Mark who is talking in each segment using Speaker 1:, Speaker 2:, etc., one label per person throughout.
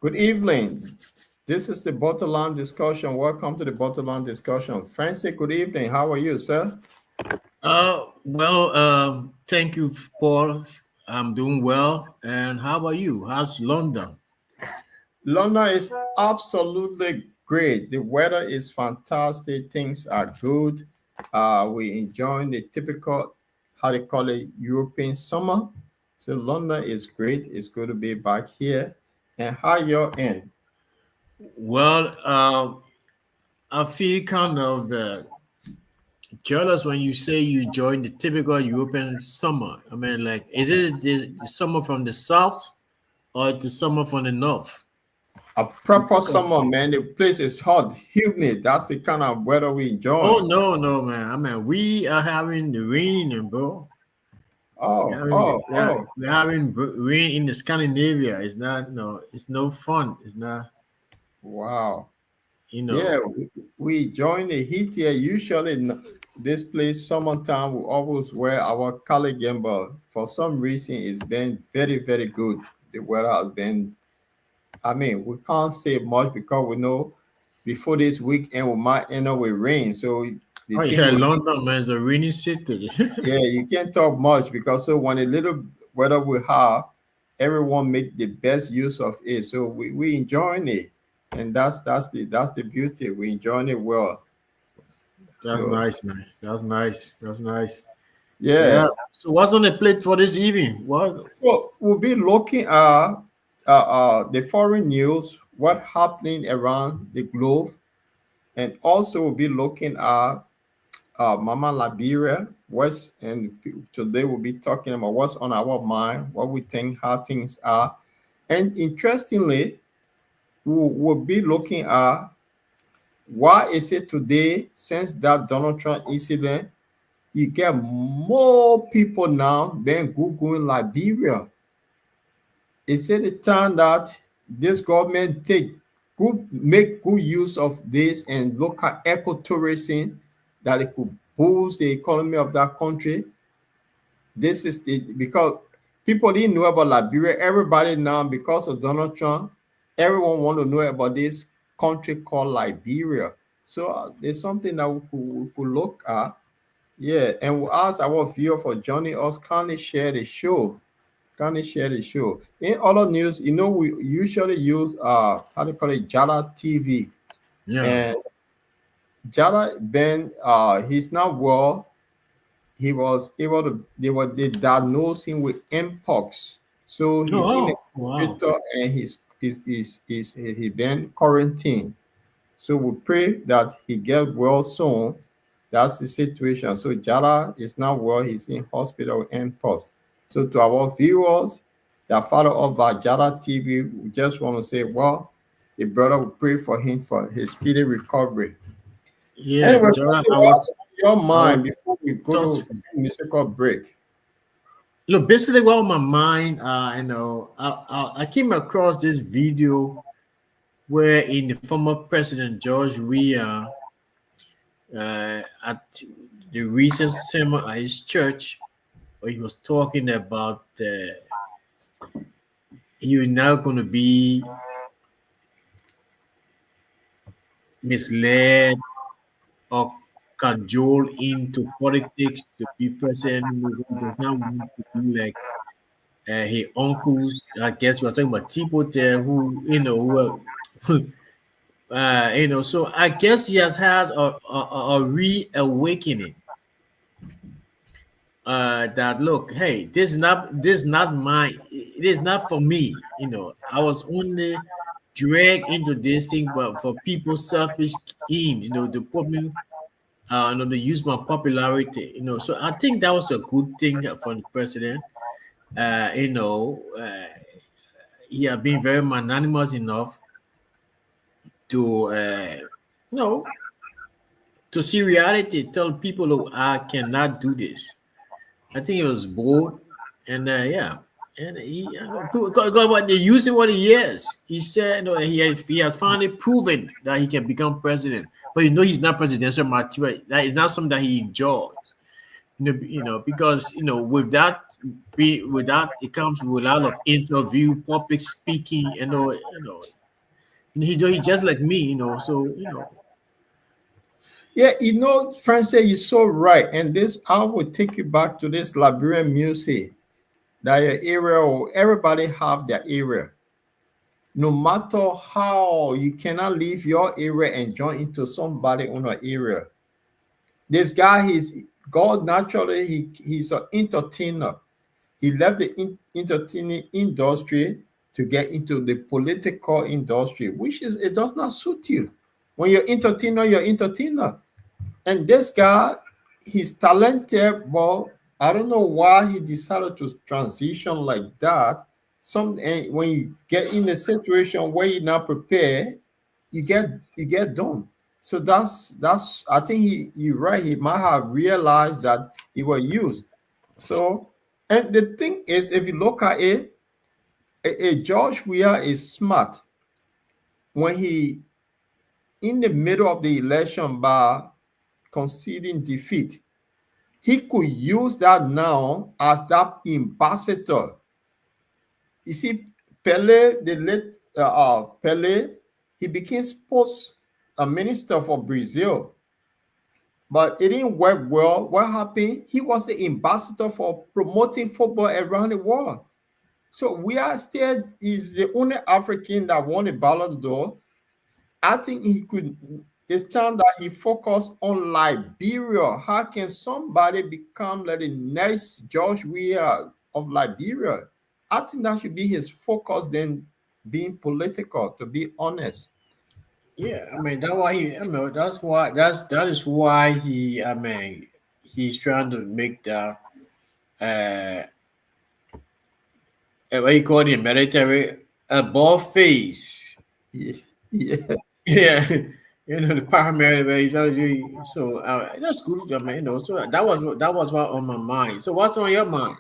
Speaker 1: Good evening. This is the Bottom Discussion. Welcome to the Bottom Discussion. Francis, good evening. How are you, sir?
Speaker 2: Thank you, Paul. I'm doing well. And how about you? How's London?
Speaker 1: London is absolutely great. The weather is fantastic. Things are good. We enjoying the typical, how they call it, European summer. So London is great. It's good to be back here. And how you're in?
Speaker 2: Well, I feel kind of jealous when you say you joined the typical European summer. I mean, like, is it the summer from the south or the summer from the north?
Speaker 1: A proper
Speaker 2: Because
Speaker 1: summer, man. The place is hot, humid. That's the kind of weather we
Speaker 2: oh
Speaker 1: enjoy.
Speaker 2: no, no, man. I mean, we are having the rain, bro.
Speaker 1: Oh, oh, oh.
Speaker 2: We're having rain in the Scandinavia. It's not no, it's no fun. It's not,
Speaker 1: Wow.
Speaker 2: you
Speaker 1: Yeah,
Speaker 2: know.
Speaker 1: we join the heat here. Usually, this place, summertime, we always wear our cardigan, but for some reason, it's been very, very good. The weather has been, I mean, we can't say much because we know before this weekend, we might end up with rain. So the
Speaker 2: Oh
Speaker 1: thing
Speaker 2: yeah,
Speaker 1: will,
Speaker 2: London, man, is a rainy city.
Speaker 1: yeah, you can't talk much because so when a little weather we have, everyone make the best use of it. So we enjoying it. And that's the beauty. We enjoying it well.
Speaker 2: That's
Speaker 1: So
Speaker 2: nice, man. That's nice. That's nice.
Speaker 1: yeah.
Speaker 2: Yeah. So what's on the plate for this evening? What?
Speaker 1: So we'll be looking at the foreign news, what happening around the globe, and also we'll be looking at Mama Liberia, West, and today we'll be talking about what's on our mind, what we think, how things are, and interestingly, we'll be looking at why is it today since that Donald Trump incident, you get more people now than Googling Liberia. It's at the time that this government make good use of this and look at ecotourism that it could boost the economy of that country. This is the because people didn't know about Liberia. Everybody now, because of Donald Trump, everyone want to know about this country called Liberia. So there's something that we could look at. Yeah, and we ask our viewer for joining us. Kindly share the show. Kindly share the show. In other news, we usually use how do you call it, Jada TV.
Speaker 2: Yeah.
Speaker 1: And Jada Ben he's not well. He was able to they diagnosed him with mpox. So he's in a
Speaker 2: Oh, wow.
Speaker 1: hospital and he been quarantined. So we pray that he get well soon. That's the situation. So Jada is not well. He's in hospital with mpox. So to our viewers that follow up by Jada TV, we just want to say, well, the brother will pray for him for his speedy recovery.
Speaker 2: Yeah,
Speaker 1: Anyway,
Speaker 2: Jordan,
Speaker 1: what's on your
Speaker 2: I was
Speaker 1: mind before we go
Speaker 2: just
Speaker 1: to musical break?
Speaker 2: look basically what on my mind. I came across this video where in the former President George Weah at the recent sermon at his church, where he was talking about he was now going to be misled or cajoled into politics to be president. He does not want to be like his uncles. I guess we're talking about people there who so I guess he has had a reawakening. That look, hey, this is not my, it is not for me. I was only dragged into this thing, but for people's selfish aim, to put me, to use my popularity. So I think that was a good thing for the president. Uh, you know, uh, he had been very magnanimous enough to, you know, to see reality, tell people, look, I cannot do this. I think it was bold, and yeah, and he God, what they use it what he is. He said, he has finally proven that he can become president, but he's not presidential material. That is not something that he enjoys. Because with that be without it comes with a lot of interview, public speaking, he just like me, so
Speaker 1: Yeah, Francis, you're so right. And this, I will take you back to this Liberian music that your area or everybody have their area. No matter how, you cannot leave your area and join into somebody on an area. This guy, he's God naturally, he's an entertainer. He left the entertaining industry to get into the political industry, which is it does not suit you. When you're entertainer, you're entertainer. And this guy, he's talented, but I don't know why he decided to transition like that. And when you get in a situation where you're not prepared, you get done. So that's I think you're right. He might have realized that he was used. So, and the thing is, if you look at it, George Weah is smart when he in the middle of the election by conceding defeat. He could use that now as that ambassador. You see, Pele, the late Pele, he became sports minister for Brazil, but it didn't work well. What happened? He was the ambassador for promoting football around the world. So we are still is the only African that won a Ballon d'Or. I think he could. It's time that he focused on Liberia. How can somebody become like the next George Weah of Liberia? I think that should be his focus than being political, to be honest.
Speaker 2: yeah, I mean that's why that is why he's trying to make the uh what you call it military a ball face.
Speaker 1: Yeah, yeah.
Speaker 2: Yeah, the paramilitary strategy. So that's good. I mean, so that was what on my mind. So what's on your mind?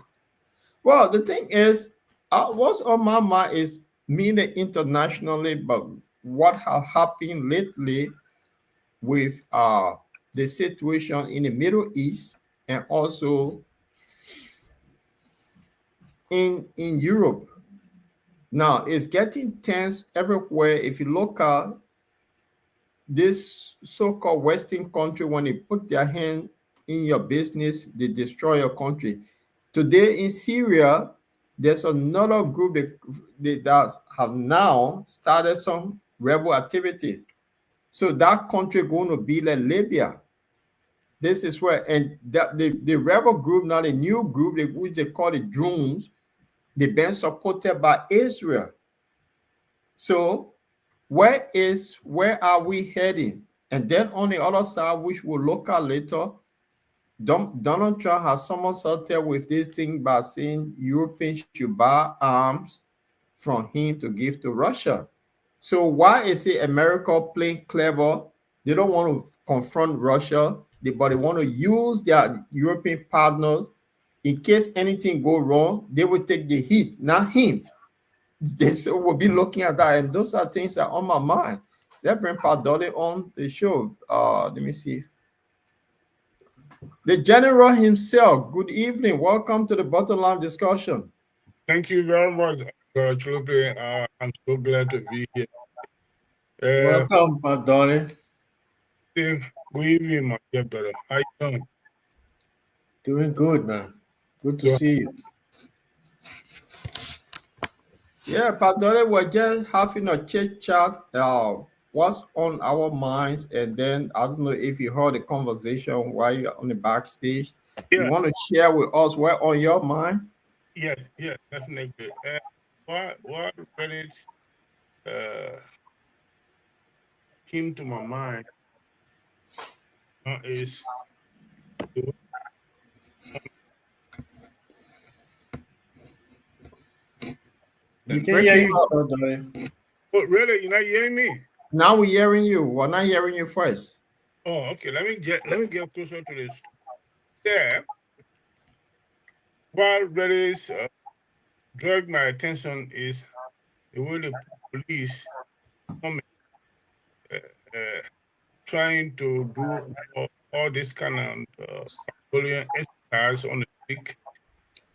Speaker 1: Well, the thing is, what's on my mind is meaning internationally, but what has happened lately with the situation in the Middle East and also in Europe. Now it's getting tense everywhere. If you look at this so-called Western country, when they put their hand in your business, they destroy your country. Today in Syria, there's another group that have now started some rebel activities. So that country going to be like Libya. This is where, and the rebel group, not a new group, which they call the drones, they've been supported by Israel. So where are we heading? And then on the other side, which we'll look at later, Donald Trump has somersaulted with this thing by saying Europeans should buy arms from him to give to Russia. So why is it America playing clever? They don't want to confront Russia, but they want to use their European partners in case anything go wrong. They will take the heat, not him. They so will be looking at that, and those are things that are on my mind. Let's bring Padole on the show. Let me see. The general himself. Good evening. Welcome to the bottom line discussion.
Speaker 3: Thank you very much, Chloe. I'm so glad to be here.
Speaker 2: Welcome, my darling.
Speaker 3: Good evening, my dear brother. How you doing?
Speaker 2: Doing good, man. Good to
Speaker 3: So,
Speaker 2: see you.
Speaker 1: Yeah, Padole, we're just having a chit chat. What's on our minds, and then I don't know if you heard the conversation while you're on the backstage. You
Speaker 3: yeah,
Speaker 1: want to share with us what on your mind?
Speaker 3: yes, definitely. What really uh, came to my mind is the
Speaker 2: You can hear
Speaker 3: breaking.
Speaker 2: you, my darling.
Speaker 3: Oh, really? You're not hearing me?
Speaker 1: Now we're hearing you. We're not hearing you first.
Speaker 3: Oh, okay. Let me get closer to this. Yeah. What really dragged my attention is the way the police come uh, uh, trying to do all this kind of patrolling exercise on the street.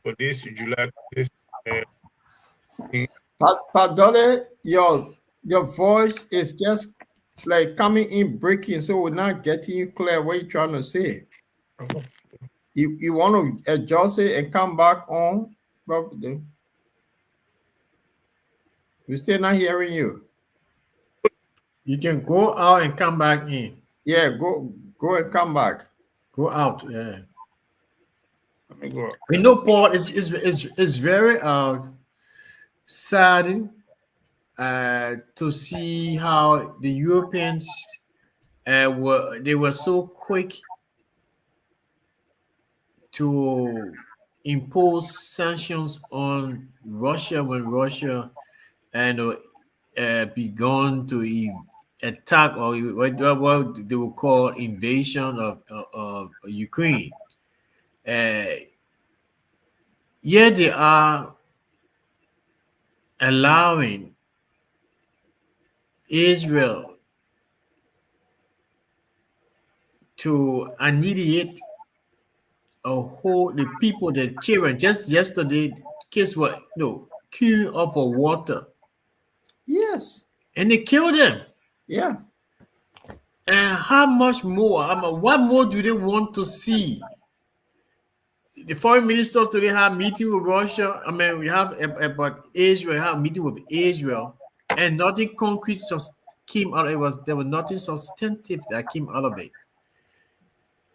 Speaker 3: for this July, this uh, thing.
Speaker 1: But Dolly, your voice is just like coming in breaking, so we're not getting you clear what you're trying to say. You want to adjust it and come back on, probably. We're still not hearing you.
Speaker 2: You can go out and come back in.
Speaker 1: Yeah, go and come back.
Speaker 2: Go out. Yeah.
Speaker 3: Let me go.
Speaker 2: You know, Paul is very saddening to see how the Europeans were so quick to impose sanctions on Russia when Russia and begun to attack, or what they will call invasion of Ukraine. Uh, Yet they are allowing Israel to annihilate the people, the children. Just yesterday, kids were queuing up for water,
Speaker 1: Yes.
Speaker 2: and they killed them.
Speaker 1: Yeah.
Speaker 2: And how much more? I mean, what more do they want to see? The foreign ministers today have meeting with Russia. I mean, we have about Israel, have meeting with Israel, and nothing concrete came out. There was nothing substantive that came out of it.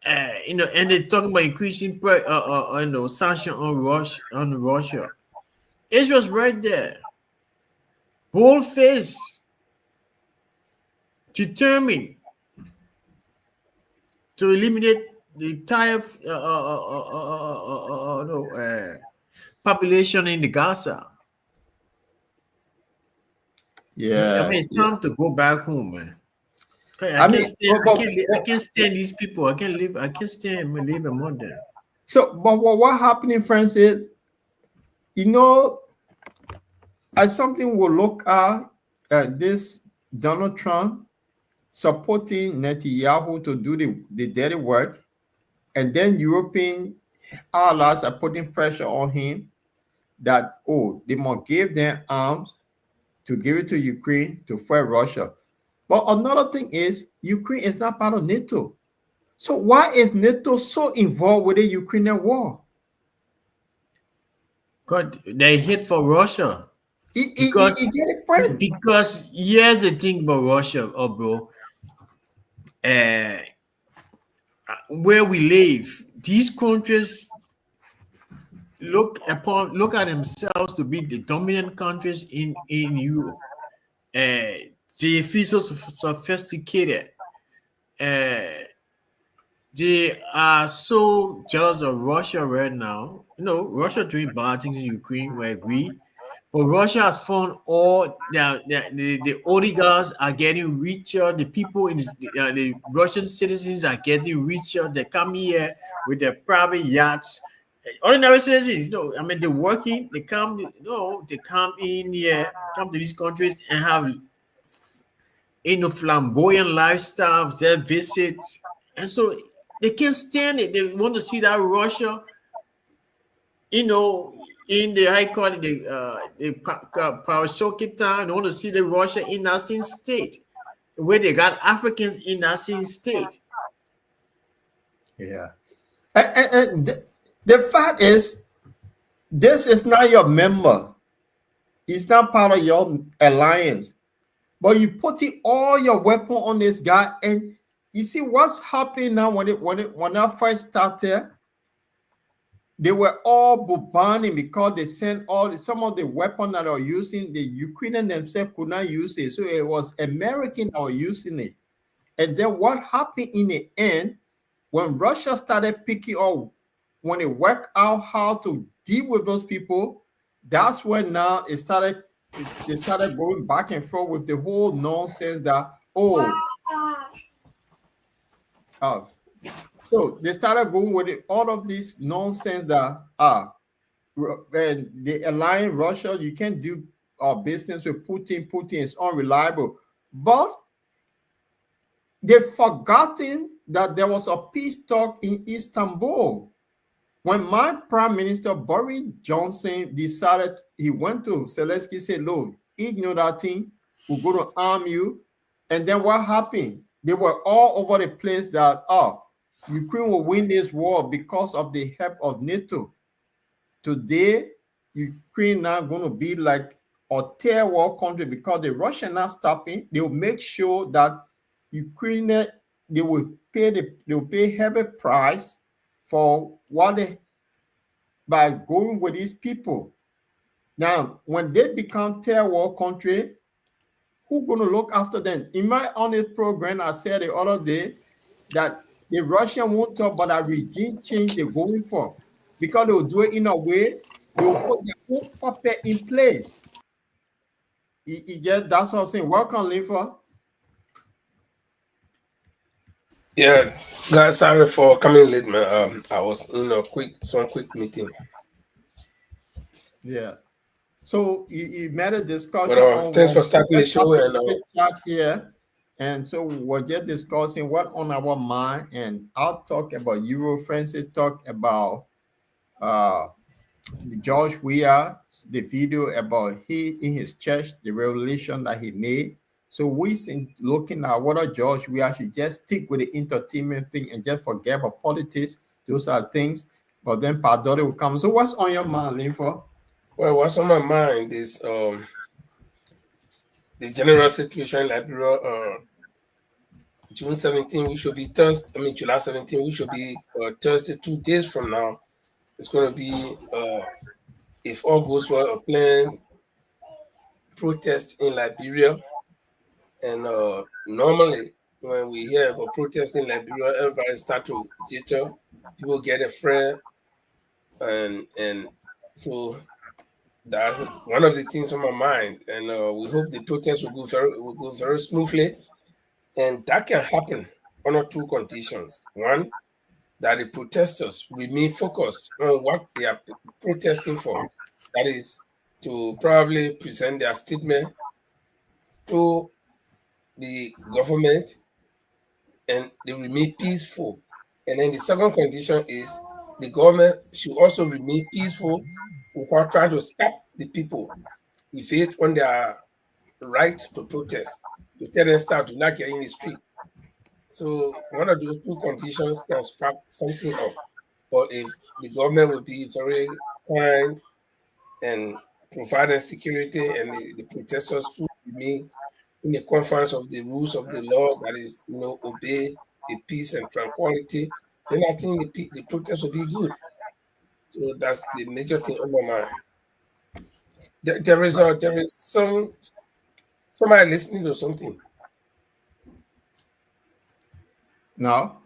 Speaker 2: And they're talking about increasing sanction on Russia. Israel's right there, bold face, determined to eliminate the entire population in the Gaza. I
Speaker 1: Yeah.
Speaker 2: mean, it's
Speaker 1: Yeah.
Speaker 2: time to go back home, man. Okay,
Speaker 1: I mean,
Speaker 2: I can't stand these people. I can't stand and live among them.
Speaker 1: so, but what happening, friends, is, as something we'll look at this Donald Trump supporting Netanyahu to do the dirty work, and then European allies are putting pressure on him that, they must give them arms to give it to Ukraine to fight Russia. But another thing is, Ukraine is not part of NATO. So why is NATO so involved with the Ukrainian war?
Speaker 2: God, they hit for Russia because
Speaker 1: He get it, friend.
Speaker 2: here's the thing about Russia, bro. Where we live, these countries look at themselves to be the dominant countries in Europe. They feel so sophisticated. They are so jealous of Russia right now. Russia doing bad things in Ukraine, we agree. But Russia has found all the oligarchs are getting richer. The people the Russian citizens are getting richer. They come here with their private yachts. Ordinary citizens, I mean, they're working. They come, they come in here, come to these countries and have flamboyant lifestyle, their visits, and so they can't stand it. They want to see that Russia, in the high court, the power socket town. They want to see the Russia in that same state, where they got Africans in that same state.
Speaker 1: Yeah. And the fact is, this is not your member. It's not part of your alliance. But you putting all your weapon on this guy, and you see what's happening now. When I first started, they were all burning because they sent some of the weapons that are using. The Ukrainian themselves could not use it, so it was American that were using it. And then what happened in the end, when Russia started picking up, when it worked out how to deal with those people, that's when now they started going back and forth with the whole nonsense that, so they started going with all of this nonsense that, and they align Russia, you can't do business with Putin. Putin is unreliable. But they've forgotten that there was a peace talk in Istanbul. When my Prime Minister Boris Johnson decided, he went to Zelensky, said, look, ignore that thing, we're going to arm you. And then what happened? They were all over the place that, oh, Ukraine will win this war because of the help of NATO. Today, Ukraine now going to be like a third world country because the Russians are stopping. They will make sure that Ukraine, they will pay heavy price for what they, by going with these people. Now, when they become third world country, who's going to look after them? In my honest program, I said the other day that the Russian won't talk about a regime change they're going for, because they'll do it in a way they will put their own puppet in place. That's what I'm saying. Welcome, Linfa.
Speaker 4: Yeah, guys, sorry for coming late, man. I was in a quick meeting.
Speaker 1: Yeah. So you made a discussion
Speaker 4: But
Speaker 1: on
Speaker 4: thanks for starting the show, and
Speaker 1: chat here. And so we're just discussing what on our mind, and I'll talk about Euro. Francis talk about George Weah, the video about he in his church, the revelation that he made. So we looking at whether George Weah should just stick with the entertainment thing and just forget about politics. Those are things. But then Padori will come. So what's on your mind, Linfo?
Speaker 4: Well, what's on my mind is the general situation in Liberia. June 17, we should be Thursday. I mean, July 17, we should be Thursday. 2 days from now, it's going to be, if all goes well, a planned protest in Liberia. And normally, when we hear about protest in Liberia, everybody start to jitter. People get afraid, and so that's one of the things on my mind. And we hope the protest will go very smoothly. And that can happen under two conditions. One, that the protesters remain focused on what they are protesting for. That is to probably present their statement to the government, and they remain peaceful. And then the second condition is the government should also remain peaceful without trying to stop the people if it on their right to protest, to tell them start to not get in the street. So one of those two conditions can spark something up. But if the government will be very kind and provide them security, and the protesters should remain in the confines of the rules of the law, that is, obey the peace and tranquility, then I think the protest will be good. So that's the major thing on my mind. There is somebody listening to something.
Speaker 1: No.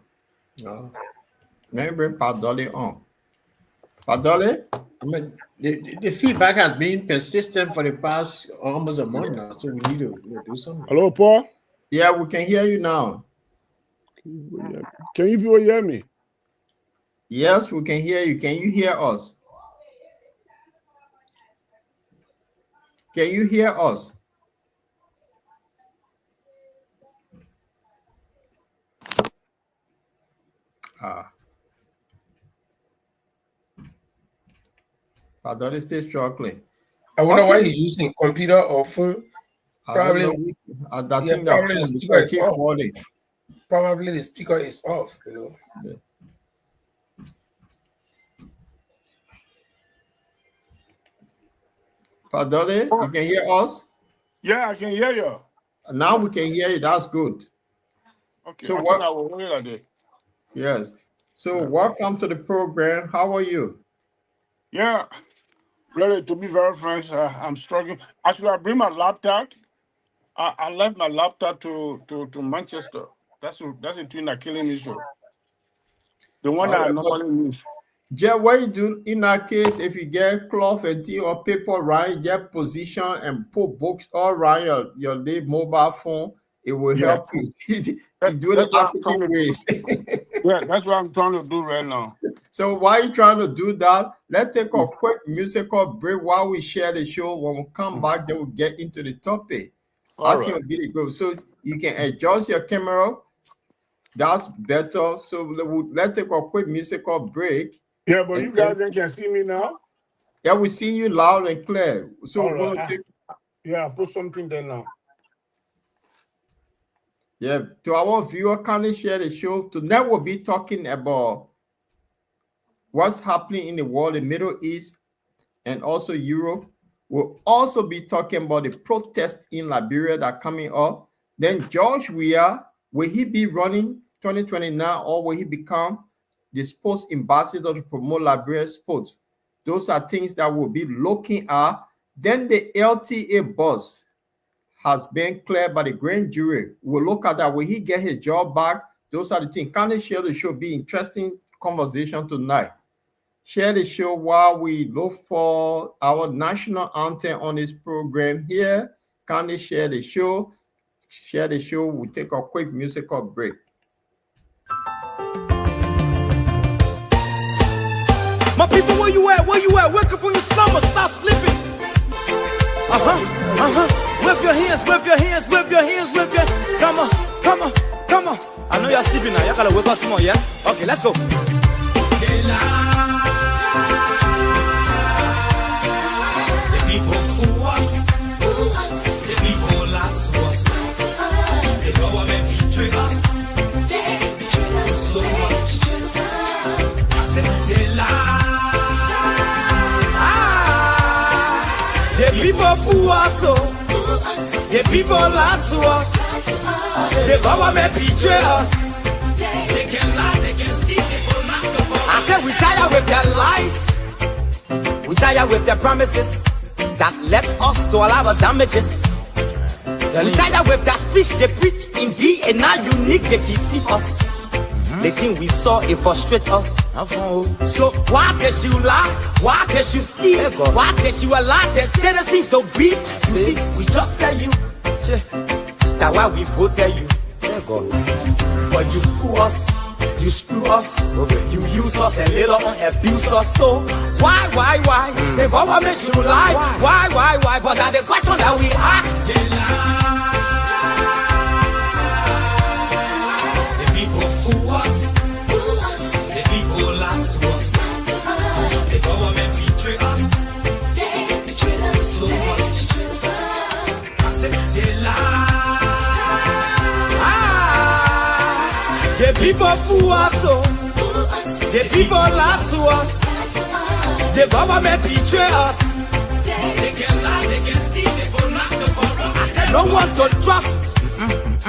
Speaker 1: Maybe Padoli on. Padoli?
Speaker 2: I mean, the feedback has been persistent for the past almost a month now, so we need to do something.
Speaker 3: Hello, Paul?
Speaker 1: Yeah, we can hear you now.
Speaker 3: Can you people hear me?
Speaker 1: Yes, we can hear you. Can you hear us? Can you hear us? Padoli is still struggling.
Speaker 4: I wonder why he's using computer or phone.
Speaker 1: Probably, I think probably the speaker is off.
Speaker 4: Probably the speaker is off, Yeah.
Speaker 1: Padoli, you can hear us?
Speaker 3: Yeah, I can hear you.
Speaker 1: Now we can hear you. That's good.
Speaker 3: Okay, so what I will hear that.
Speaker 1: Yes. So welcome to the program. How are you?
Speaker 3: Yeah, really, to be very frank, I'm struggling. Actually, I bring my laptop. I left my laptop to Manchester. That's the thing that killing me. So the one that I normally use.
Speaker 1: Yeah, what you do in that case, if you get cloth and tea or paper right, get position and put books all around your mobile phone, it will help you. You do it African ways.
Speaker 3: Yeah, that's what I'm trying to do right now.
Speaker 1: So while you're trying to do that, let's take a quick musical break while we share the show. When we come back, then we'll get into the topic. I think it'll be good. So you can adjust your camera. That's better. So let's take a quick musical break.
Speaker 3: Yeah, but
Speaker 1: And
Speaker 3: you guys then can see me now.
Speaker 1: yeah, we see you loud and clear. So
Speaker 3: All
Speaker 1: we're going
Speaker 3: right.
Speaker 1: to take,
Speaker 3: Yeah, put something there now.
Speaker 1: yeah, to our viewer, kindly share the show. Tonight we'll be talking about what's happening in the world, the Middle East, and also Europe. We'll also be talking about the protests in Liberia that are coming up. Then George Weah, will he be running 2029 or will he become the sports ambassador to promote Liberian sports? Those are things that we'll be looking at. Then the LTA boss has been cleared by the grand jury. We'll look at that. Will he get his job back? Those are the things. Kindly share the show. Be interesting conversation tonight. Share the show while we look for our national anthem on this program here. Kindly share the show. Share the show. We'll take a quick musical break.
Speaker 5: My people, where you at? Where you at? Wake up from your slumber. Stop sleeping. Whip your hands, whip your hands, whip your hands, whip your. Come on, come on, come on. I know you're sleeping now. You gotta wake up some more, yeah? Okay, let's go. The people who us, the people lie to us. The government betray us. So much. I said they lie. The people who us, the people lie to us. The government betray us. They can lie, they can steal, they will knock the ball. I said we tired with their lies. We tired with their promises that left us to all our damages. We tired with that speech they preach indeed and now unique they deceive us. The thing we saw it frustrate us. So why can't you lie? Why can't you steal? Why can't you allow the citizens to be? You see, we just tell you that why we voted you. But you screw us, you screw us, you use us and later on abuse us. So why? The government should lie. Why? But that's the question that we ask. They lie. The people fool us. The people lie to us. The government betray us. So much. I said they lie. The people fool us, the people lie to us, the government betray us. They can lie, they can steal, they go knock the borough. I said no one to trust.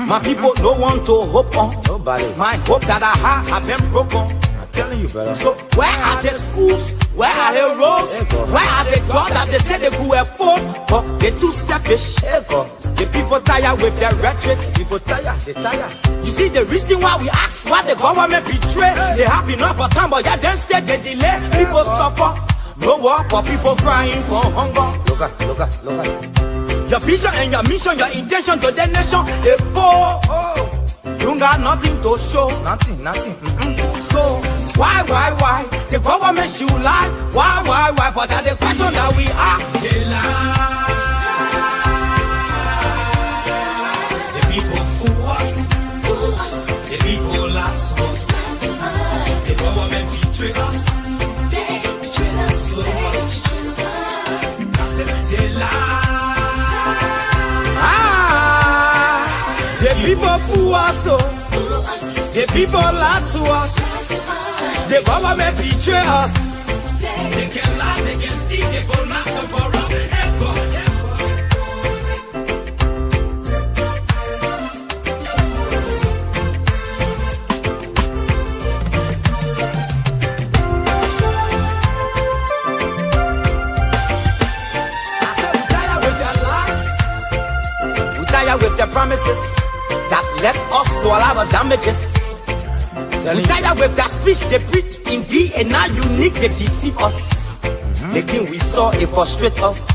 Speaker 5: My people, no one to hope on. Nobody. My hope that I have been broken. I'm telling you, brother. So where are the schools? Where are the roads? Where are the jobs that they say they could afford? But they're too selfish. The people tired with their rhetoric. People tired, they tired. You see the reason why we ask why the government betray. They have enough of time, but yeah, then instead they delay. People suffer. No work for people crying for hunger. Look at. Your vision and your mission, your intention to the nation, they poor. You got nothing to show. Nothing. So why? The government should lie. Why? But that's the question that we ask. They lie. The people fool us. The people lie to us. The government betray us. So much. I said they lie. The people fool us. The people lie to us. The government betray us. They can lie, they can steal, they go knock the borough. With their promises that left us to all our damages. We tired with that speech they preach indeed and now unique they deceive us. The thing we saw it frustrate us.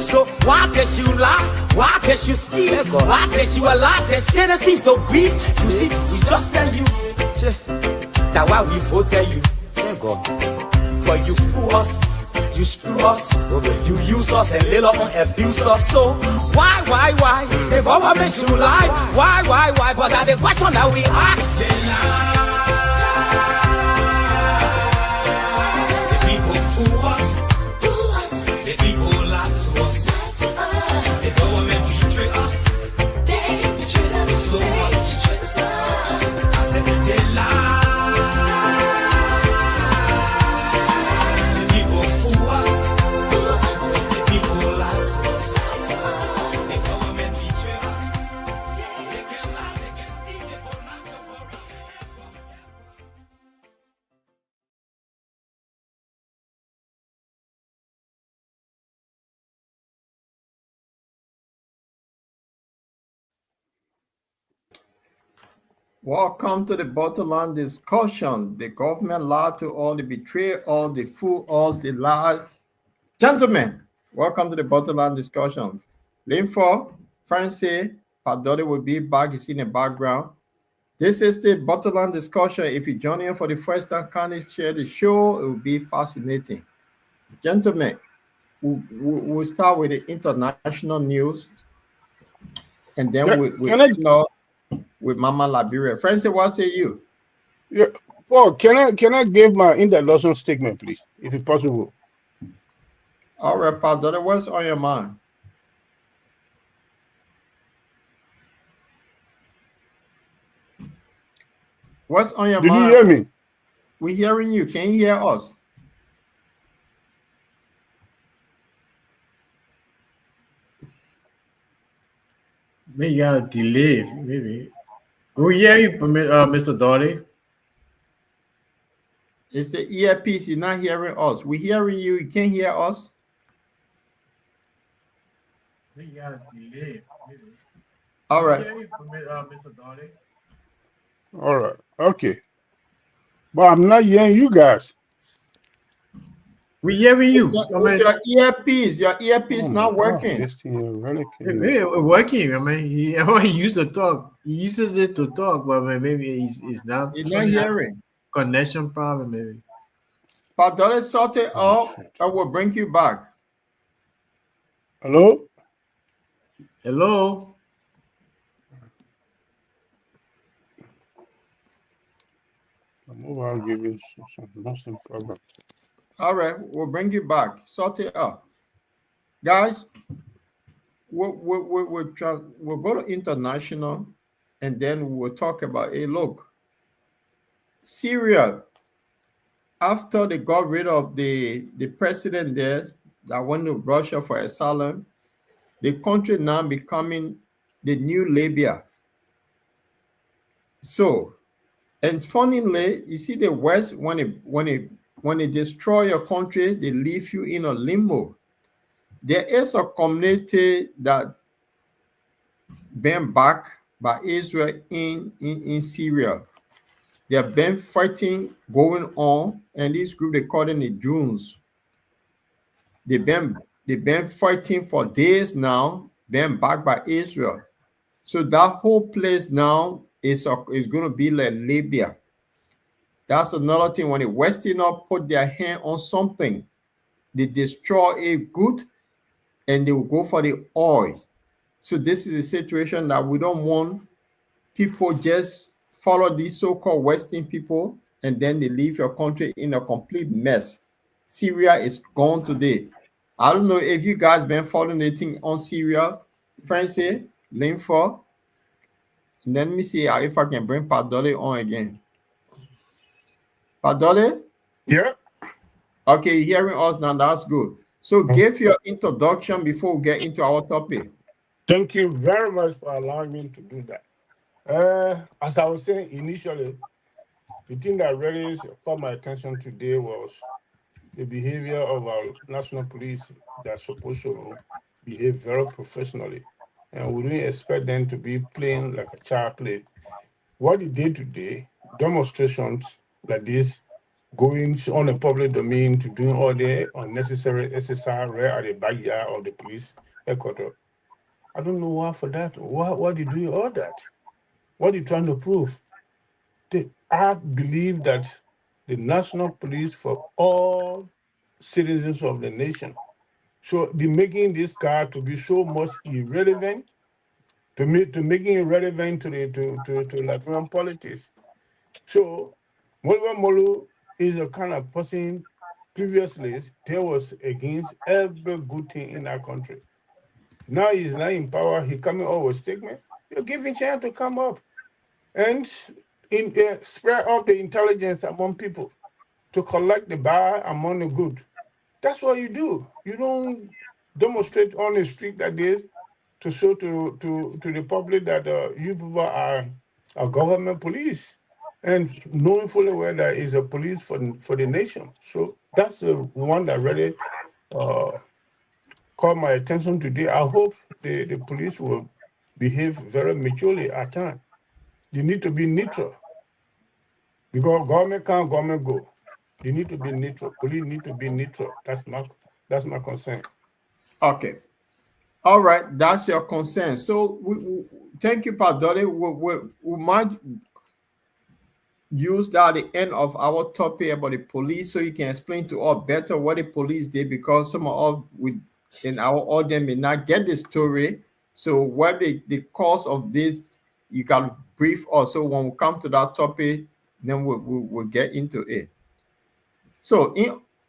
Speaker 5: So why can't you lie? Why can't you steal? Why can't you allow the citizens to be? You see, we just tell you that why we voted you. But you fool us. You screw us, you use us and later on abuse us. So why? The government should lie. Why? But that's the question that we ask.
Speaker 1: Welcome to the bottom line discussion. The government lied to all, the betray all, the fool all, the lie. Gentlemen, welcome to the bottom line discussion. Linfo, Francie, Padori will be back. You see in the background. This is the bottom line discussion. If you're joining for the first time, kindly share the show. It will be fascinating. Gentlemen, we'll start with the international news, and then we
Speaker 3: Can I?
Speaker 1: end up with Mama Liberia. Francie, what say you?
Speaker 3: Yeah, Paul, can I give my introduction statement, please, if it's possible?
Speaker 1: All right, Padre, what's on your mind? What's on your
Speaker 3: Did you
Speaker 1: mind?
Speaker 3: hear me?
Speaker 1: We're hearing you. Can you hear us?
Speaker 2: Maybe you got a delay. Maybe. We hear you, Mr. Dolly.
Speaker 1: It's the earpiece. You're not hearing us. We're hearing you. You can't hear us.
Speaker 2: Maybe you got a delay. Maybe.
Speaker 1: All right.
Speaker 2: We hear you, Mr. Dolly.
Speaker 3: All right. Okay. But I'm not hearing you guys.
Speaker 2: We hearing you.
Speaker 1: It's your earpiece. Your earpiece
Speaker 3: Oh
Speaker 1: not
Speaker 3: my God,
Speaker 1: working.
Speaker 3: this thing here really can't-
Speaker 2: Maybe it's working. I mean, he used to talk. He uses it to talk, but maybe he's not.
Speaker 1: You're not hearing.
Speaker 2: Connection problem, maybe.
Speaker 1: Padre, sort it
Speaker 3: Oh,
Speaker 1: out.
Speaker 3: shit.
Speaker 1: I will bring you back.
Speaker 3: Hello?
Speaker 2: Hello.
Speaker 3: The mobile giving some problem.
Speaker 1: All right, we'll bring you back. Sort it out. Guys, we'll go to international, and then we'll talk about, hey, look, Syria, after they got rid of the president there that went to Russia for asylum, the country now becoming the new Libya. So, and funnily, you see the West, when they destroy your country, they leave you in a limbo. There is a community that been backed by Israel in Syria. They have been fighting going on, and this group they call them the Jews. They've been fighting for days now, been backed by Israel. So that whole place now is going to be like Libya. That's another thing. When the Westerners put their hand on something, they destroy it good, and they will go for the oil. So this is a situation that we don't want. People just follow these so-called Western people, and then they leave your country in a complete mess. Syria is gone today. I don't know if you guys been following anything on Syria, Francie, Linford. Let me see if I can bring Padole on again. Padole?
Speaker 3: Yeah.
Speaker 1: Okay, hearing us now, that's good. So give your introduction before we get into our topic.
Speaker 3: Thank you very much for allowing me to do that. As I was saying initially, the thing that really caught my attention today was the behavior of our national police that's supposed to behave very professionally. And we didn't expect them to be playing like a child play. What they did today, demonstrations like this, going on a public domain to doing all the unnecessary exercise right at the backyard of the police headquarters. I don't know why for that. Why they doing all that? What are you trying to prove? I believe that the national police for all citizens of the nation. So be making this guy to be so much irrelevant, to making it relevant to Liberian politics. So Moluwa Molu is a kind of person previously there was against every good thing in our country. Now he's not in power. He coming up with statement. You're giving chance to come up and spread out the intelligence among people to collect the bad among the good. That's what you do. You don't demonstrate on the street like this to show to the public that you people are government police, and knowing fully well that is a police for the nation. So that's the one that really caught my attention today. I hope the police will behave very maturely at times. They need to be neutral because government can, government go. They need to be neutral. Police need to be neutral. That's my concern.
Speaker 1: Okay. All right. That's your concern. So thank you, Padore. We might use that at the end of our topic about the police so you can explain to us better what the police did, because some of us in our audience may not get the story. So what the cause of this, you can brief us. So when we come to that topic, then we'll get into it. So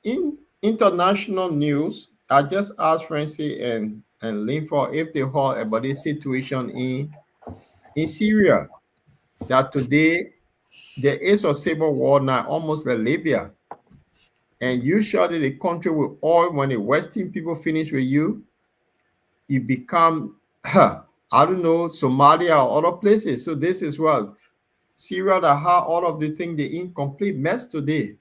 Speaker 1: in international news, I just asked Francie and Linford if they heard about this situation in Syria, that today there is a civil war now, almost like Libya. And usually the country with oil, when the Western people finish with you, it become, I don't know, Somalia or other places. So this is what Syria that had all of the thing, the incomplete mess today.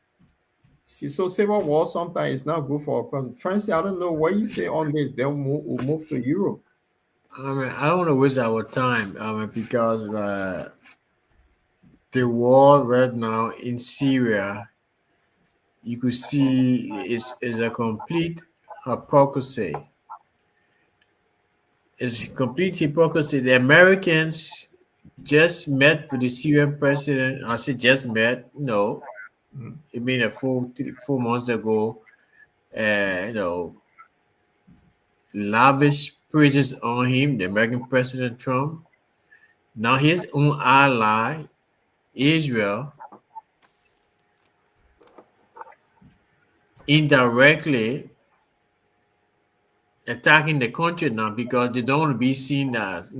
Speaker 1: So civil war sometimes is not good for a country. Francis, I don't know what you say on this. Then we'll move to Europe.
Speaker 2: I mean, I don't want to waste our time. Because the war right now in Syria, you could see is a complete hypocrisy. It's complete hypocrisy. The Americans just met with the Syrian president. I said just met. No, it been a full 4 months ago. Lavish praises on him, the American President Trump. Now his own ally, Israel, indirectly attacking the country now because they don't want to be seen as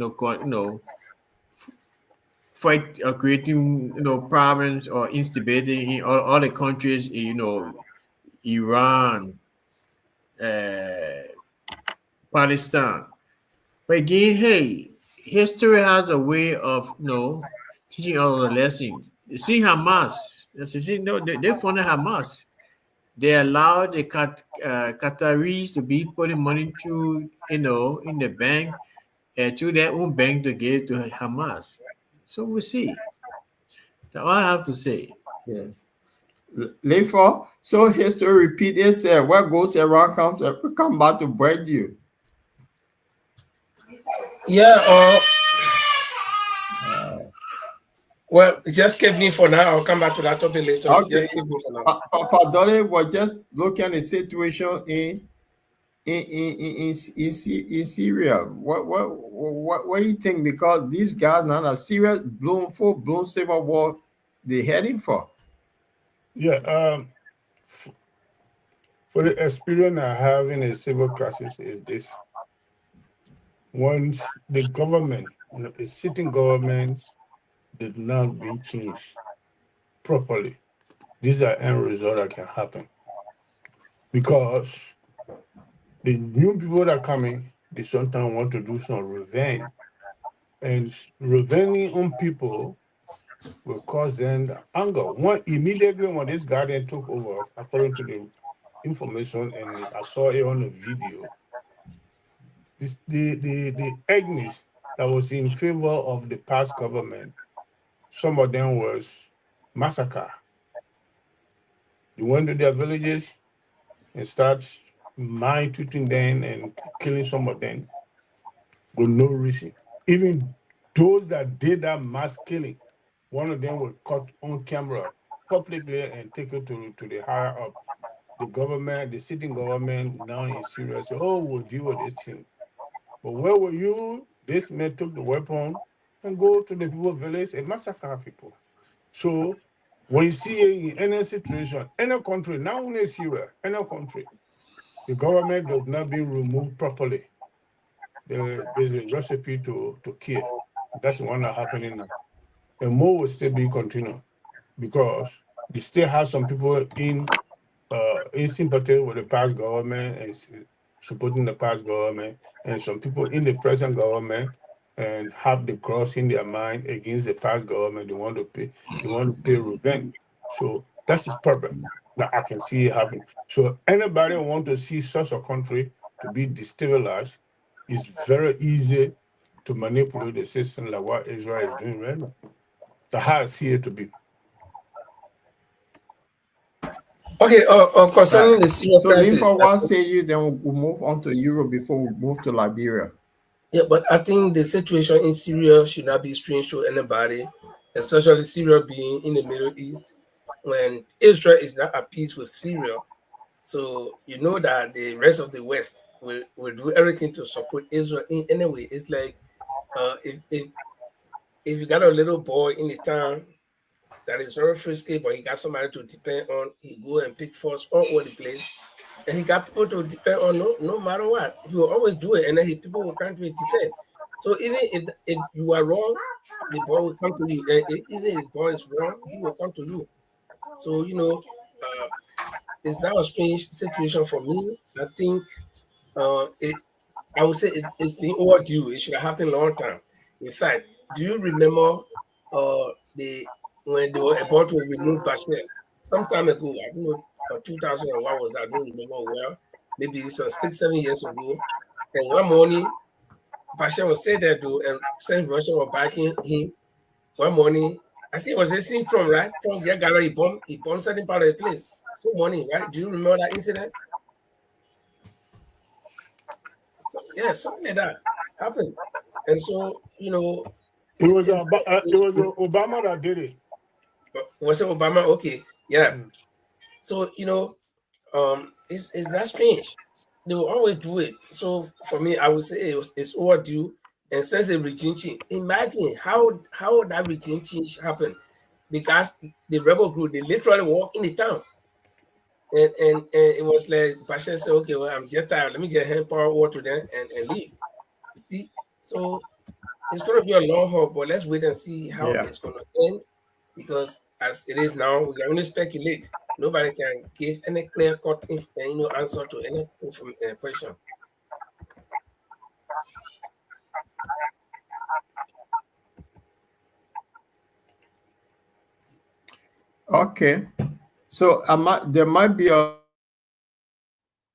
Speaker 2: fight or creating problems or instability in all the countries, Iran, uh, Palestine. But again, hey, history has a way of teaching all the lessons. You see Hamas. You see, they funded Hamas. They allowed the Qataris to be putting money through, in the bank, to their own bank to give to Hamas. So we see. That's all I have to say.
Speaker 1: Yeah. Linford, so history repeat itself. What goes around come back to bread you.
Speaker 4: Yeah. Well, just keep me for now. I'll come back to that topic later.
Speaker 1: Okay.
Speaker 4: Just keep me for now.
Speaker 1: Papa Dolly was just looking at the situation in Syria. What do you think? Because these guys now are serious, full blown civil war they're heading for.
Speaker 3: Yeah. For the experience I have in a civil crisis is this: once the government, the sitting government, did not be changed properly, these are end result that can happen because the new people that are coming, they sometimes want to do some revenge, and revenging on people will cause them the anger. Immediately when this guy then took over, according to the information, and I saw it on the video, the ethnics that was in favor of the past government, some of them was massacre. They went to their villages and start mind treating them and killing some of them for no reason. Even those that did that mass killing, one of them was caught on camera publicly and taken to the higher up. The government, the sitting government now in Syria say, oh, we'll deal with this thing. But where were you? This man took the weapon and go to the people village and massacre people. So when you see in any situation, any country, not only Syria, any country, the government does not be removed properly, there's a recipe to kill. That's the one that's happening now. And more will still be continued because they still have some people in sympathy with the past government and supporting the past government, and some people in the present government and have the cross in their mind against the past government. They want to pay revenge. So that's his purpose that I can see it happen. So anybody who want to see such a country to be destabilized, it's very easy to manipulate the system like what Israel is doing right now. the highest here to be.
Speaker 4: Okay, concerning the Syria
Speaker 1: So
Speaker 4: crisis,
Speaker 1: Linford, what say you? Then we'll move on to Europe before we move to Liberia.
Speaker 4: yeah, but I think the situation in Syria should not be strange to anybody, especially Syria being in the Middle East, when Israel is not at peace with Syria. So you know that the rest of the West will do everything to support Israel in any way. It's like if you got a little boy in the town that is very frisky, but he got somebody to depend on, he go and pick force all over the place. And he got people to depend on no matter what. He will always do it, and then people will come to his defense. So even if you are wrong, the boy will come to you. And even if the boy is wrong, he will come to you. So it's now a strange situation for me. I think I would say it's been overdue. It should have happened a long time. In fact, do you remember the when they were about to remove Bashir some time ago? I don't know, 2001 was that? I don't remember well. Maybe some 6-7 years ago. And one morning, Bashir was staying there though, and since Russia were backing him, one morning, I think it was the same Trump, right? Trump, yeah, got he bombed certain part of the place. So morning, right? Do you remember that incident? So, yeah, something like that happened. And so,
Speaker 3: It was Obama that did it.
Speaker 4: Was it Obama? Okay, yeah. So it's not strange. They will always do it. So for me, I would say it's overdue. And since the regime change, imagine how that regime change happened, because the rebel group, they literally walk in the town, and it was like Bashir said, okay, well, I'm just tired. Let me get hand power over to them and leave. You see, so it's going to be a long haul, but let's wait and see how it's going to end, because as it is now, we can only speculate. Nobody can give any clear-cut answer to any question.
Speaker 1: Okay, so there might be a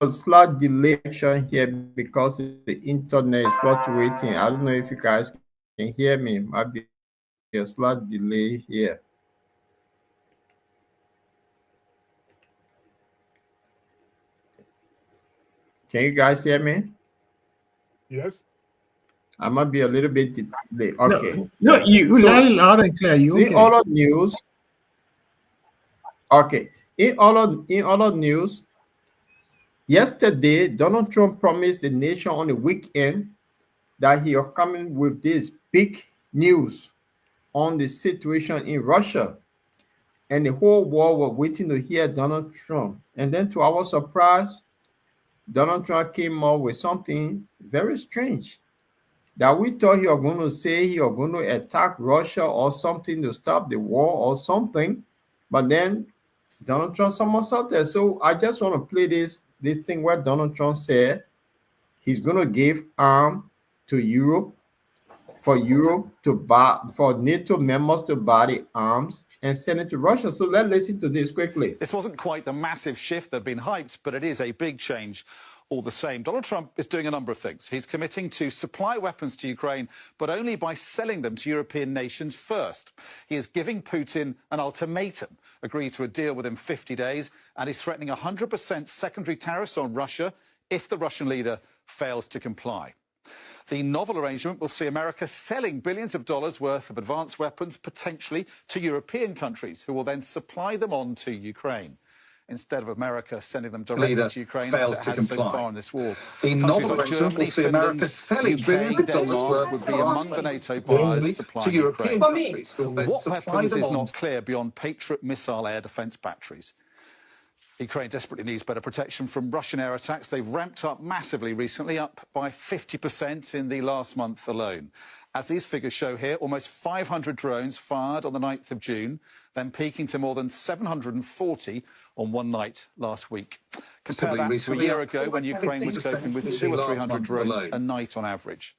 Speaker 1: slight delay here because the internet is fluctuating. I don't know if you guys can hear me. Might be a slight delay here. Can you guys hear me?
Speaker 3: Yes.
Speaker 1: I might be a little bit delayed. Okay.
Speaker 2: No, you loud and clear. You okay?
Speaker 1: In all of news. Okay. In all of news, yesterday Donald Trump promised the nation on the weekend that he is coming with this big news on the situation in Russia. And the whole world was waiting to hear Donald Trump. And then to our surprise, Donald Trump came up with something very strange that we thought he was going to say he was going to attack Russia or something to stop the war or something. But then Donald Trump somersaulted. So I just want to play this thing where Donald Trump said he's going to give arms to Europe, for NATO members to buy the arms and send it to Russia. So let's listen to this quickly.
Speaker 6: This wasn't quite the massive shift that had been hyped, but it is a big change all the same. Donald Trump is doing a number of things. He's committing to supply weapons to Ukraine, but only by selling them to European nations first. He is giving Putin an ultimatum: agree to a deal within 50 days, and he's threatening 100% secondary tariffs on Russia if the Russian leader fails to comply. The novel arrangement will see America selling billions of dollars worth of advanced weapons, potentially to European countries, who will then supply them on to Ukraine, instead of America sending them directly to Ukraine, as it has so far in this war.
Speaker 7: The novel arrangement will see America selling billions of dollars worth
Speaker 6: would be among the NATO buyers supplying Ukraine. What weapons is not clear beyond Patriot missile air defence batteries. Ukraine desperately needs better protection from Russian air attacks. They've ramped up massively recently, up by 50% in the last month alone. As these figures show here, almost 500 drones fired on the 9th of June, then peaking to more than 740 on one night last week. Compare that to a year ago when Ukraine was coping with 200 or 300 drones a night on average.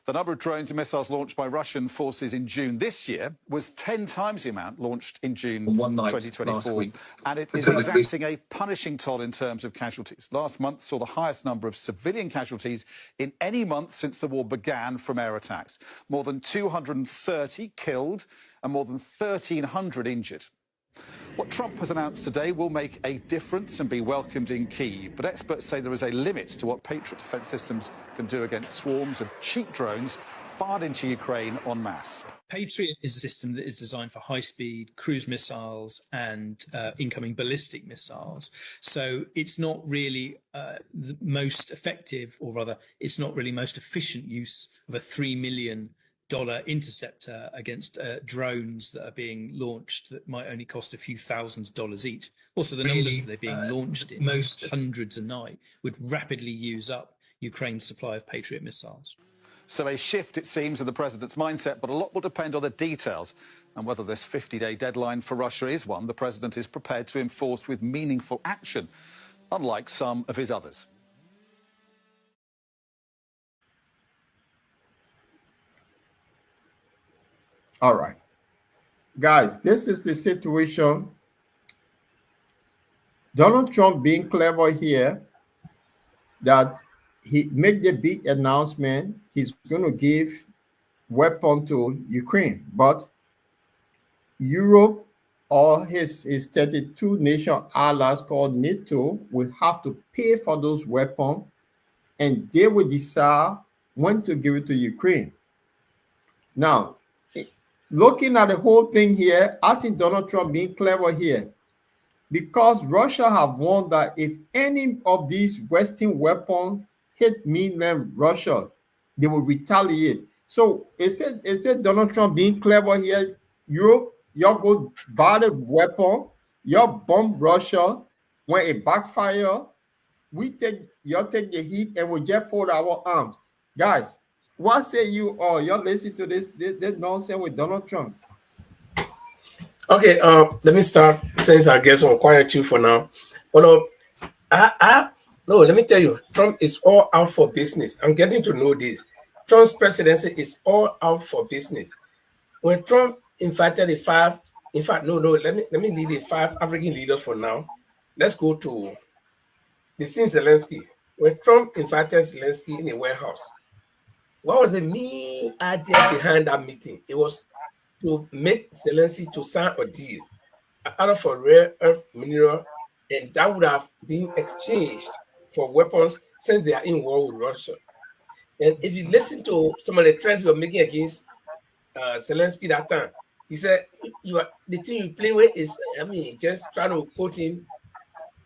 Speaker 6: The number of drones and missiles launched by Russian forces in June this year was 10 times the amount launched in June 2024. And it is exacting a punishing toll in terms of casualties. Last month saw the highest number of civilian casualties in any month since the war began from air attacks. More than 230 killed and more than 1,300 injured. What Trump has announced today will make a difference and be welcomed in Kyiv, but experts say there is a limit to what Patriot defence systems can do against swarms of cheap drones fired into Ukraine en masse.
Speaker 8: Patriot is a system that is designed for high-speed cruise missiles and incoming ballistic missiles. So it's not really the most effective, or rather, it's not really most efficient use of a $3 million interceptor against drones that are being launched that might only cost a few $1,000s each. Also, the numbers that they're being launched in, most hundreds a night, would rapidly use up Ukraine's supply of Patriot missiles.
Speaker 6: So a shift, it seems, in the president's mindset, but a lot will depend on the details and whether this 50-day deadline for Russia is one the president is prepared to enforce with meaningful action, unlike some of his others.
Speaker 1: All right. Guys, this is the situation. Donald Trump being clever here that he made the big announcement he's going to give weapon to Ukraine, but Europe or his 32 nation allies called NATO will have to pay for those weapons, and they will decide when to give it to Ukraine. Now, looking at the whole thing here, I think Donald Trump being clever here, because Russia have warned that if any of these Western weapons hit mainland Russia, they will retaliate. So it said Donald Trump being clever here. Europe, y'all go buy the weapon, y'all bomb Russia. When it backfire, y'all take the heat and we just fold our arms. Guys, what say you all? Y'all listen to this nonsense with Donald Trump.
Speaker 4: Okay, let me start, since I guess I'm quiet you for now. But no, let me tell you, Trump is all out for business. I'm getting to know this. Trump's presidency is all out for business. When Trump invited let me lead the 5 African leaders for now. Let's go to the scene Zelensky. When Trump invited Zelensky in a warehouse, what was the main idea behind that meeting? It was to make Zelensky to sign a deal out of a rare earth mineral, and that would have been exchanged for weapons since they are in war with Russia. And if you listen to some of the threats we were making against Zelensky that time, he said, the thing you play with is, just trying to quote him,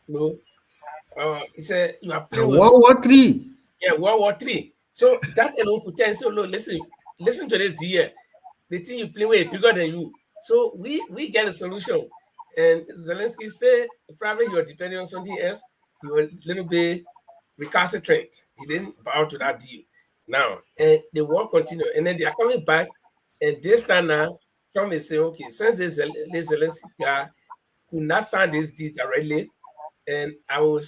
Speaker 4: he said, you are playing with
Speaker 3: World War III.
Speaker 4: Yeah, World War III. So that alone could tell you, so no, listen to this dear. The thing you play with is bigger than you. So we get a solution. And Zelensky said, probably you were depending on something else. You were a little bit recalcitrant. He didn't bow to that deal. Now, and the war continued. And then they are coming back. And this time now, Trump is saying, okay, since this Zelensky guy could not sign this deal directly, and I will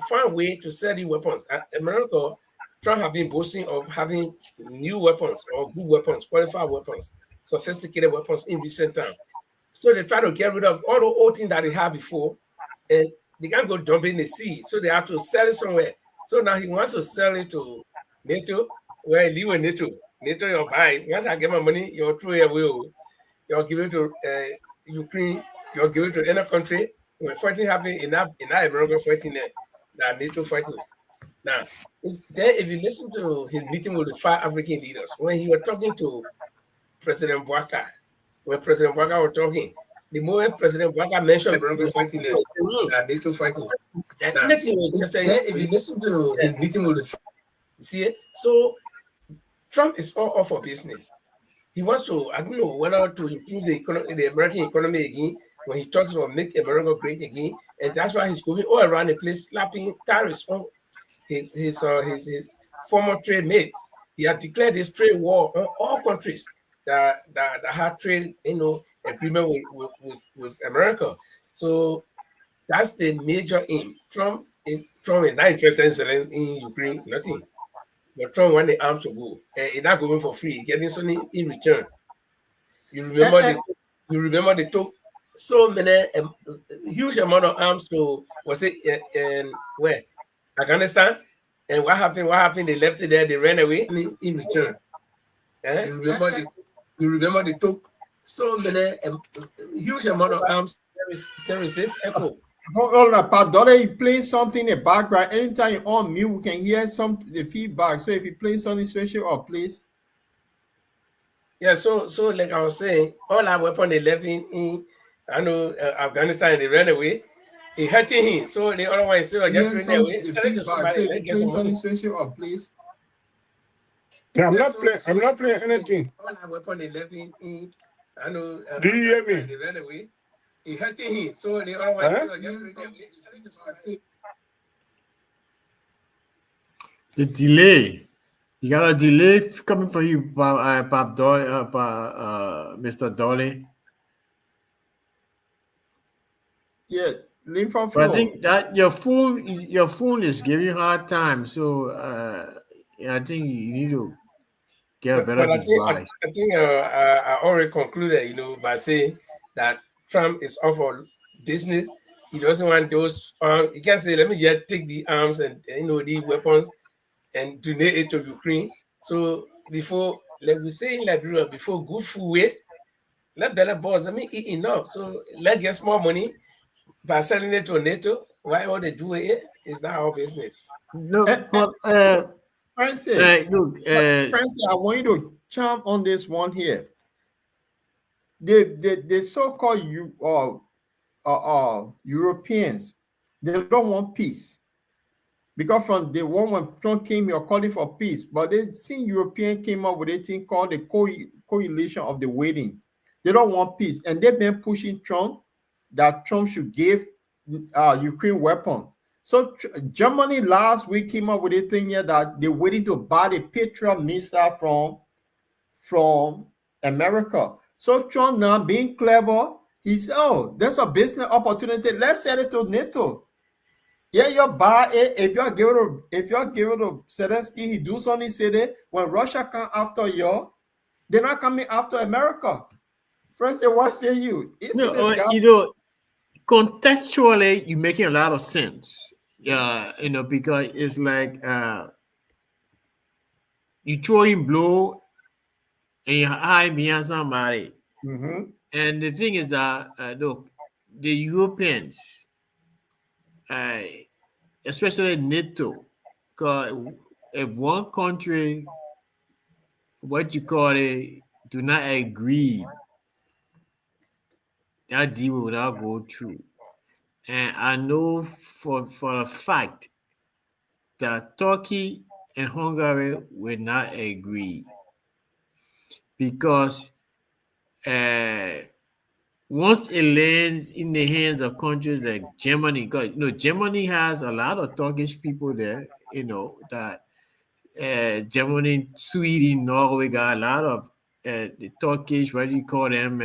Speaker 4: find a way to sell you weapons. America, Trump have been boasting of having new weapons or good weapons, qualified weapons, sophisticated weapons in recent time. So they try to get rid of all the old things that they had before, and they can't go dump in the sea. So they have to sell it somewhere. So now he wants to sell it to NATO, where he live with NATO. NATO, you'll buy. Once I get my money, you'll throw it away. You'll give it to Ukraine. You'll give it to any country. When fighting happened in that American fighting there, that NATO fighting. Now, if you listen to his meeting with the 5 African leaders, when he was talking to President Bouaka, when President Bouaka was talking, the moment President Bouaka mentioned American fighting there, that NATO fighting, if you listen to his meeting with the see, so Trump is all for business. He wants to, I don't know, whether to improve the American economy again, when he talks about make America great again, and that's why he's going all around the place slapping tariffs on his former trade mates. He had declared this trade war on all countries that had trade, agreement with America. So that's the major aim. Trump is not interested in Ukraine, nothing. But Trump want the arms to go, and he's not going for free, getting something in return. You remember they took so many huge amount of arms to where Afghanistan, and what happened? They left it there. They ran away in return. You remember they took so many huge amount of arms terrorists echo.
Speaker 1: Hold on, Pat Dollar, he plays something in the background. Anytime you're on mute, we can hear the feedback. So if you play something special or please.
Speaker 4: Yeah, so like I was saying, all our weapon they left in I know Afghanistan, they ran away. It hurting him. So the other one is still just ran away. Sell it to somebody, let's get some money.
Speaker 1: Special or please.
Speaker 3: Yeah, I'm not playing anything.
Speaker 4: All our weapon they left in I know
Speaker 3: Do you hear me?
Speaker 4: they ran away. It hurting him. So the other one is still just ran away. Sell it to somebody.
Speaker 2: The delay. You got a delay coming from you, Bob Dolly, Mr. Dolly.
Speaker 1: Yeah, lean from
Speaker 2: But
Speaker 1: floor.
Speaker 2: I think that your phone is giving you a hard time. So I think you need to get a better
Speaker 4: But
Speaker 2: device.
Speaker 4: I think I already concluded, by saying that Trump is off for business. He doesn't want those. He can say, "Let me just take the arms and the weapons and donate it to Ukraine." So before, like we say in Liberia, before good food waste, let better boss. Let me eat enough. So let's get more money by selling it to NATO. Why all they do it? It's not our business.
Speaker 2: No, but
Speaker 1: Francis,
Speaker 2: look,
Speaker 1: Francis, I want you to chime on this one here. The so-called Europeans, they don't want peace. Because from the one when Trump came here calling for peace, but they seen European came up with a thing called the coalition of the waiting. They don't want peace, and they've been pushing Trump that Trump should give Ukraine weapons. So Germany last week came up with a thing here that they're waiting to buy the Patriot missile from America. So Trump now being clever, he said, "Oh, there's a business opportunity. Let's sell it to NATO." Yeah, you buy it. If you're giving to Zelensky, he do something, say that when Russia come after you, they're not coming after America. Francis, what say you?
Speaker 2: Contextually, you're making a lot of sense. Because it's like you throw in blow and you hide behind somebody.
Speaker 1: Mm-hmm.
Speaker 2: And the thing is that look, the Europeans, especially NATO, because if one country, what you call it, do not agree, that deal will not go through. And I know for a fact that Turkey and Hungary will not agree because once it lands in the hands of countries like Germany, because Germany has a lot of Turkish people there, that Germany, Sweden, Norway got a lot of the Turkish, what do you call them,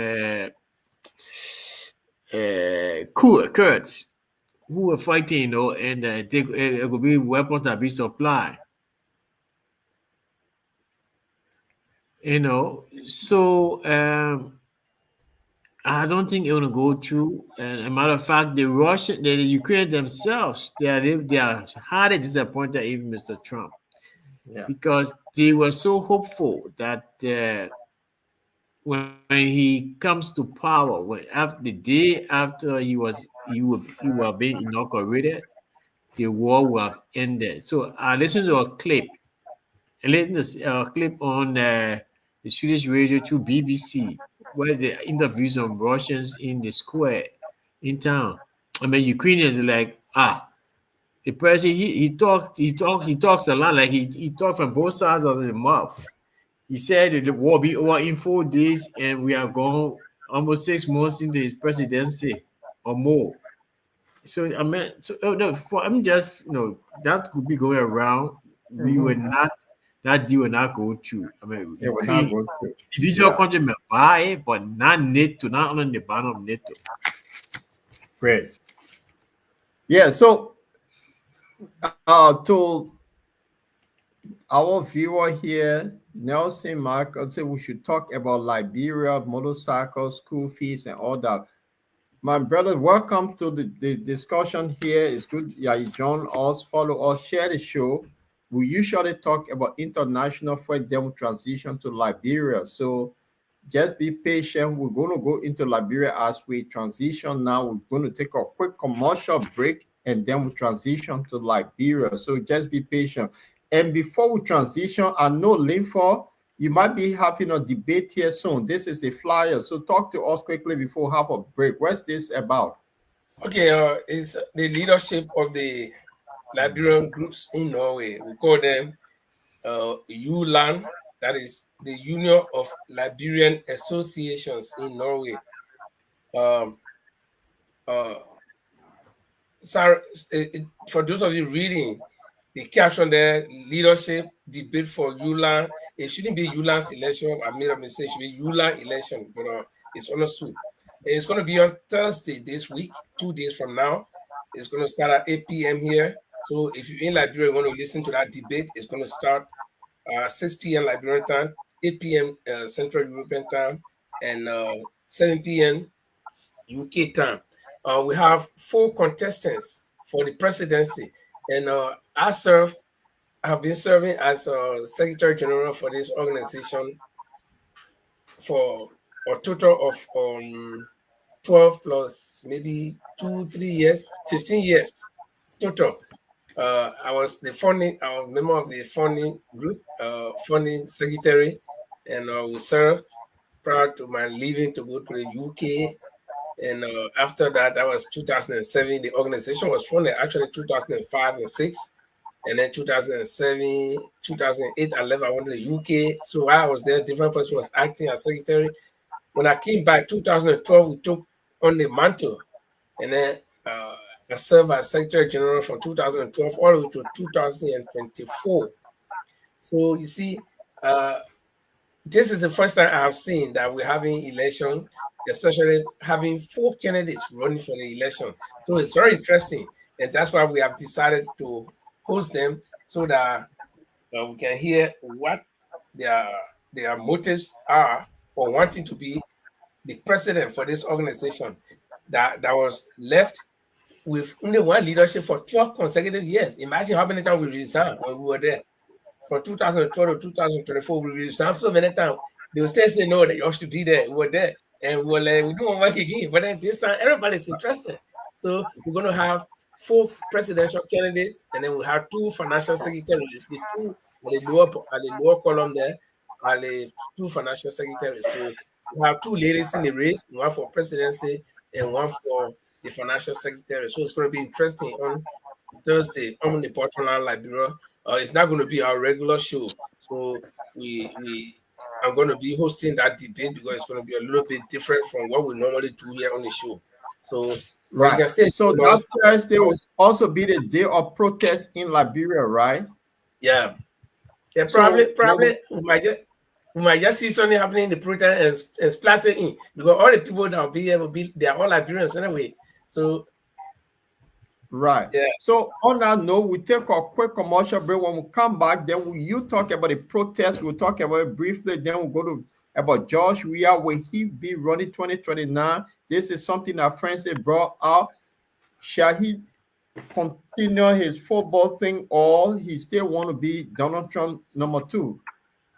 Speaker 2: Kurds, who were fighting, and it could be weapons that be supplied. So I don't think it will go through. And as a matter of fact, the Ukraine themselves, they are highly disappointed, even Mr. Trump, because they were so hopeful that when he comes to power, after the day after he was being inaugurated, the war would have ended. So I listened to a clip. I listened to a clip on the Swedish radio to BBC, where they interview some Russians in the square in town. I mean, Ukrainians are like, the president, he talks a lot, like he talks from both sides of his mouth. He said that the war be over in 4 days, and we are gone almost 6 months into his presidency or more. So I mean, that could be going around. We were not. That deal will not go through. I mean, individual country may buy it, but not NATO, not on the ban of NATO.
Speaker 1: Great. Yeah, so to our viewer here, Nelson Mark, I'd say we should talk about Liberia, motorcycles, school fees, and all that. My brother, welcome to the discussion here. It's good. Yeah, you join us, follow us, share the show. We usually talk about international freedom transition to Liberia. So Just be patient. We're going to go into Liberia as we transition now. We're going to take a quick commercial break and then we transition to Liberia. So just be patient. And before we transition, I know Linford, you might be having a debate here soon. This is the flyer. So talk to us quickly before we have a break. What's this about?
Speaker 4: Okay, it's the leadership of the Liberian groups in Norway. We call them ULAN, that is the Union of Liberian Associations in Norway. For those of you reading the caption there, leadership debate for ULAN. It shouldn't be ULAN's election. I made a mistake. It should be ULAN election, but it's understood. It's going to be on Thursday this week, 2 days from now. It's going to start at 8 p.m. here. So if you're in Liberia, you want to listen to that debate, it's going to start 6 p.m. Liberian time, 8 p.m. Central European time, and 7 p.m. UK time. We have 4 contestants for the presidency, and I have been serving as Secretary General for this organization for a total of 12 plus maybe 2-3 years, 15 years total. I was a member of the funding group, funding secretary, and we served prior to my leaving to go to the UK. And after that, that was 2007. The organization was funded actually 2005 and 6. And then 2007, 2008, I left. I went to the UK. So while I was there, different person was acting as secretary. When I came back, 2012, we took on the mantle. And then I served as Secretary General from 2012 all the way to 2024. So you see, this is the first time I have seen that we're having elections, especially having 4 candidates running for the election. So it's very interesting. And that's why we have decided to host them so that we can hear what their motives are for wanting to be the president for this organization that was left with only one leadership for 12 consecutive years. Imagine how many times we resigned when we were there. From 2012 to 2024, we resigned so many times. They will still say, no, that you should be there. We were there. And we don't work again. But then this time, everybody's interested. So we're going to have 4 presidential candidates, and then we have 2 financial secretaries. The 2 at the lower column there are the 2 financial secretaries. So we have 2 ladies in the race, one for presidency and one for the financial secretary. So it's going to be interesting on Thursday on the Portland Liberia. It's not going to be our regular show. So I'm going to be hosting that debate because it's going to be a little bit different from what we normally do here on the show. So
Speaker 1: right. So that Thursday will also be the day of protest in Liberia, right?
Speaker 4: Yeah. Yeah, probably we might just see something happening in the protest and splash it in, because all the people that will be here they are all Liberians anyway. So
Speaker 1: right. Yeah. So on that note, we take a quick commercial break. When we come back, then you talk about the protest. We'll talk about it briefly. Then we'll go to about George Weah. Will he be running 2029? This is something our friends they brought out. Shall he continue his football thing, or he still want to be Donald Trump number 2?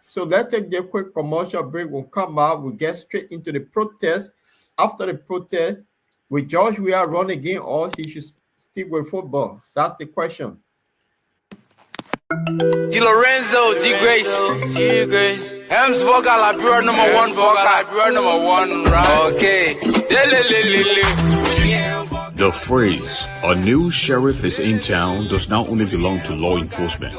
Speaker 1: So let's take the quick commercial break. We'll come back. We'll get straight into the protest. After the protest, will George Weah run again, or he should stick with football? That's the question.
Speaker 9: Di Lorenzo, G Grace. Hems vocal, Liberia number 1 vocal, Liberia number 1, right? Okay.
Speaker 10: The phrase, a new sheriff is in town, does not only belong to law enforcement.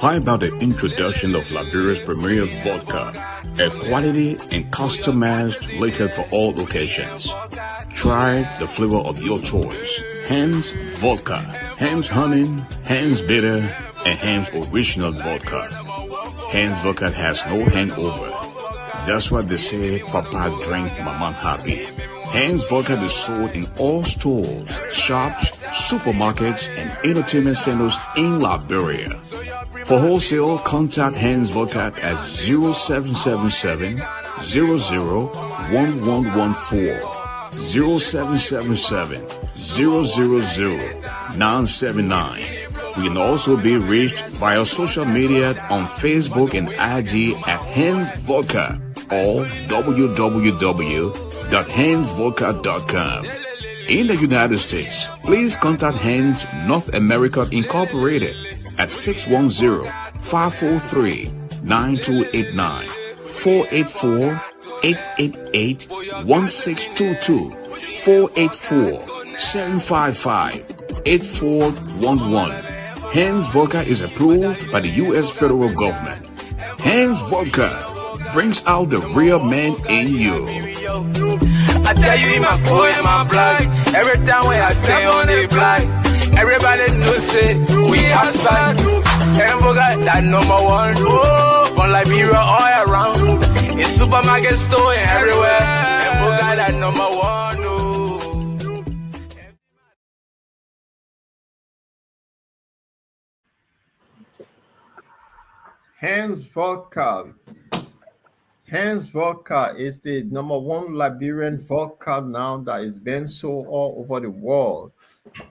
Speaker 10: How about the introduction of Liberia's premier vodka, a quality and customized liquor for all occasions? Try the flavor of your choice. Ham's Vodka, Ham's Honey, Ham's Bitter, and Ham's Original Vodka. Ham's Vodka has no hangover. That's why they say Papa drank Mama happy. Ham's Vodka is sold in all stores, shops, supermarkets, and entertainment centers in Liberia. For wholesale, contact Ham's Vodka at 0777 001114, 0777 000-979. We can also be reached via social media on Facebook and IG at Ham's Vodka. or www.hansvodka.com. In the United States, please contact Hans North America Incorporated at 610-543-9289, 484-888-1622, 484-755-8411. Hans Vodka is approved by the U.S. federal government. Hans Vodka brings out the real man in you.
Speaker 9: I tell you in my boy, in my blood. Every time when I stay on the block, everybody knows it. We have stand. And forgot that number one. Oh, from Liberia all around. In supermarket store and everywhere. And forgot that number one. Oh.
Speaker 1: Hans Vodka. Hans Vodka is the number one Liberian vodka now that is being sold all over the world.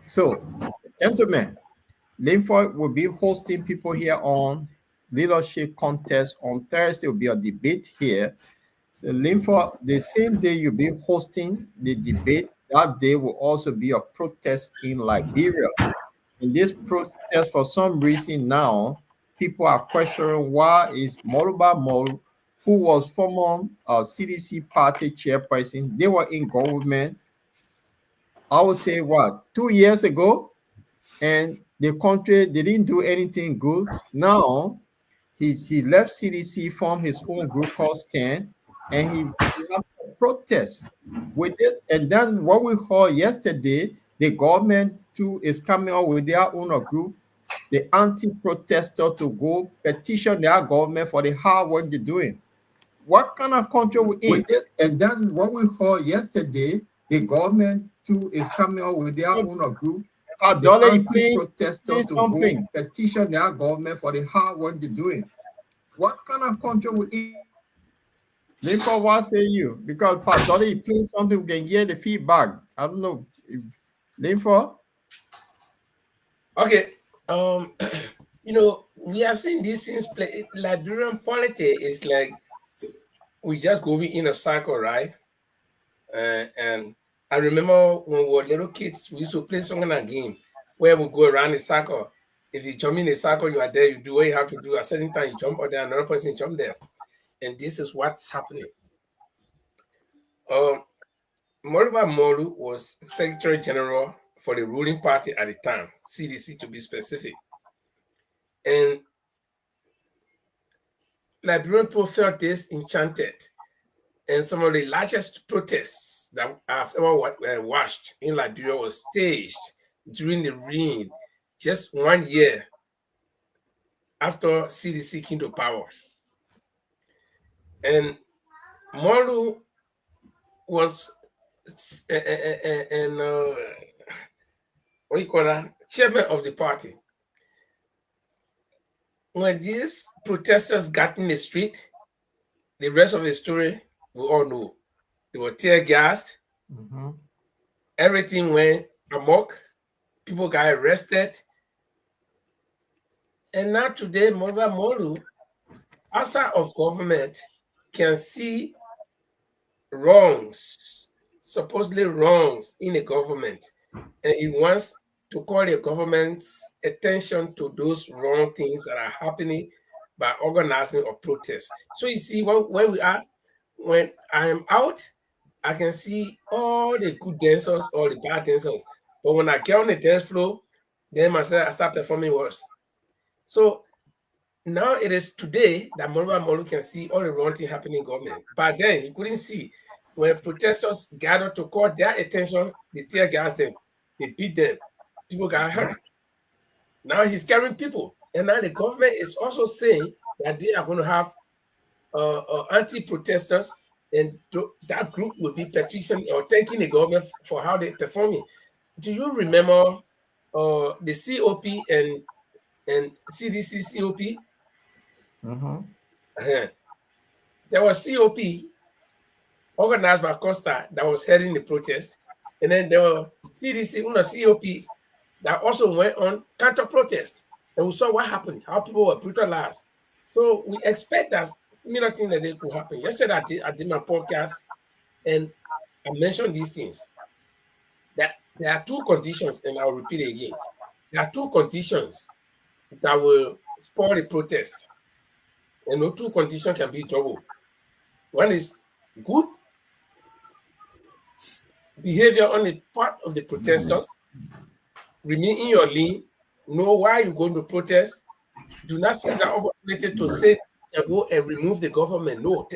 Speaker 1: So, gentlemen, Linford will be hosting people here on leadership contest on Thursday. Will be a debate here. So, Linford, the same day you'll be hosting the debate, that day will also be a protest in Liberia. In this protest, for some reason now, people are questioning why is Moluba Molu, who was former CDC party chairperson, they were in government, I would say, 2 years ago, and the country they didn't do anything good. Now, he left CDC, formed his own group called STAND, and he have a protest with it. And then what we heard yesterday, the government too is coming out with their own group, the anti-protester, to go petition their government for the hard work they're doing. What kind of country we in? And then what we heard yesterday, the government too is coming out with their own group, the anti-protester, to go petition their government for the hard work they're doing. What kind of country we in? Lincoln, what say you? Because Pastor is playing something, we can get the feedback. I don't know. Lincoln?
Speaker 4: Okay. We have seen these things play. Liberian politics is like we just go in a cycle, right? And I remember when we were little kids, we used to play some kind of game where we go around the circle. If you jump in the circle, you are there, you do what you have to do. At a certain time, you jump out there, another person jump there. And this is what's happening. Moluba Molu was Secretary General for the ruling party at the time, CDC to be specific. And Liberian people felt disenchanted. And some of the largest protests that I've ever watched in Liberia was staged during the reign, just 1 year after CDC came to power. And Molu was chairman of the party. When these protesters got in the street, the rest of the story we all know. They were tear gassed.
Speaker 1: Mm-hmm.
Speaker 4: Everything went amok. People got arrested. And now today, Moluba Molu, outside of government, can see wrongs, supposedly wrongs in the government. And he wants to call the government's attention to those wrong things that are happening by organizing a protest. So you see where we are. When I'm out, I can see all the good dancers, all the bad dancers. But when I get on the dance floor, then I start performing worse. So now it is today that Moluba Molu can see all the wrong things happening in government. But then he couldn't see. When protesters gathered to call their attention, they tear gas them, they beat them, people got hurt. Now he's carrying people. And now the government is also saying that they are going to have anti-protesters, and that group will be petitioning or thanking the government for how they're performing. Do you remember the COP and CDC COP?
Speaker 1: Mm-hmm.
Speaker 4: There was COP organized by Costa that was heading the protest, and then there were CDC, COP that also went on counter protest, and we saw what happened, how people were brutalized. So we expect that similar thing that they could happen. Yesterday I did my podcast and I mentioned these things. That there are two conditions, and I'll repeat it again. There are two conditions that will spoil the protest. And no two conditions can be double. One is good behavior on the part of the protesters. Remain in your lane. Know why you're going to protest. Do not seize the opportunity to say and go and remove the government. No,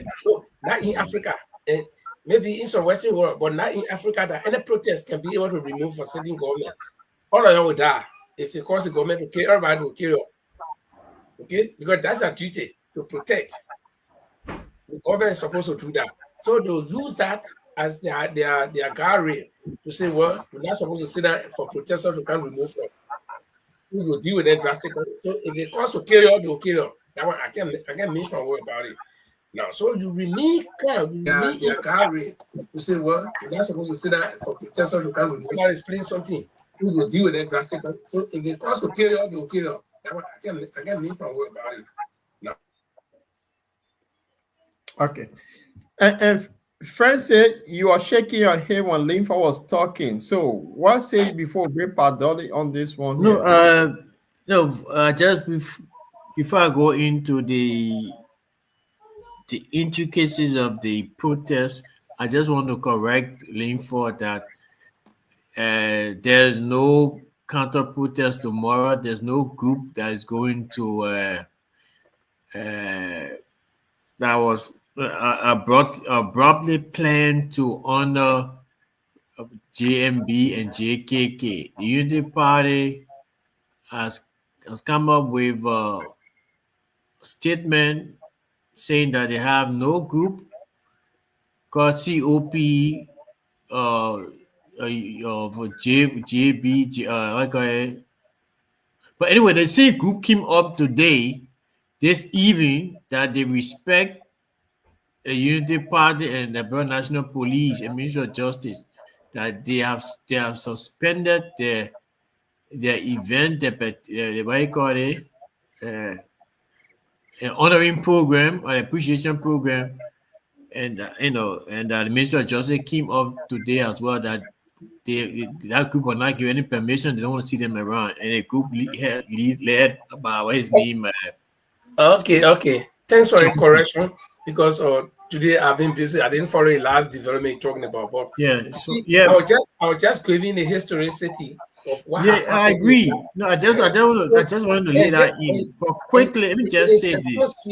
Speaker 4: not in Africa. And maybe in some Western world, but not in Africa that any protest can be able to remove for sitting government. All of you will die. If you cause the government to kill, everybody will kill you. Okay? Because that's our duty to protect. The government is supposed to do that. So they'll use that as their guardrail to say, well, we're not supposed to sit down for protesters who can't remove us. We will deal with them drastically. So if they cause to kill you, they will kill you. That one I can't mention a word about it. Now, so you remain calm, you remain in your guardrail to say, well, we're not supposed to sit down for protesters who can't remove us. That explains something. We will deal with them drastically. So if they cause to kill you, they will kill you. That one I can't mention a word about it. Now.
Speaker 1: Okay. And friend said you are shaking your head when Linfa was talking. So what say you before we bring Padoli on this one?
Speaker 2: Just before I go into the intricacies of the protest, I just want to correct Linfa that there's no counter protest tomorrow. There's no group that is going to that was abruptly planned to honor JMB and JKK. The Unity Party has come up with a statement saying that they have no group called COP for JB. But anyway, the same group came up today, this evening, that they respect the Unity Party and the Liberia National Police and Ministry of Justice, that they have suspended their event, an honoring program, an appreciation program, and the Ministry of Justice came up today as well that that group will not give any permission. They don't want to see them around, and a group led by what his name.
Speaker 4: Okay. Thanks for the correction, because today I've been busy. I didn't follow the last development you're talking about. But I was just giving the historicity of what happened.
Speaker 2: I agree. No, I just wanted to lay that in. But quickly, let me just say this.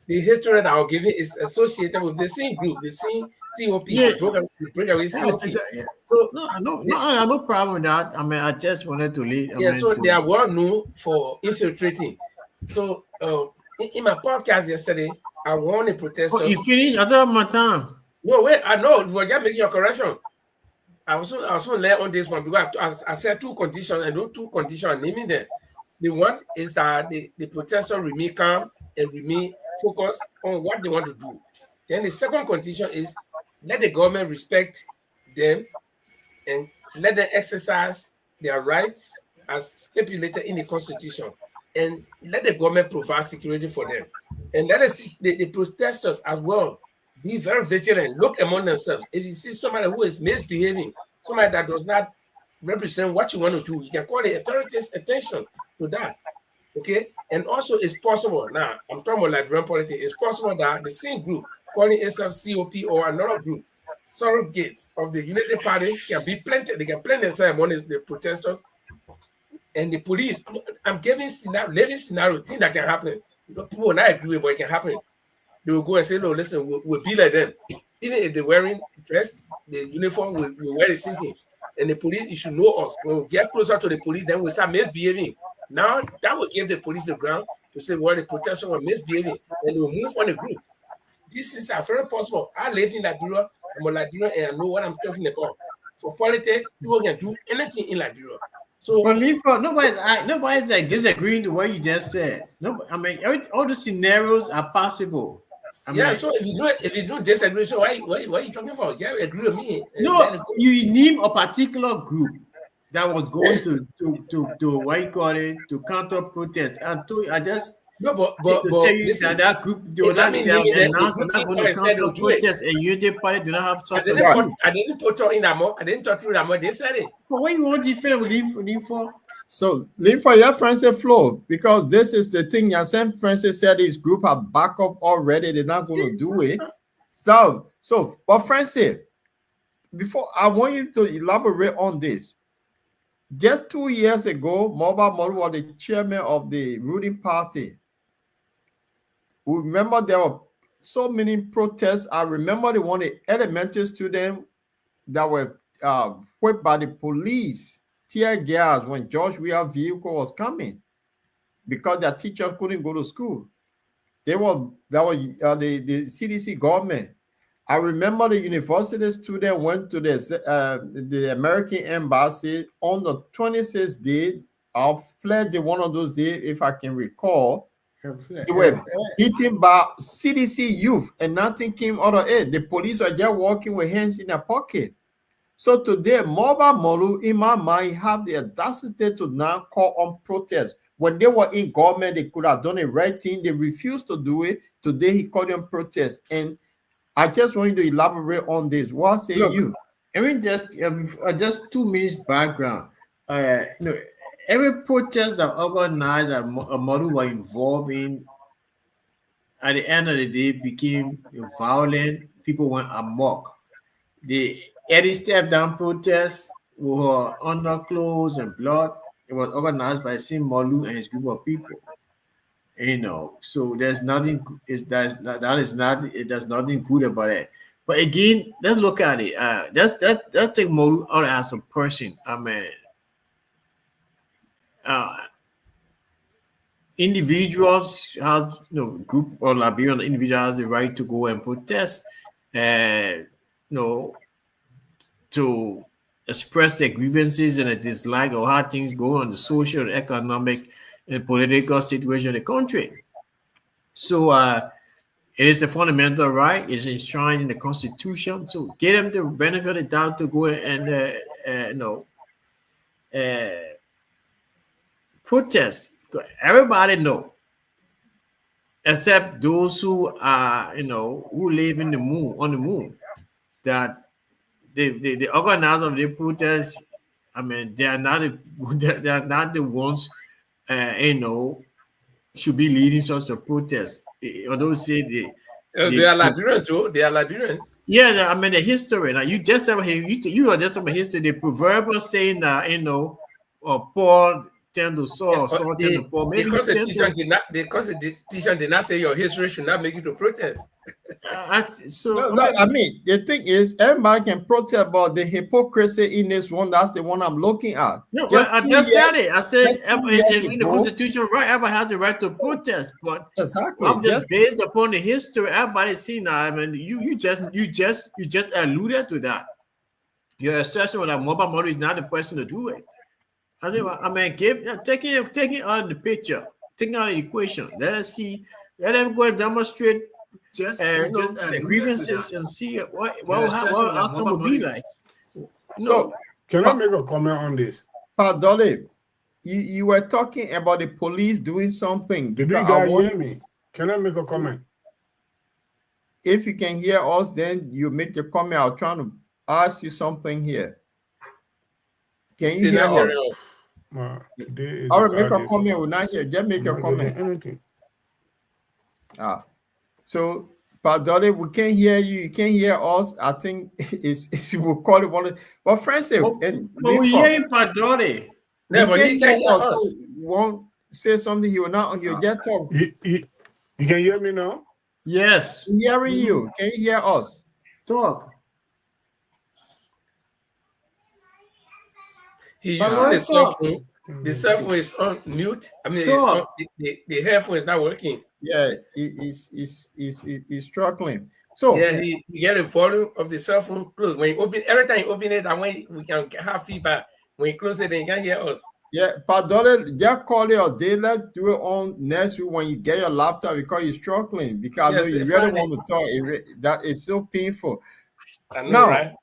Speaker 4: The history that I'll give you is associated with the same group, the same COP, breakaway COP.
Speaker 2: So no problem with that. I mean, I just wanted to lead.
Speaker 4: They are well known for infiltrating. So in my podcast yesterday, I warned the protesters.
Speaker 2: Oh, you finished? I thought my time.
Speaker 4: No, wait. I know. We were just making your correction. I was going to lay on this one because I said two conditions, and those two conditions are naming them. The one is that the protesters remain calm and remain focused on what they want to do. Then the second condition is let the government respect them and let them exercise their rights as stipulated in the Constitution, and let the government provide security for them. And let us the protesters as well be very vigilant. Look among themselves. If you see somebody who is misbehaving, somebody that does not represent what you want to do, you can call the authorities' attention to that. Okay, and also it's possible. Now I'm talking about Liberian politics. It's possible that the same group calling itself COP or another group, surrogates of the Unity Party, can be planted. They can plant themselves among the protesters and the police. I'm giving living scenario thing that can happen. People will not agree, but it can happen. They will go and say, "No, listen, we'll be like them." Even if they're wearing dress, the uniform will wear the same thing. And the police, you should know us. When we get closer to the police, then we start misbehaving. Now that will give the police the ground to say, well, the protesters were misbehaving, and they will move on the group. This is very possible. I live in Liberia, I'm a Liberian, and I know what I'm talking about. For politics, people can do anything in Liberia. So,
Speaker 2: but nobody's like disagreeing to what you just said. No, I mean, all the scenarios are possible.
Speaker 4: So if you do disagree, so why are you talking about? Yeah, agree with me.
Speaker 2: No, you name a particular group that was going to what you call it, to counter protest. And I just
Speaker 4: No,
Speaker 2: to
Speaker 4: but
Speaker 2: tell you
Speaker 4: listen,
Speaker 2: that group do
Speaker 4: it
Speaker 2: not
Speaker 4: not mean
Speaker 2: they have
Speaker 4: maybe
Speaker 2: announced
Speaker 4: the
Speaker 2: they're not
Speaker 4: good
Speaker 2: going to
Speaker 4: thing said
Speaker 2: counter
Speaker 4: they'll do it.
Speaker 2: protest, and Unity Party do not have
Speaker 4: I
Speaker 2: such a
Speaker 4: didn't
Speaker 2: group.
Speaker 4: put her in that more. I didn't talk through that more. They said it.
Speaker 2: But what you want to defend leave for?
Speaker 1: So leave for your Francis flow, because this is the thing. Yasin Francis said his group have back up already. They're not going to do it. So but Francis, before I want you to elaborate on this. Just 2 years ago, Mobile Molu was the chairman of the ruling party. We remember there were so many protests. I remember the one the elementary students that were whipped by the police, tear gas when George Weah vehicle was coming because their teacher couldn't go to school. That was the CDC government. I remember the university student went to the American embassy on the 26th day. I fled the one of those days, if I can recall. They were beaten by CDC youth, and nothing came out of it. The police were just walking with hands in their pocket. So today, Mobile Molu, in my mind, have the audacity to now call on protest. When they were in government, they could have done the right thing. They refused to do it. Today, he called them protest. And I just want you to elaborate on this. What say you?
Speaker 2: I mean, just 2 minutes background. Every protest that organized a model were involved in, at the end of the day, became violent. People went amok. The Eddie Step Down protest were underclothes and blood. It was organized by Sim Molu and his group of people. So there's nothing. There's nothing good about it. But again, let's look at it. Let's take Molu out as a person. I mean, individuals have group or Liberian individual has the right to go and protest, to express their grievances and a dislike of how things go on the social, economic, and political situation in the country. So it is the fundamental right. It's enshrined in the Constitution. So give them the benefit of the doubt to go and protest. Everybody know, except those who are who live in the moon, on the moon, that the organizers of the protest. I mean, they are not the ones should be leading such a protest. Although say
Speaker 4: they are Liberians, Joe. They are Liberians.
Speaker 2: Yeah, I mean the history. Now you just said you are just about history. The proverbial saying that Paul tend to sow, tend to pour.
Speaker 4: Maybe the Constitution did not say your history should not make you to protest.
Speaker 1: I mean, the thing is, everybody can protest about the hypocrisy in this one. That's the one I'm looking at.
Speaker 2: No, I just said it. I said in the Constitution, right? Everybody has the right to protest, but
Speaker 1: exactly,
Speaker 2: I'm just based upon the history. Everybody's seen that. I mean, you just alluded to that. Your assertion that Mobile Molu is not the person to do it. I mean, taking out of the picture, taking out of the equation. Let them go and demonstrate grievances and see what outcome will be like.
Speaker 3: So, can I make a comment on this?
Speaker 1: Dolly, you were talking about the police doing something.
Speaker 3: Did you guys hear me? Can I make a comment?
Speaker 1: If you can hear us, then you make your comment. I'm trying to ask you something here. Can you hear us? All right, make a comment. We're not here. Just make a comment.
Speaker 3: Anything.
Speaker 1: So, Padre, we can't hear you. You can't hear us. I think we'll call it one. But Francis,
Speaker 2: we hear you, Padre.
Speaker 1: Yeah, but he can't hear us. So won't say something. He will not. He'll just talk.
Speaker 3: You can hear me now?
Speaker 2: Yes.
Speaker 1: Hearing you. Can you hear us?
Speaker 2: Talk.
Speaker 4: He using the cell phone. The cell phone is on mute. I mean, the headphone is not working.
Speaker 1: Yeah, he's struggling. So
Speaker 4: yeah, he get the volume of the cell phone closed. When you open, every time you open it, and when we can have feedback. When you close it, then you can hear us.
Speaker 1: Yeah, but just call it a day. Let's do it on next week when you get your laptop because you're struggling. Because I know you really want to talk. That is so painful.
Speaker 4: I know,
Speaker 1: now,
Speaker 4: right?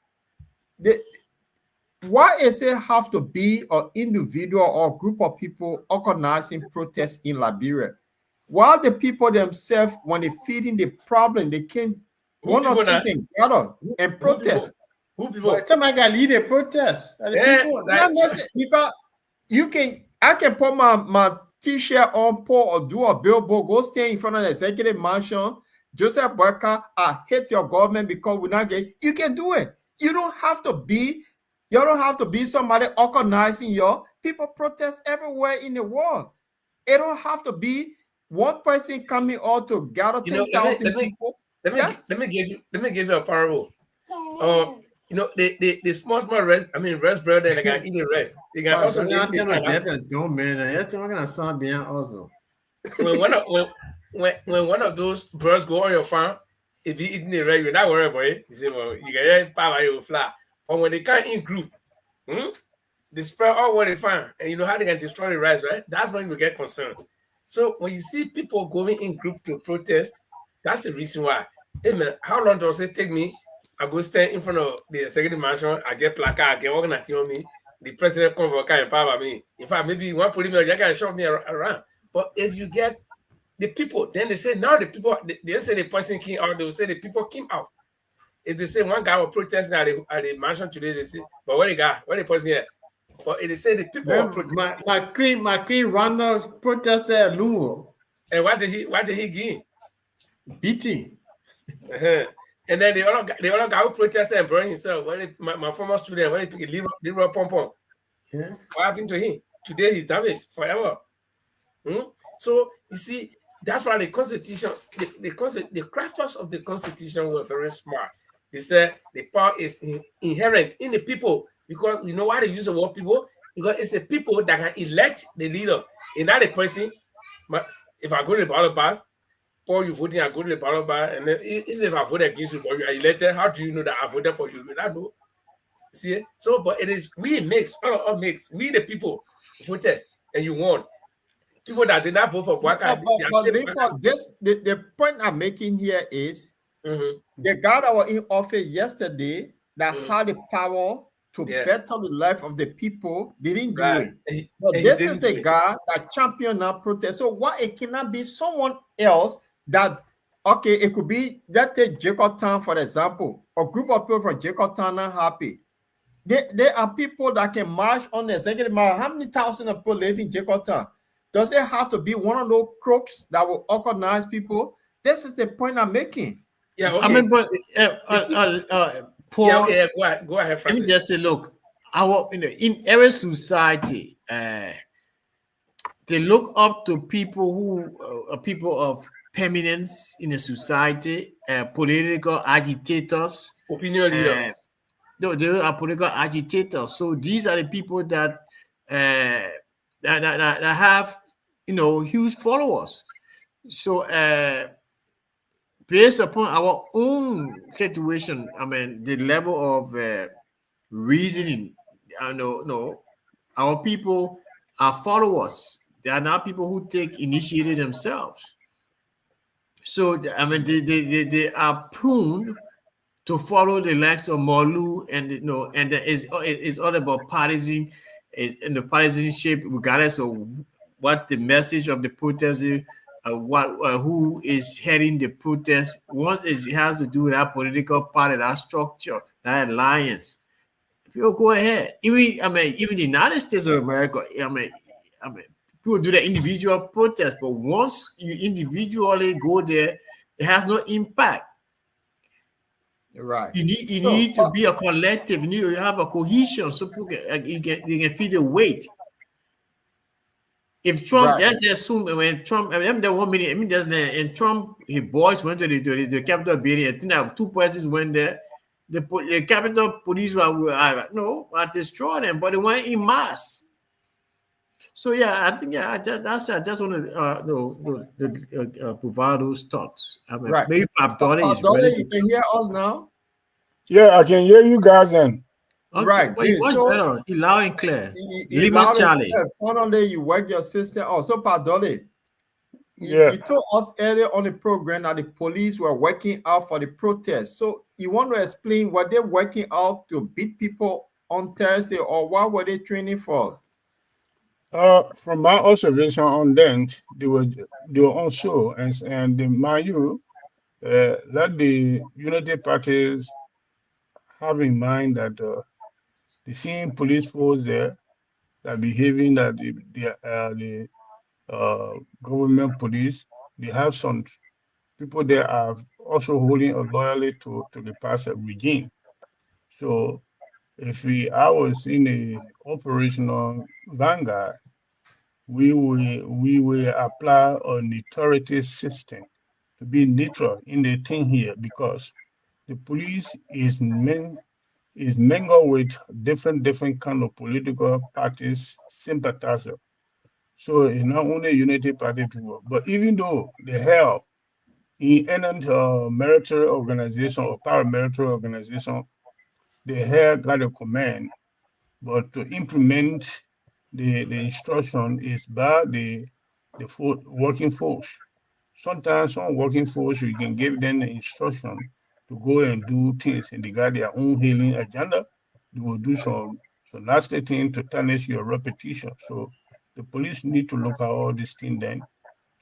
Speaker 1: Why is it have to be an individual or group of people organizing protests in Liberia? While the people themselves, when they feeding the problem, they can one or two can gather and protest.
Speaker 4: Who people?
Speaker 2: But somebody got to lead a protest. Are the people
Speaker 1: Because I can put my t-shirt on, Paul, or do a billboard, go stand in front of the executive mansion. Joseph Barker, I hate your government because we're not getting. You can do it. You don't have to be somebody organizing your people protest everywhere in the world. It don't have to be one person coming out to gather 10,000 people.
Speaker 4: Let me give you a parable. The small rest brother, they can eat the rest. They can also eat the
Speaker 2: don't man. That's not gonna sound beyond also.
Speaker 4: When one of those birds go on your farm, if you eating the rest, you're not worried about it. You say, well, you can hear power, you will fly. But when they can't in group, they spread all what they find, and you know how they can destroy the rice, right? That's when you get concerned. So when you see people going in group to protest, that's the reason why. Hey man, how long does it take me? I go stand in front of the executive mansion, I get placard, I get organizing on me, the president come for and empower me. In fact, maybe one police man can shove me around. But if you get the people, then they say now the people, they say the person came out, they will say the people came out. If they say one guy was protesting at the mansion today, they say, but what the person here? But if they say the people were protesting.
Speaker 2: My queen Ronald protested at Louisville.
Speaker 4: And what did he gain?
Speaker 2: Beating.
Speaker 4: And then the other guy who protested and burned himself, my former student, when he took a liver pom.
Speaker 2: Yeah.
Speaker 4: What happened to him? Today he's damaged forever. So you see, that's why the Constitution, the crafters of the Constitution were very smart. They said the power is inherent in the people, because you know why they use the word people? Because it's the people that can elect the leader. And not the person. If I go to the ballot box, Paul, you voting, I go to the ballot box, and then if I vote against you, but you are elected, how do you know that I voted for you? I know. See? So, but it is we mix, all mix. We the people voted, and you won. People that did not vote for Bwaka.
Speaker 1: The point I'm making here is the guy that was in office yesterday that had the power to better the life of the people didn't do it. But this is the guy that championed that protest. So why it cannot be someone else that, okay, it could be, let's take Jacob for example. A group of people from Jacob are happy. There are people that can march on the executive march. How many thousands of people live in Jacob? Does it have to be one of those crooks that will organize people? This is the point I'm making.
Speaker 2: Yeah, okay. I mean, but Paul,
Speaker 4: go ahead, Francis.
Speaker 2: Let me just say, look, in every society, they look up to people who are people of permanence in a society, political agitators,
Speaker 4: opinion leaders.
Speaker 2: No, they are political agitators. So these are the people that that have, huge followers. So based upon our own situation, I mean, the level of reasoning, our people are followers. They are not people who take initiative themselves. So I mean, they are prone to follow the likes of Molu, and it's all about partisan, and the partisanship, regardless of what the message of the protest is, who is heading the protest. Once it has to do with that political party, that structure, that alliance, people go ahead. Even the United States of America, people do the individual protest, but once you individually go there, it has no impact.
Speaker 1: Right.
Speaker 2: You need to be a collective. You need to have a cohesion so people can feel the weight. If Trump, let's assume when Trump, there 1 minute, and Trump, his boys went to the Capitol building. I think that 2 presidents went there. The Capitol police were destroyed them, but they went in mass. So I think I just want to provide those thoughts.
Speaker 1: Right.
Speaker 2: Maybe Abdullah is ready.
Speaker 1: You can hear us now.
Speaker 3: Yeah, I can hear you guys then.
Speaker 2: Okay.
Speaker 1: Right.
Speaker 2: So, loud and clear. Lima Charlie.
Speaker 1: Finally, you work your system. Also, Padole. You told us earlier on the program that the police were working out for the protest. So you want to explain what they're working out to beat people on Thursday, or what were they training for?
Speaker 3: From my observation on them, they were on show, and mind you, let the unity parties have in mind that the same police force there that behaving that the government police, they have some people there are also holding a loyalty to the past regime. So I was in a operational vanguard, we will apply a neutrality system to be neutral in the thing here because the police is mingled with different kind of political parties sympathizer. So it's not only unity party people, but even though they have in any military organization or paramilitary organization, they have got a command, but to implement the instruction is by the working force. Sometimes some working force you can give them the instruction to go and do things and they got their own healing agenda. They will do some nasty thing to tarnish your reputation. So the police need to look at all these things then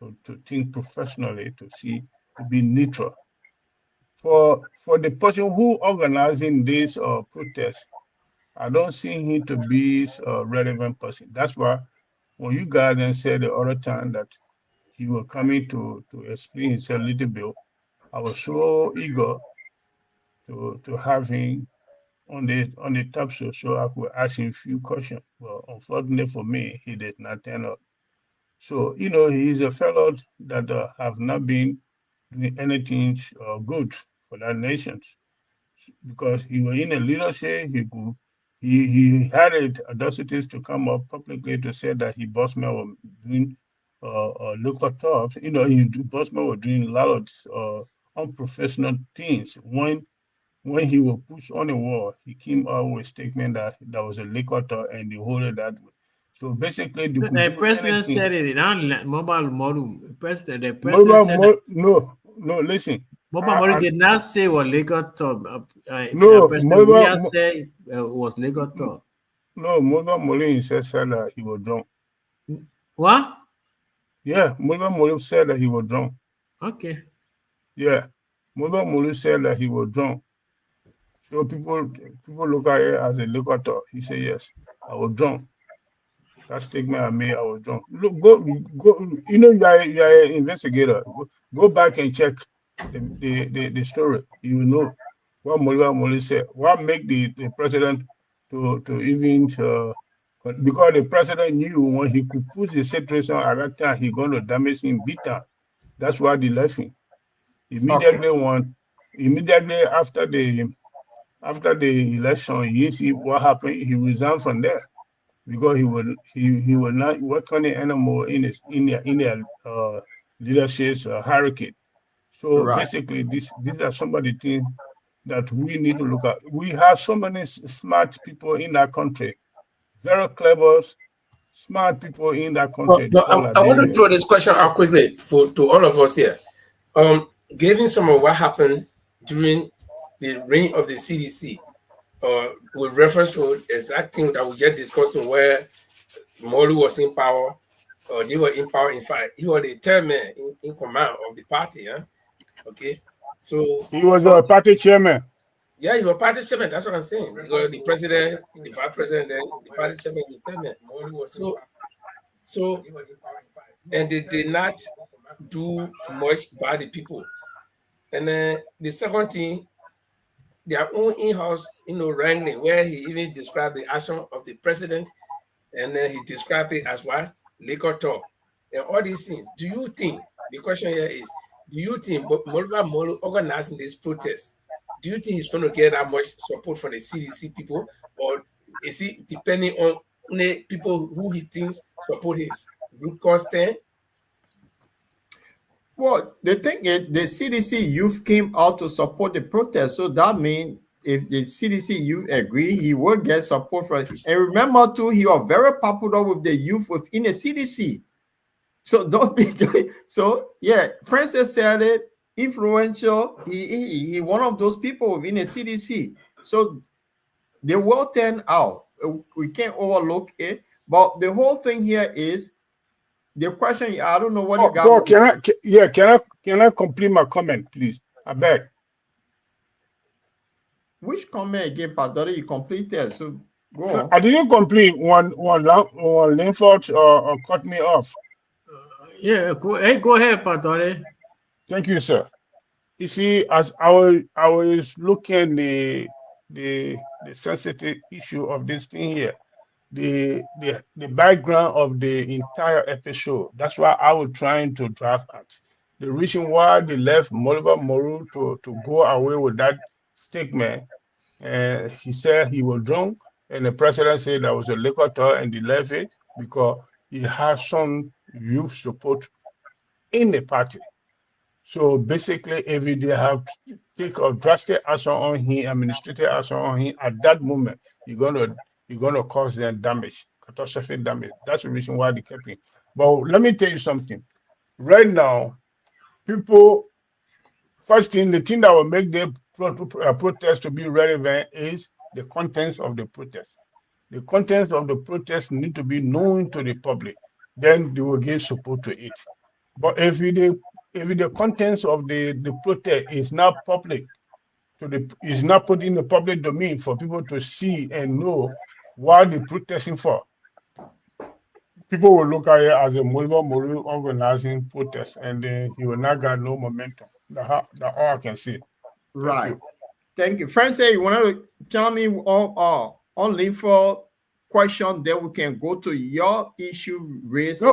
Speaker 3: to think professionally to see to be neutral. For the person who organizing this protest, I don't see him to be a relevant person. That's why when you guys then said the other time that he was coming to explain himself a little bit, I was so eager to have him on the top show so I could ask him a few questions. But unfortunately for me, he did not turn up. So he's a fellow that have not been doing anything good for that nation because he was in a leadership. He had it audacities to come up publicly to say that he bossman was doing local talks. His bossman was doing a lot of unprofessional things. When he was pushed on the wall, he came out with a statement that that was a liquor talk and they hold it that way. So basically, they could
Speaker 2: The
Speaker 3: do
Speaker 2: president
Speaker 3: anything.
Speaker 2: said it in our mobile model. The president
Speaker 3: Mobile,
Speaker 2: said that
Speaker 3: no, listen.
Speaker 2: mobile model did not say what legal talk.
Speaker 3: No,
Speaker 2: President William said was legal talk.
Speaker 3: no, Mobile Molin said that he was drunk.
Speaker 2: What?
Speaker 3: Yeah, Mobile Molin said that he was drunk.
Speaker 2: Okay.
Speaker 3: Yeah, Mobile Molin said that he was drunk. So people look at it as a liquor talk. He said, yes, I was drunk. That statement I made, I was drunk. Look, go. You are an investigator. Go back and check the story. You will know what Moli said. What make the president to even because the president knew when he could push the situation at that time, he going to damage him big time. That's why they left him. Immediately after the election, you see what happened. He resigned from there because he was not working anymore in their leadership hierarchy. So
Speaker 1: Right.
Speaker 3: basically, these are some of the things that we need to look at. We have so many smart people in that country, very clever, smart people in that country
Speaker 4: But
Speaker 3: called
Speaker 4: I want to
Speaker 3: Liberia.
Speaker 4: throw this question out quickly to all of us here. Given some of what happened during the reign of the CDC, with reference to the exact thing that we just discussing, where Molu was in power, or they were in power. In fact, he was the third man in command of the party. Huh? Okay, so
Speaker 3: He was a party chairman.
Speaker 4: yeah, you were party chairman. That's what I'm saying. Because the president, the vice president, then the party chairman is the third man. So, and they did not do much by the people. And then the second thing, their own in-house, wrangling, where he even described the action of the president, and then he described it as what? Liquor talk. And all these things. Do you think, the question here is, do you think Moluba Molu organizing this protest, do you think he's going to get that much support from the CDC people, or is he depending on the people who he thinks support his root cause stand?
Speaker 1: Well, the thing is, the CDC youth came out to support the protest. So that means if the CDC youth agree, he will get support from it. And remember, too, he was very popular with the youth within the CDC. So don't be so yeah. Francis said it, influential. He one of those people within the CDC. So they will turn out. We can't overlook it. But the whole thing here is the question. I don't know what you got.
Speaker 3: Paul, can I complete my comment, please? I beg.
Speaker 1: Which comment again, Padre? You completed, so go on.
Speaker 3: I didn't complete one Linford cut me off.
Speaker 2: Yeah, go ahead, Padre.
Speaker 3: Thank you, sir. You see, as I was looking the sensitive issue of this thing here, the background of the entire episode. That's why I was trying to draft at. The reason why they left Moliver Moru to go away with that statement, he said he was drunk, and the president said that was a liquor tour, and they left it because he has some youth support in the party. So basically, if they have to take a drastic action on him, administrative action on him, at that moment, you're gonna cause them damage, catastrophic damage. That's the reason why they kept him. But let me tell you something. Right now, people, first thing, the thing that will make the protest to be relevant is the contents of the protest. The contents of the protest need to be known to the public. Then they will give support to it. But if the contents of the protest is not public, is not put in the public domain for people to see and know what they're protesting for, people will look at it as a Mori organizing protest, and then he will not get no momentum. That's all I can say.
Speaker 1: Right. Thank you. Francis, you want to tell me on Linford question, then we can go to your issue raised.
Speaker 2: I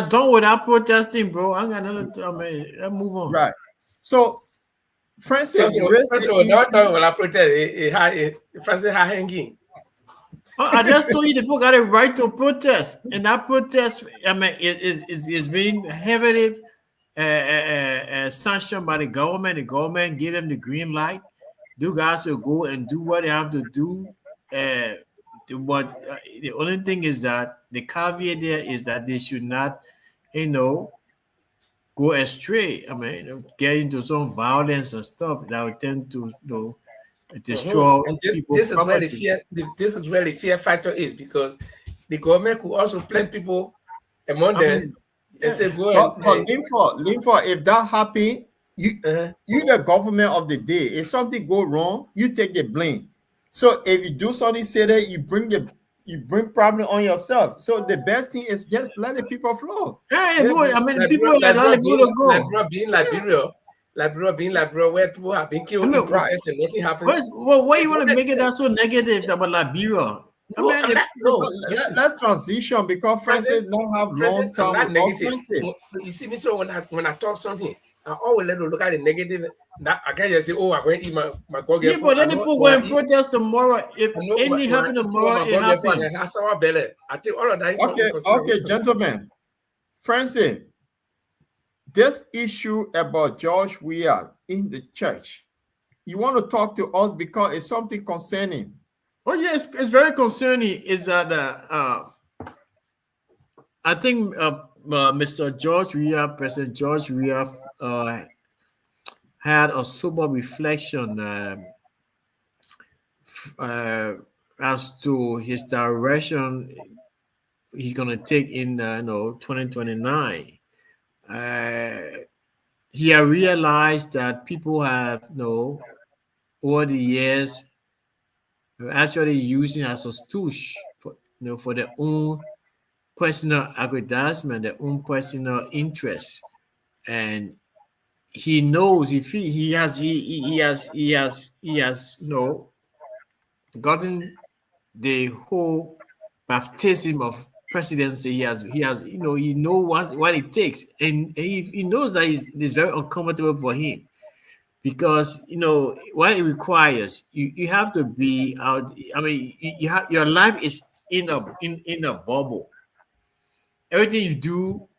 Speaker 2: done without protesting, bro. I got another. Let's move on.
Speaker 1: Right. So, Francis,
Speaker 4: first of all, don't talk about protest. Francis hanging.
Speaker 2: I just told you the people got a right to protest, and that protest, is being heavily sanctioned by the government. The government give them the green light. You guys will go and do what they have to do. But the only thing is that the caveat there is that they should not, go astray. Get into some violence and stuff that would tend to, destroy.
Speaker 4: And this is where the fear. This is where the fear factor is, because the government could also plant people among them and say, "Go."
Speaker 1: But Linford, if that happen, you the government of the day. If something go wrong, you take the blame. So if you do something, say that you bring problem on yourself. So the best thing is just let the people flow.
Speaker 2: Hey, boy, people let the people go.
Speaker 4: Liberia being Liberia, where people have been killed in protests and nothing happened.
Speaker 2: Why you want to make it that so negative about Liberia?
Speaker 1: Let's transition, because Francis don't have long term.
Speaker 4: Not negative. You see me, so when I talk something, I always let them look at the negative. I can't just say, "Oh, I'm going to eat my girl."
Speaker 2: Yeah, but then people go and protest tomorrow. If anything happen tomorrow, it happens.
Speaker 4: That's our belly. I think all of that.
Speaker 1: Okay, gentlemen. Francis, this issue about George Weah in the church, you want to talk to us because it's something concerning.
Speaker 2: Oh yes, it's very concerning. Is that I think Mr. George Weah, President George Weah, had a sober reflection as to his direction he's gonna take in 2029. He had realized that people have over the years actually using as a stooge for their own personal aggrandizement, their own personal interests, and he knows if he has gotten the whole baptism of presidency. He knows what it takes, and he knows that it's very uncomfortable for him, because what it requires, you have to be out. Your life is in a bubble. Everything you do,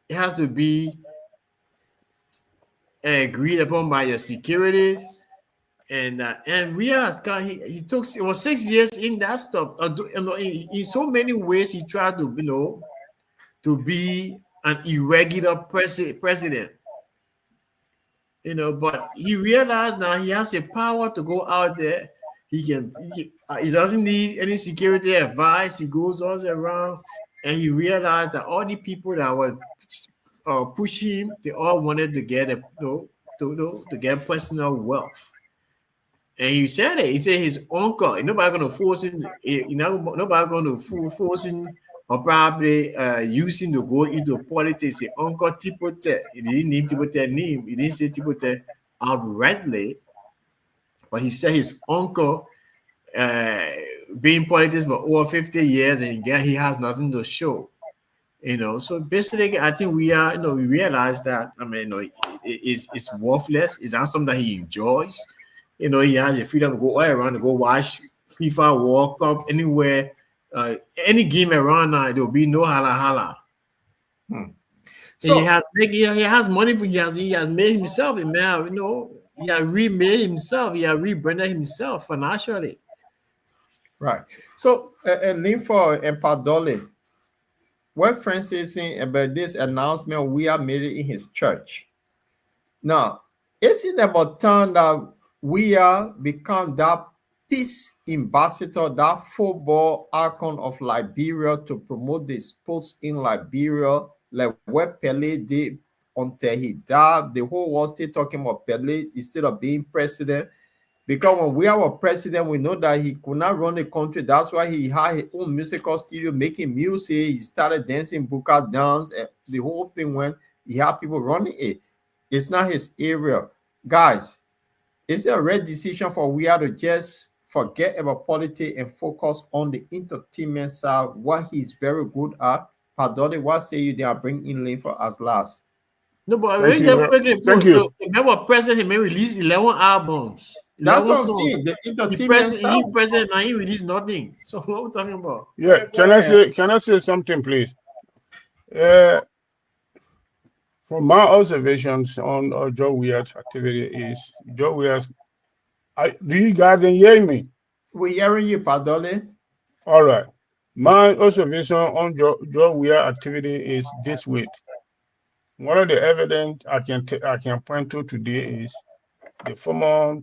Speaker 2: it has to be agreed upon by your security, and he took 6 years in that stuff. In so many ways, he tried to be an irregular president. But he realized now he has the power to go out there. He doesn't need any security advice. He goes all around, and he realized that all the people that were push him, they all wanted to get to get personal wealth. And he said it. He said his uncle. Nobody gonna force him. Nobody gonna force him or probably using to go into politics. His uncle Tipote. He didn't name Tipote name. He didn't say Tipote outrightly, but he said his uncle been in politics for over 50 years, and he has nothing to show. So basically, I think we realize that, it's worthless. It's not something that he enjoys. He has the freedom to go all around to go watch FIFA World Cup anywhere, any game around now. There will be no holla holla. So he has money. He has made himself a man. He has remade himself. He has rebranded himself financially.
Speaker 1: Right. So, Linford and Padole, what Francis is saying about this announcement we have made it in his church. Now, is it about time that we are become that peace ambassador, that football icon of Liberia, to promote the sports in Liberia, like what Pele did until he died? The whole world still talking about Pele instead of being president. Because when we are a president, we know that he could not run the country. That's why he had his own musical studio making music. He started dancing, buka dance, and the whole thing when he had people running it. It's not his area. Guys, is it a right decision for we are to just forget about politics and focus on the entertainment side, what he's very good at? Padori, what say you they are bringing in Linford as last?
Speaker 2: No, but
Speaker 3: Thank you.
Speaker 2: Remember, president may release 11 albums.
Speaker 1: That's what I'm saying. The entertainment side.
Speaker 2: He president now, he released nothing. So what are we talking about?
Speaker 3: Yeah, can I say something, please? From my observations on Joe Weird's activity is Joe Weir's. Do you guys hear me?
Speaker 1: We're hearing you, Padole.
Speaker 3: All right. My observation on Joe Weir activity is this way. One of the evidence I can point to today is the former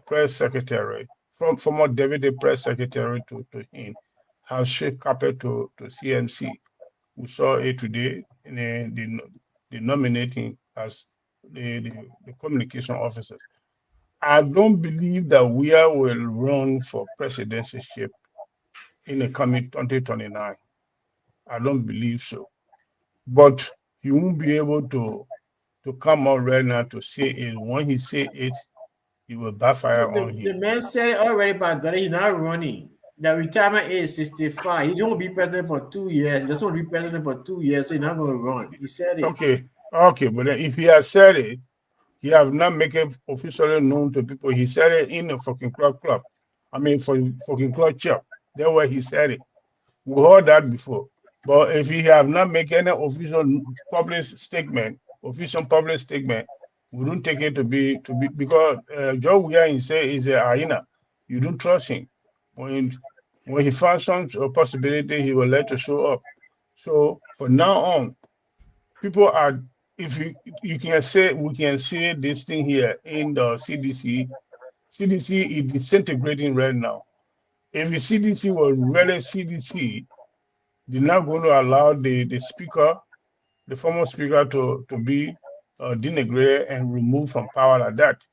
Speaker 3: press secretary, from former deputy press secretary to him, has shipped carpet to CMC. We saw it today in the nominating as the communication officers. I don't believe that we will run for presidentship in the coming 2029. I don't believe so. But he won't be able to come out right now to say it. When he say it, it will backfire on him.
Speaker 2: The man said it already, but that he's not running. The retirement age is 65. He don't be president for 2 years. He doesn't want to be president for 2 years, so he's not going to run. He said it.
Speaker 3: Okay, but then if he has said it, he have not make it officially known to people. He said it in the fucking club. I mean, for fucking club chop. That's where he said it. We heard that before. But if he have not make any official public statement, we don't take it to be because Joe Weir say is a hyena. You don't trust him. When he finds some possibility, he will let you show up. So from now on, people are. If you can say, we can see this thing here in the CDC. CDC is disintegrating right now. If the CDC was really CDC, they're not going to allow the speaker, the former speaker, to be denigrated and removed from power like that.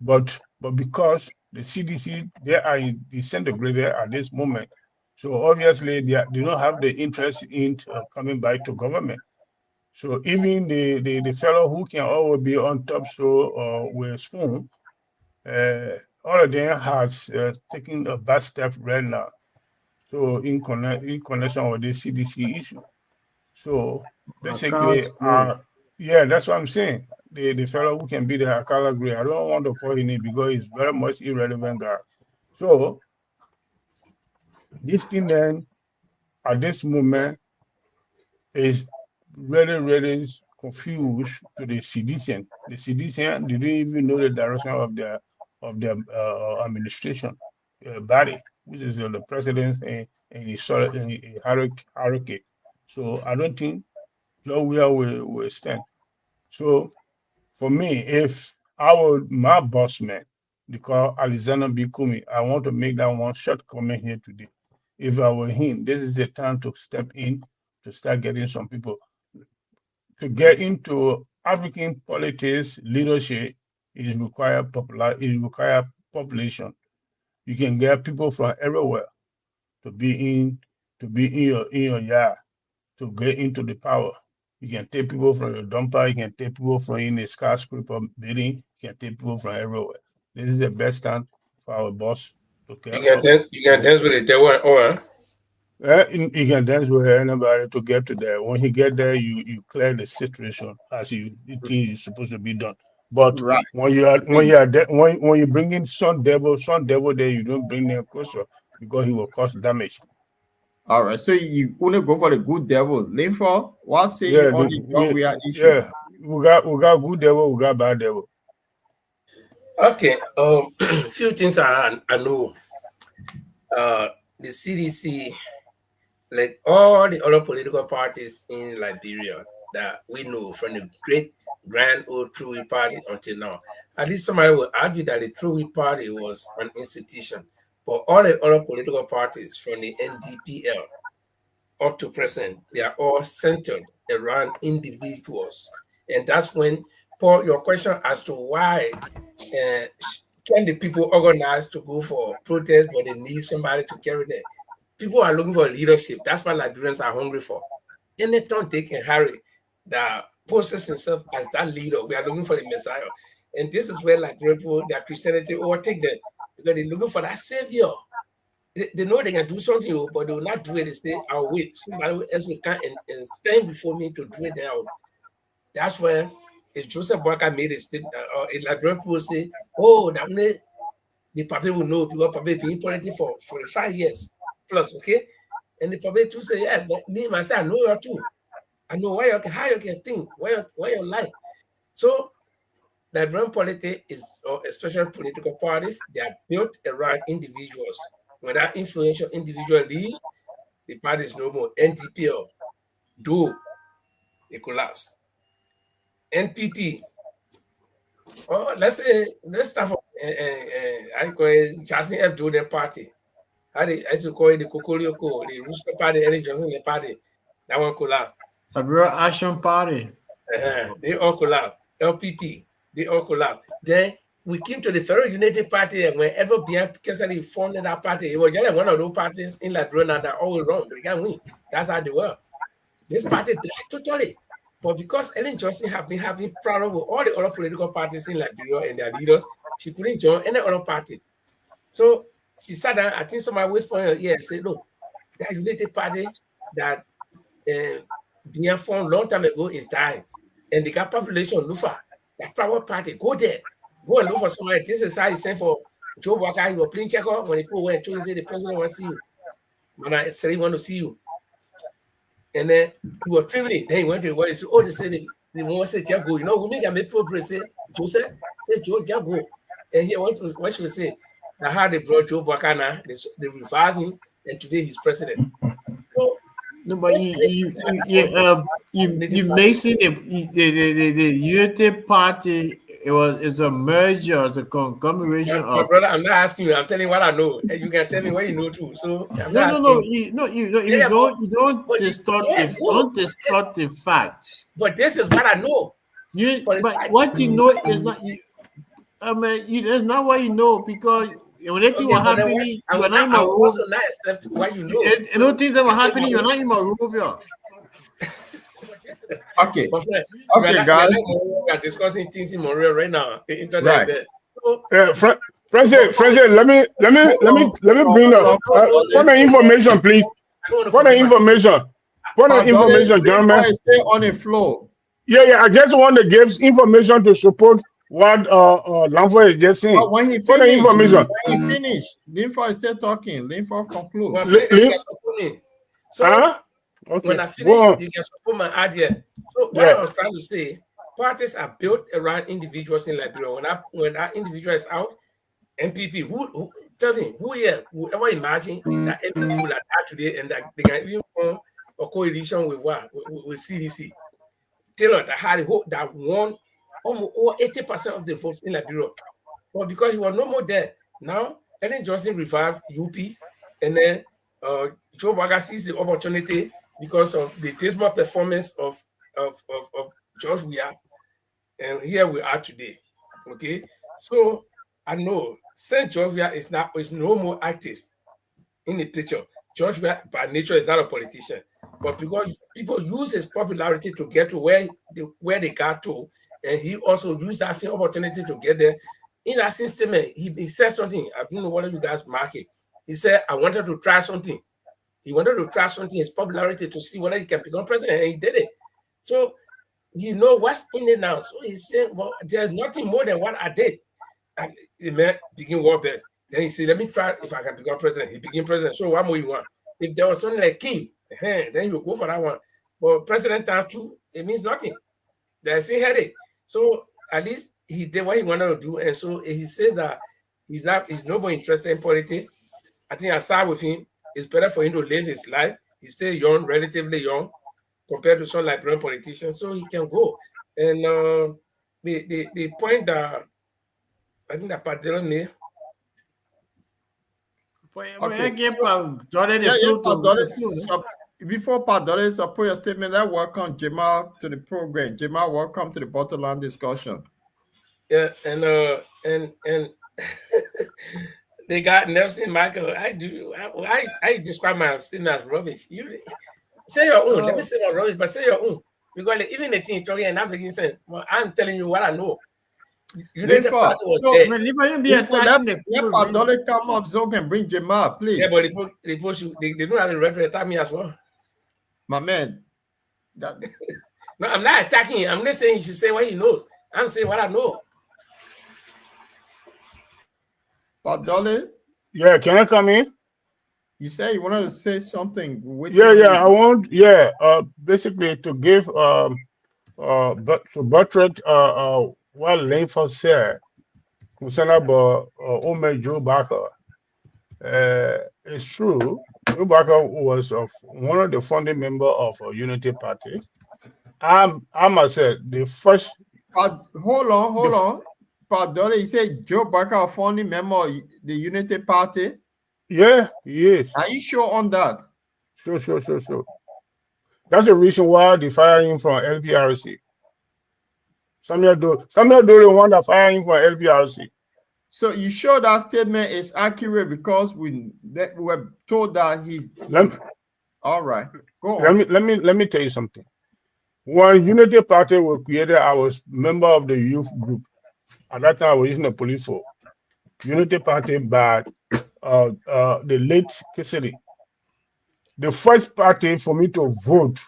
Speaker 3: But because the CDC, they are disintegrated at this moment, so obviously they don't have the interest in coming back to government. So even the fellow who can always be on top, so with spoon, all of them has taken a bad step right now. So in connection with the CDC issue. So basically, yeah, that's what I'm saying. The fellow who can be the Akala Gray, I don't want to call him name because he's very much irrelevant guy. So this thing then, at this moment, is really confused to the sedition. The sedition didn't even know the direction of their administration body, which is the president and his hierarchy. So I don't think Joe will stand. So for me, if my boss man, they call Alexander B. Kumi. I want to make that one short comment here today. If I were him, this is the time to step in to start getting some people to get into African politics. Leadership is required population. You can get people from everywhere to be in your yard to get into the power. You can take people from your dumper, you can take people from in a skyscraper building, you can take people from everywhere. This is the best time for our boss to get us.
Speaker 4: You can dance with the devil or
Speaker 3: You can dance with anybody to get to there. When you get there, you clear the situation as you think is supposed to be done. But
Speaker 1: Right.
Speaker 3: when you bring in some devil there, you don't bring them closer because he will cause damage.
Speaker 1: All right. So you only go for the good devil. Linford, what say
Speaker 3: Yeah,
Speaker 1: you on the John Weir issue?
Speaker 3: yeah. We got good devil, we got bad devil.
Speaker 4: okay. Few things I know. The CDC, like all the other political parties in Liberia that we know from the great grand old True Party until now. At least somebody will argue that the True Party was an institution, but all the other political parties from the NDPL up to present, they are all centered around individuals. And that's when, Paul, your question as to why can the people organize to go for protest, but they need somebody to carry them. People are looking for leadership. That's what Liberians are hungry for. Anytime they can hurry that poses himself as that leader, we are looking for the Messiah. And this is where Liberian people, their Christianity overtake them because they're looking for that savior. They know they can do something, but they will not do it. They say, I'll wait. Somebody else will come and stand before me to do it now. That's where if Joseph Barker made a statement, or a Liberian people say, oh, that way the public will know because public been in politics for 45 years plus, okay? And the public too say, yeah, but me myself, I know you too. I know how you can think, why you lie. So Liberian politics is, or especially political parties, they are built around individuals. When that influential individual leaves, the party is no more. NDPL, though it collapsed. NPP. Oh, let's start from I call it Justin F. Jordan party. How they I used to call it the Kokolioko, the Rooster party, Ellen Johnson party. That one collapsed.
Speaker 2: Liberia Action Party.
Speaker 4: They all collapsed. LPP, they all collapsed. Then we came to the Federal Unity Party, and whenever Bian Kessler formed that party, it was just like one of those parties in Liberia that always run. They can win. That's how they were. This party died totally. But because Ellen Johnson have been having problems with all the other political parties in Liberia and their leaders, she couldn't join any other party. So she sat down, I think somebody whispered in her ear and said, look, that Unity Party that being formed a long time ago is dying. And they got population look for that power party. Go there. Go and look for somebody. This is how he sent for Joe Walker. You were playing checker when the people went and told him, say, the president wants to see you. And I said, he want to see you. And then he was traveling. Then he went to the world. He said, oh, they said they want to say Jago. You know, we make a people say, Joseph, say Joe Jago. And here, what should we say? That how they brought Joe Walker now, they revived him, and today he's president. So,
Speaker 2: no, but you mixing the Unity Party. It's a merger, it's a conglomeration of.
Speaker 4: My brother, I'm not asking you. I'm telling you what I know, and you can tell me what you know too. So
Speaker 2: You don't distort the facts.
Speaker 4: But this is what I know.
Speaker 2: But what you know is not. That's not what you know because. When anything was happening, you're not in my room.
Speaker 4: Also not accept what you know.
Speaker 2: And no things that were happening, you're not in my room, y'all.
Speaker 1: Okay. Okay, guys.
Speaker 4: We are discussing things in Montreal right now. The internet is
Speaker 3: there. So, Francis, let me bring up for the information, please. For the information. For the information, gentlemen.
Speaker 1: Stay on the floor.
Speaker 3: Yeah. I just want to give information to support what Lanford is just saying.
Speaker 1: But when he
Speaker 3: for the information.
Speaker 1: When he finished, Linford is still talking. Linford conclude.
Speaker 4: So when I finish, you can support my idea. So what I was trying to say, parties are built around individuals in Liberia. When that individual is out, NPP, who tell me, whoever imagine that NPP will attack today and that they can even form a coalition with CDC. Tell us that had hope that won almost over 80% of the votes in Liberia. But because he was no more there, now Ellen Johnson revived UP, and then Joe Biden sees the opportunity because of the dismal performance of George Weah, and here we are today. Okay, so I know Saint George Weah is no more active in the picture. George Weah by nature is not a politician, but because people use his popularity to get to where they got to, and he also used that same opportunity to get there. In that same statement, he said something. I don't know whether you guys mark it. He said, I wanted to try something. He wanted to try something, his popularity, to see whether he can become president, and he did it. So you know what's in it now. So he said, well, there's nothing more than what I did. And the man became world best. Then he said, let me try if I can become president. He became president. So what more you want? If there was something like king, then you go for that one. But president time too, it means nothing. There's a headache. So at least he did what he wanted to do. And so he said that he's no more interested in politics. I think I side with him. It's better for him to live his life. He's still young, relatively young, compared to some Liberian politicians, so he can go. And the point that I think that Padilla made.
Speaker 1: Before Padilla support your statement, I welcome Jamal to the program. Jamal, welcome to the Bottom discussion.
Speaker 4: Yeah, and they got Nelson Michael. I describe my statement as rubbish. You say your own. Let me say my rubbish, but say your own. Because even the thing talking and not making sense. Well, I'm telling you what I know. You know,
Speaker 1: Let Padilla come up so can bring Jamal, please.
Speaker 4: Yeah, but they don't have the right to attack me as well.
Speaker 1: My man.
Speaker 4: No, I'm not attacking him. I'm not saying he should say what he knows. I'm saying what I know.
Speaker 1: Padilla?
Speaker 3: Yeah, can I come in?
Speaker 1: You say you wanted to say something.
Speaker 3: I want, basically to give, but to buttress what Langford said concerning about Ome Joe Barker. It's true. Joe Barker was one of the founding members of a Unity Party. I must say the first.
Speaker 1: Hold on. Padilla, you said Joe Barker, a founding member of the Unity Party.
Speaker 3: Yeah, he is.
Speaker 1: Are you sure on that?
Speaker 3: Sure. That's the reason why they fired him from LPRC. Samuel Doe the one that fired him from LPRC.
Speaker 1: So you sure that statement is accurate because we were told that he's all right. Go on.
Speaker 3: Let me tell you something. When Unity Party was created, I was member of the youth group. At that time, I was using the police force. Unity Party by the late Kisiri. The first party for me to vote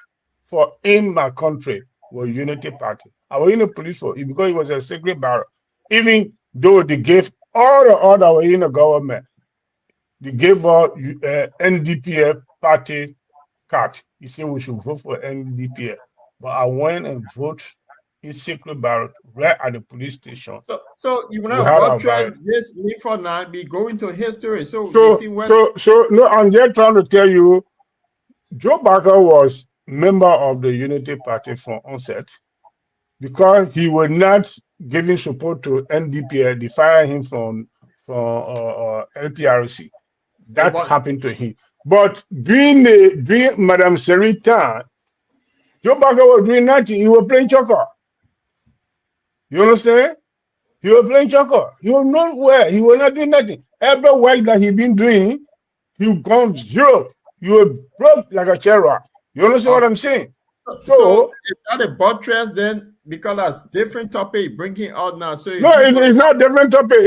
Speaker 3: for in my country was Unity Party. I was in the police force because it was a secret ballot. Even though they gave all the other were in the government, they gave us NDPF party card. You say we should vote for NDPF. But I went and voted in secret ballot right at the police station.
Speaker 1: So you know what this for now be going to history. So
Speaker 3: no, I'm just trying to tell you, Joe Barker was member of the Unity Party from onset because he was not giving support to NDPF. They fired him from LPRC. That happened to him. But being Madame Serita, Joe Barker was doing nothing. He was playing choker. You understand? He was playing choker. He was nowhere. He was not doing nothing. Every work that he been doing, he gone zero. You were broke like a cherub. You understand what I'm saying?
Speaker 1: So is that a buttress then? Because that's different topic bringing out now. So
Speaker 3: no, it's not different topic.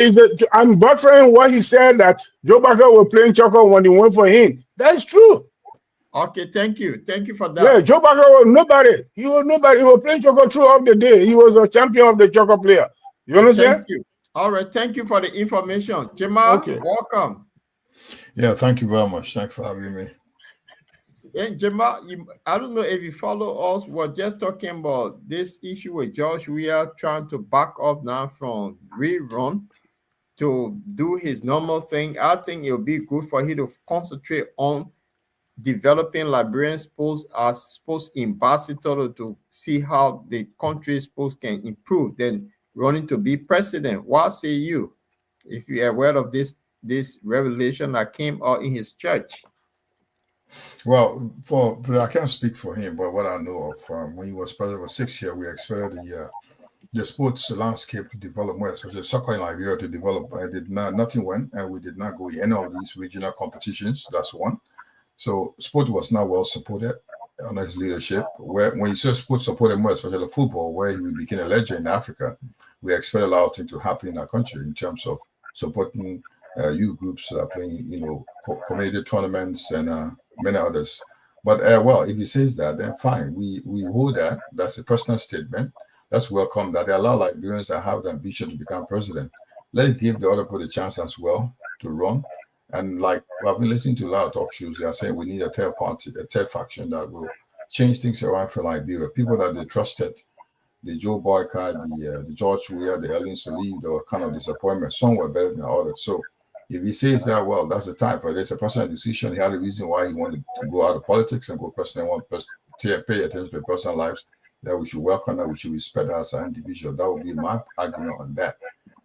Speaker 3: I'm buttressing what he said that Joe Barker was playing choker when he went for him. That's true.
Speaker 1: Okay, thank you for that.
Speaker 3: Yeah, Joe Barker was nobody. He was nobody. He was playing choker throughout the day. He was a champion of the choker player. You understand?
Speaker 1: Thank you. All right, thank you for the information. Jamal, welcome.
Speaker 11: Yeah, thank you very much. Thanks for having me.
Speaker 1: And Jamal, I don't know if you follow us. We're just talking about this issue with Josh. We are trying to back off now from rerun to do his normal thing. I think it'll be good for him to concentrate on developing Liberian sports as sports ambassador to see how the country's sports can improve. Then running to be president. What say you? if you're aware of this revelation that came out in his church.
Speaker 11: Well, but I can't speak for him, but what I know of, when he was president for 6 years, we expected the sports landscape to develop more, especially soccer in Liberia to develop. Nothing went, and we did not go in any of these regional competitions. That's one. So sport was not well supported under his leadership. When you say sport supported more, especially football, where he became a legend in Africa, we expect a lot of things to happen in our country in terms of supporting youth groups that are playing, community tournaments and many others. But well, if he says that, then fine. We hold that. That's a personal statement. That's welcome. That there are a lot of Liberians that have the ambition to become president. Let's give the other people the chance as well to run. And like I've been listening to a lot of talk shows, they are saying we need a third party, a third faction that will change things around for Liberia. People that they trusted, the Joe Boycott, the George Weah, the Ellen Salib, they were kind of disappointment. Some were better than others. So if he says that, well, that's the time for this. A personal decision. He had a reason why he wanted to go out of politics and go personal, pay attention to personal lives. That we should welcome that, we should respect us as an individual. That would be my argument on that.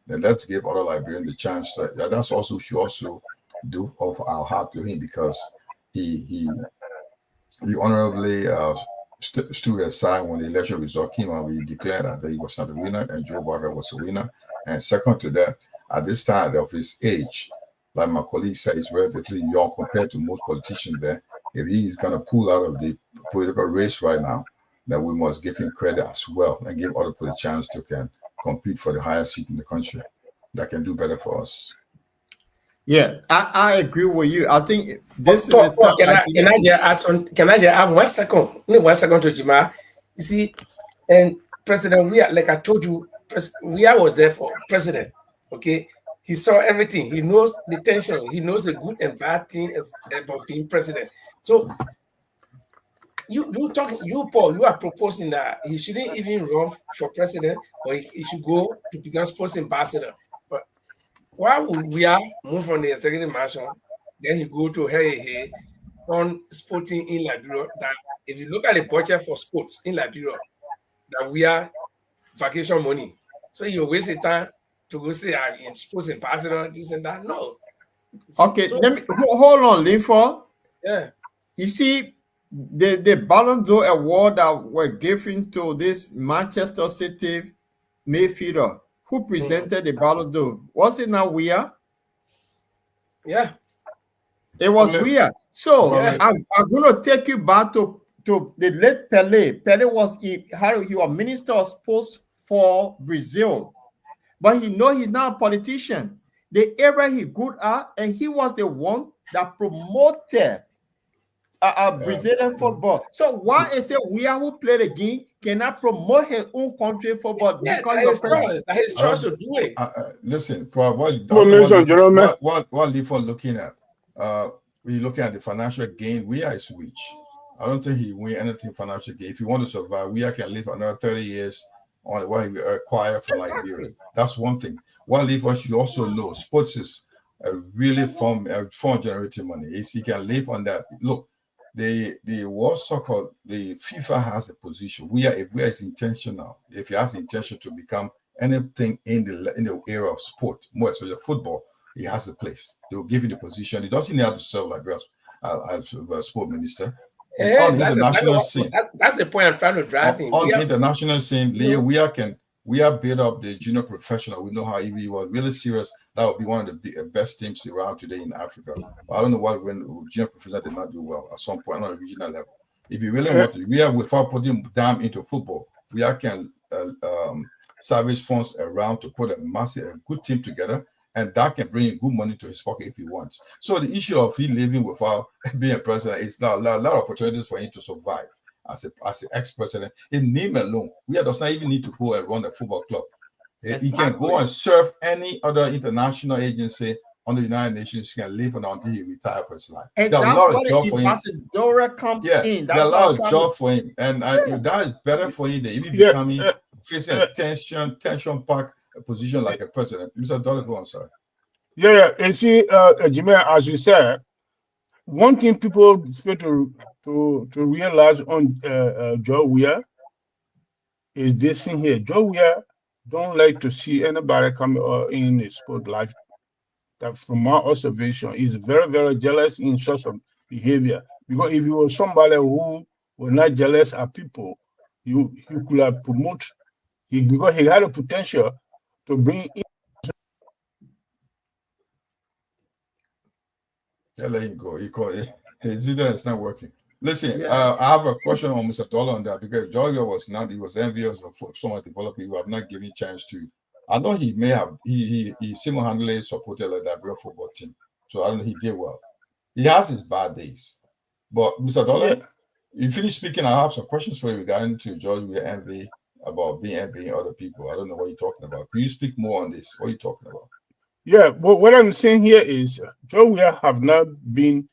Speaker 11: Then let's give other Liberians the chance. That's also should also do of our heart to him, because he honorably stood aside when the election result came out. We declared that he was not the winner and Joe Biden was the winner. And second to that, at this time of his age, like my colleague said, he's relatively young compared to most politicians there. If he is going to pull out of the political race right now, then we must give him credit as well and give other people a chance to can compete for the highest seat in the country that can do better for us.
Speaker 1: Yeah, I agree with you. I think this
Speaker 4: Paul,
Speaker 1: is the time.
Speaker 4: can I just add 1 second? Only 1 second to Jima. You see, and President Weah, like I told you, Weah was there for president. Okay, he saw everything. He knows the tension. He knows the good and bad thing about being president. So you Paul, you are proposing that he shouldn't even run for president, or he should go to become sports ambassador. But why would we move from the executive mansion, then he go to hey on sporting in Liberia? That if you look at the budget for sports in Liberia, that we are vacation money. So you waste the time to go say I'm in sports ambassador, this and that. No.
Speaker 1: Okay, so, let me hold on, Linford.
Speaker 4: Yeah.
Speaker 1: You see, the Ballon d'Or award that were given to this Manchester City midfielder who presented the Ballon d'Or, was it not Weah?
Speaker 4: Yeah.
Speaker 1: It was Weah. So I'm going to take you back to the late Pele. Pele was he was Minister of Sports for Brazil, but he know he's not a politician. The area he good at, and he was the one that promoted Brazilian football. So why is it Weah who play the game cannot promote his own country football?
Speaker 4: Because his choice to do it.
Speaker 11: Listen, what Leaford looking at, when you're looking at the financial gain, Weah is rich. I don't think he win anything financial gain. If you want to survive, Weah can live another 30 years on what he acquired from Liberia. That's one thing. What Leaford should also know, sports is really fun generating money. He can live on that. Look, the World Soccer, the FIFA has a position. If Weah is intentional, if he has the intention to become anything in the area of sport, more especially football, he has a place. They will give him the position. He doesn't have to serve like as a sport minister. On the international scene,
Speaker 4: that's the point I'm trying to drive in.
Speaker 11: On the international scene, we are build up the junior professional. We know how he was really serious. That would be one of the best teams around today in Africa. But I don't know what when junior professional did not do well at some point on a regional level. If you really want to, without putting them into football, we can salvage funds around to put a good team together, and that can bring good money to his pocket if he wants. So the issue of him living without being a president is not a lot of opportunities for him to survive as an ex-president. In name alone, does not even need to go and run a football club. Exactly. He can go and serve any other international agency on the United Nations. He can live until he retires for his life.
Speaker 1: And that's a lot of job for him. Comes in.
Speaker 11: There are a lot of job for him, and that is better for him than even becoming facing a tension pack position like a president. Mr. Dollar, go on, sorry.
Speaker 3: Yeah. And see, Jimmy, as you said, one thing people fail to realize on Joe Weah is this thing here. Joe Weah don't like to see anybody come in his sport life that from my observation, is very, very jealous in such of behavior. Because if you were somebody who were not jealous of people, you could have promoted because he had a potential to bring in.
Speaker 11: Yeah, let him go. He called it. His internet is not working. Listen,
Speaker 1: Yeah.
Speaker 11: I have a question on Mr. Dollar on that because Georgia was not, he was envious of some of the developers who have not given chance to. I know he may have, he single-handedly supported the Liberia football team. So I don't know, he did well. He has his bad days. But Mr. Dollar, you finish speaking, I have some questions for you regarding to Georgia envy about being envying other people. I don't know what you're talking about. Can you speak more on this? What are you talking about?
Speaker 3: Yeah, but what I'm saying here is Georgia have not been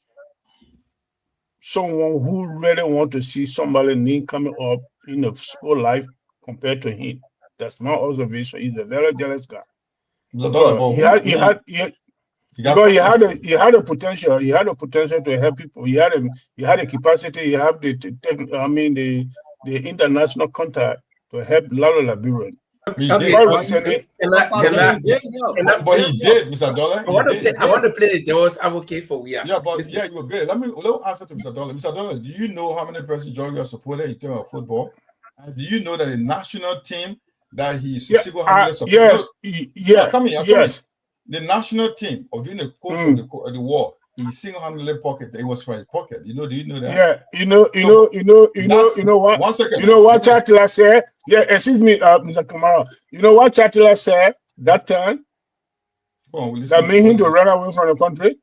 Speaker 3: someone who really want to see somebody name coming up in a sport life compared to him. That's my observation. He's a very jealous guy.
Speaker 11: Mr. Dollar, but
Speaker 3: because he had a potential. He had a potential to help people. He had a capacity. He had the international contact to help a lot of Liberians.
Speaker 11: He did. But he did, Mr. Dollar.
Speaker 4: I want to play the devil's advocate for we are.
Speaker 11: Yeah, but yeah, you were good. Let me answer to Mr. Dollar. Mr. Dollar, do you know how many persons Georgia supported in terms of football? And do you know that the national team that he's single-handedly supported? Come here. The national team, or during the course of the war, he single-handedly pocketed. It was from his pocket. Do you know that?
Speaker 3: Yeah, you know what?
Speaker 11: 1 second.
Speaker 3: You know what Chatila said? Yeah, excuse me, Mr. Kamara. You know what Chatila said that time? That made him to run away from the country?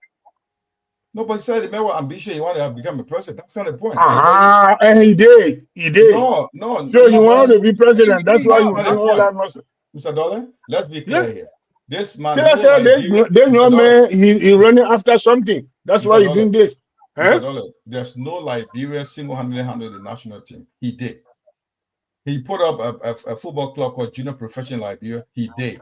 Speaker 11: No, but he said he made what ambition. He wanted to become a president. That's not the point.
Speaker 3: And he did.
Speaker 11: No.
Speaker 3: So he wanted to be president. That's why he was doing all that muscle.
Speaker 11: Mr. Dollar, let's be clear here. This man,
Speaker 3: they know, man, he running after something. That's why he's doing this.
Speaker 11: Mr. Dollar, there's no Liberia single-handedly handled the national team. He did. He put up a football club called Junior Professional Liberia. He did.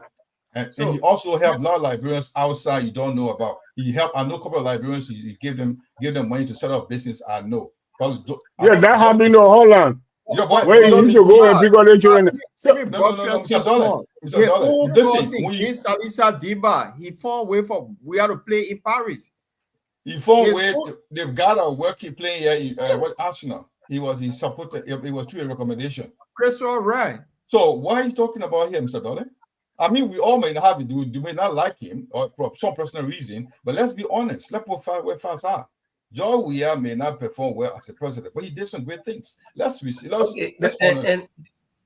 Speaker 11: And he also helped a lot of Liberians outside you don't know about. He helped, I know a couple of Liberians, he gave them money to set up business. I know.
Speaker 3: That happened in Holland. Where he used to go and pick on the children.
Speaker 11: Mr. Dollar.
Speaker 1: Listen, Salisa Diba, he found a way for we had to play in Paris.
Speaker 11: He found a way. They've got a working playing here in Arsenal. He supported. It was through a recommendation.
Speaker 1: Chris, all right.
Speaker 11: So what are you talking about here, Mr. Dollar? I mean, we all may not have it. We may not like him or for some personal reason, but let's be honest. Let's put where facts are. George Weah may not perform well as a president, but he did some great things. Let's see.
Speaker 4: And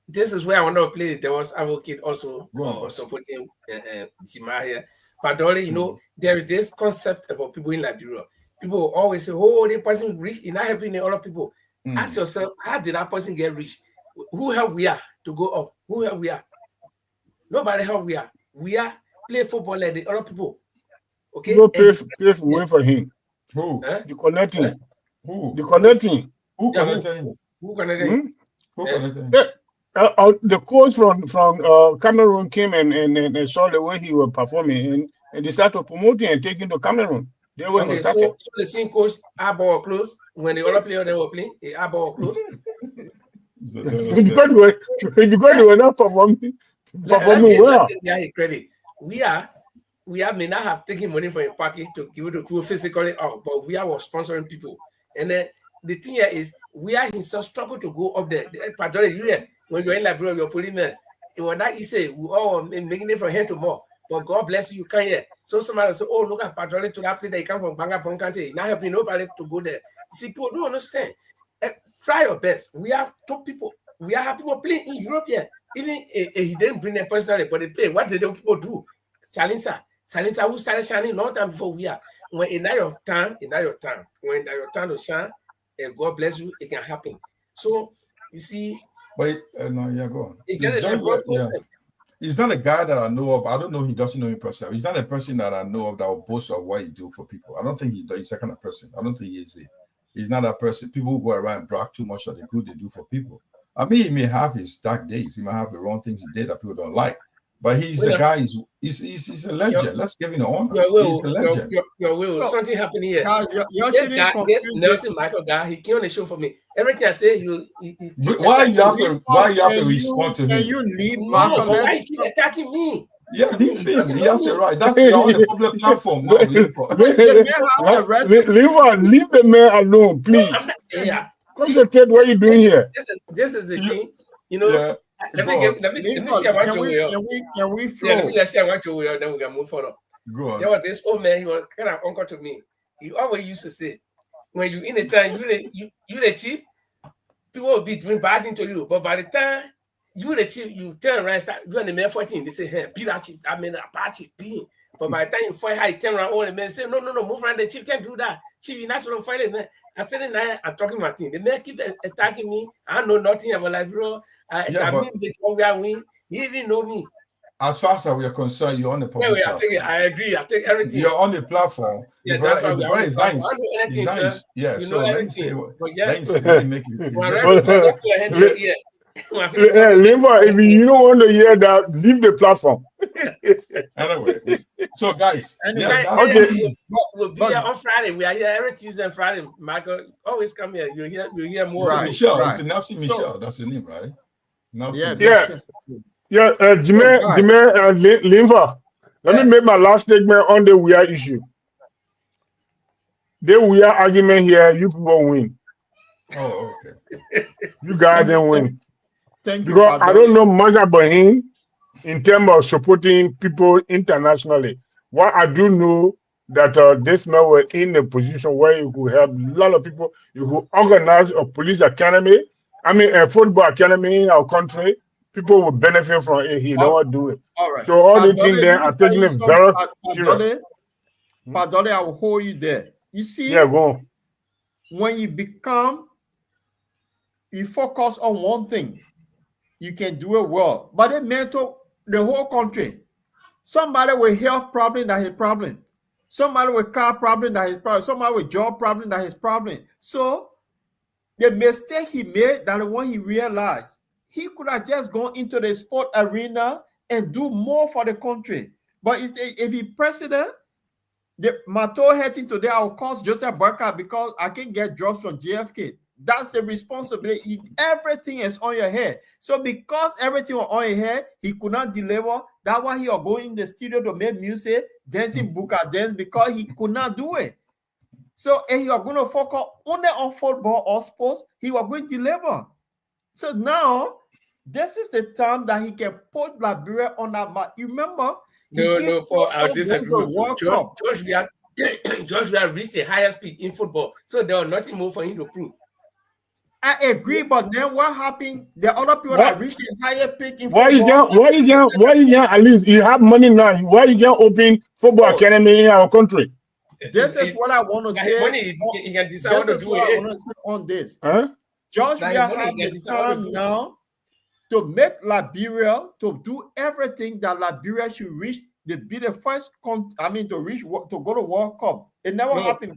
Speaker 4: this is where I want to play the devil's advocate also supporting Jima here. But only, you know, there is this concept about people in Liberia. People always say, oh, the person rich, is not helping the other people. Ask yourself, how did that person get rich? Who helped we are to go up? Who helped we are? Nobody helped we are. We are play football like the other people. Okay.
Speaker 3: Go pay way for him.
Speaker 11: Who?
Speaker 3: The connecting.
Speaker 11: Who?
Speaker 3: The connecting.
Speaker 11: Who connected him?
Speaker 4: Who connected him?
Speaker 11: Who connected him?
Speaker 3: The coach from Cameroon came and saw the way he was performing and they started promoting and taking to Cameroon. They were
Speaker 4: so the same coach our ball close when the other player they were playing, our ball close.
Speaker 3: because they were not performing well.
Speaker 4: Credit. We may not have taken money from a package to give it to people physically out, but we are sponsoring people. And then the thing here is we are himself struggle to go up there. When you're in Liberia, you're policeman. It was not easy. We all making it from here to more. But God bless you, can't hear. So somebody will say, oh, look at patrolling to that place that you come from Bangapong country. Not helping nobody to go there. See, people don't understand. Try your best. We have top people. We have people playing in Europe here. Even if he didn't bring them personally, but they play. What did the people do? Salinsa who started shining long time before we are. When in your time. When your time to shine, God bless you, it can happen. So you see.
Speaker 11: But go on. He's not a guy that I know of. I don't know. He doesn't know me personally. He's not a person that I know of that will boast of what he do for people. I don't think he's that kind of person. I don't think he is it. He's not that person. People who go around and brag too much of the good they do for people. I mean, he may have his dark days. He might have the wrong things he did that people don't like. But he's a guy. He's a legend. Let's give him the honor. He's a legend.
Speaker 4: Something happened here. This guy, this Nelson Michael guy, he came on the show for me. Everything I say,
Speaker 11: why you have to respond to him?
Speaker 1: Can you leave
Speaker 4: Michael? Why you keep attacking me?
Speaker 11: Yeah, leave him. He has a right. That's on the public platform now.
Speaker 5: Leave the man alone, please.
Speaker 4: Yeah.
Speaker 5: Concentrate what you're doing here.
Speaker 4: This is the thing. You know,
Speaker 11: Yeah.
Speaker 4: let me see what
Speaker 1: Can we flow?
Speaker 4: Yeah, let me see what you then we can move forward.
Speaker 11: Go on.
Speaker 4: There was this old man, he was kind of uncle to me. He always used to say, when you in the time, you the chief, people will be doing bad things to you. But by the time you the chief, you turn around and start doing the man fighting. They say, hey, be that chief, I mean a bad chief, be. But by the time you fight high, turn around, all the men say, no, move around, the chief can't do that. Chief, you're not supposed to fight it, man. I said, I'm talking about things. The man keep attacking me. I know nothing about like, bro. I mean, the win. He even know me.
Speaker 11: As far as we are concerned, you're on the public platform.
Speaker 4: I agree. I take everything.
Speaker 11: You're on the platform.
Speaker 4: Yeah,
Speaker 11: the
Speaker 4: that's
Speaker 11: brother is nice.
Speaker 4: Anything,
Speaker 11: He's nice. Yeah,
Speaker 4: you
Speaker 11: so
Speaker 4: know
Speaker 11: let me say, make it.
Speaker 5: Limba, if you don't want to hear that, leave the platform.
Speaker 11: Anyway, so guys,
Speaker 4: we'll be here on Friday. We are here every Tuesday and Friday. Michael, always come here. You hear more.
Speaker 11: Right, Michelle, right. It's Nancy Michelle. That's the name, right? Nancy.
Speaker 5: Limba. Let me make my last statement on the weird issue. The weird argument here, you people win.
Speaker 11: Oh, okay.
Speaker 5: You guys didn't win.
Speaker 1: Thank you.
Speaker 5: Because I don't know much about him in terms of supporting people internationally. What I do know that this man was in a position where he could help a lot of people. You could organize a police academy, a football academy in our country. People will benefit from it. He don't do it.
Speaker 1: All right.
Speaker 5: So all the things there are taking it very serious.
Speaker 1: Padole, I will hold you there. You see,
Speaker 5: yeah, go on.
Speaker 1: When you focus on one thing, you can do it well. But it mentor the whole country. Somebody with health problem, that his problem. Somebody with car problem, that his problem. Somebody with job problem, that his problem. So the mistake he made, that the one he realized, he could have just gone into the sport arena and do more for the country. But if he president, my toe heading today, I will cost Joseph Barker because I can get jobs from JFK. That's the responsibility. Everything is on your head. So because everything was on your head, he could not deliver. That's why he was going in the studio to make music, dancing Buka dance, because he could not do it. So if you are going to focus only on football or sports, he was going to deliver. So now, this is the time that he can put Liberia on that map. You remember?
Speaker 4: No, Paul, I'll disagree with you. George, we have reached the highest peak in football. So there was nothing more for him to prove.
Speaker 1: I agree, but then what happened? The other people that reached the higher peak in football.
Speaker 5: Why you can't at least you have money now? Why you can't open football academy in our country?
Speaker 1: This is what I want to say.
Speaker 4: Money, he can decide what to do with it.
Speaker 1: On this.
Speaker 5: Huh?
Speaker 1: George, we have the time now to make Liberia to do everything that Liberia should reach. To be the first, to reach to go to World Cup. It never happened.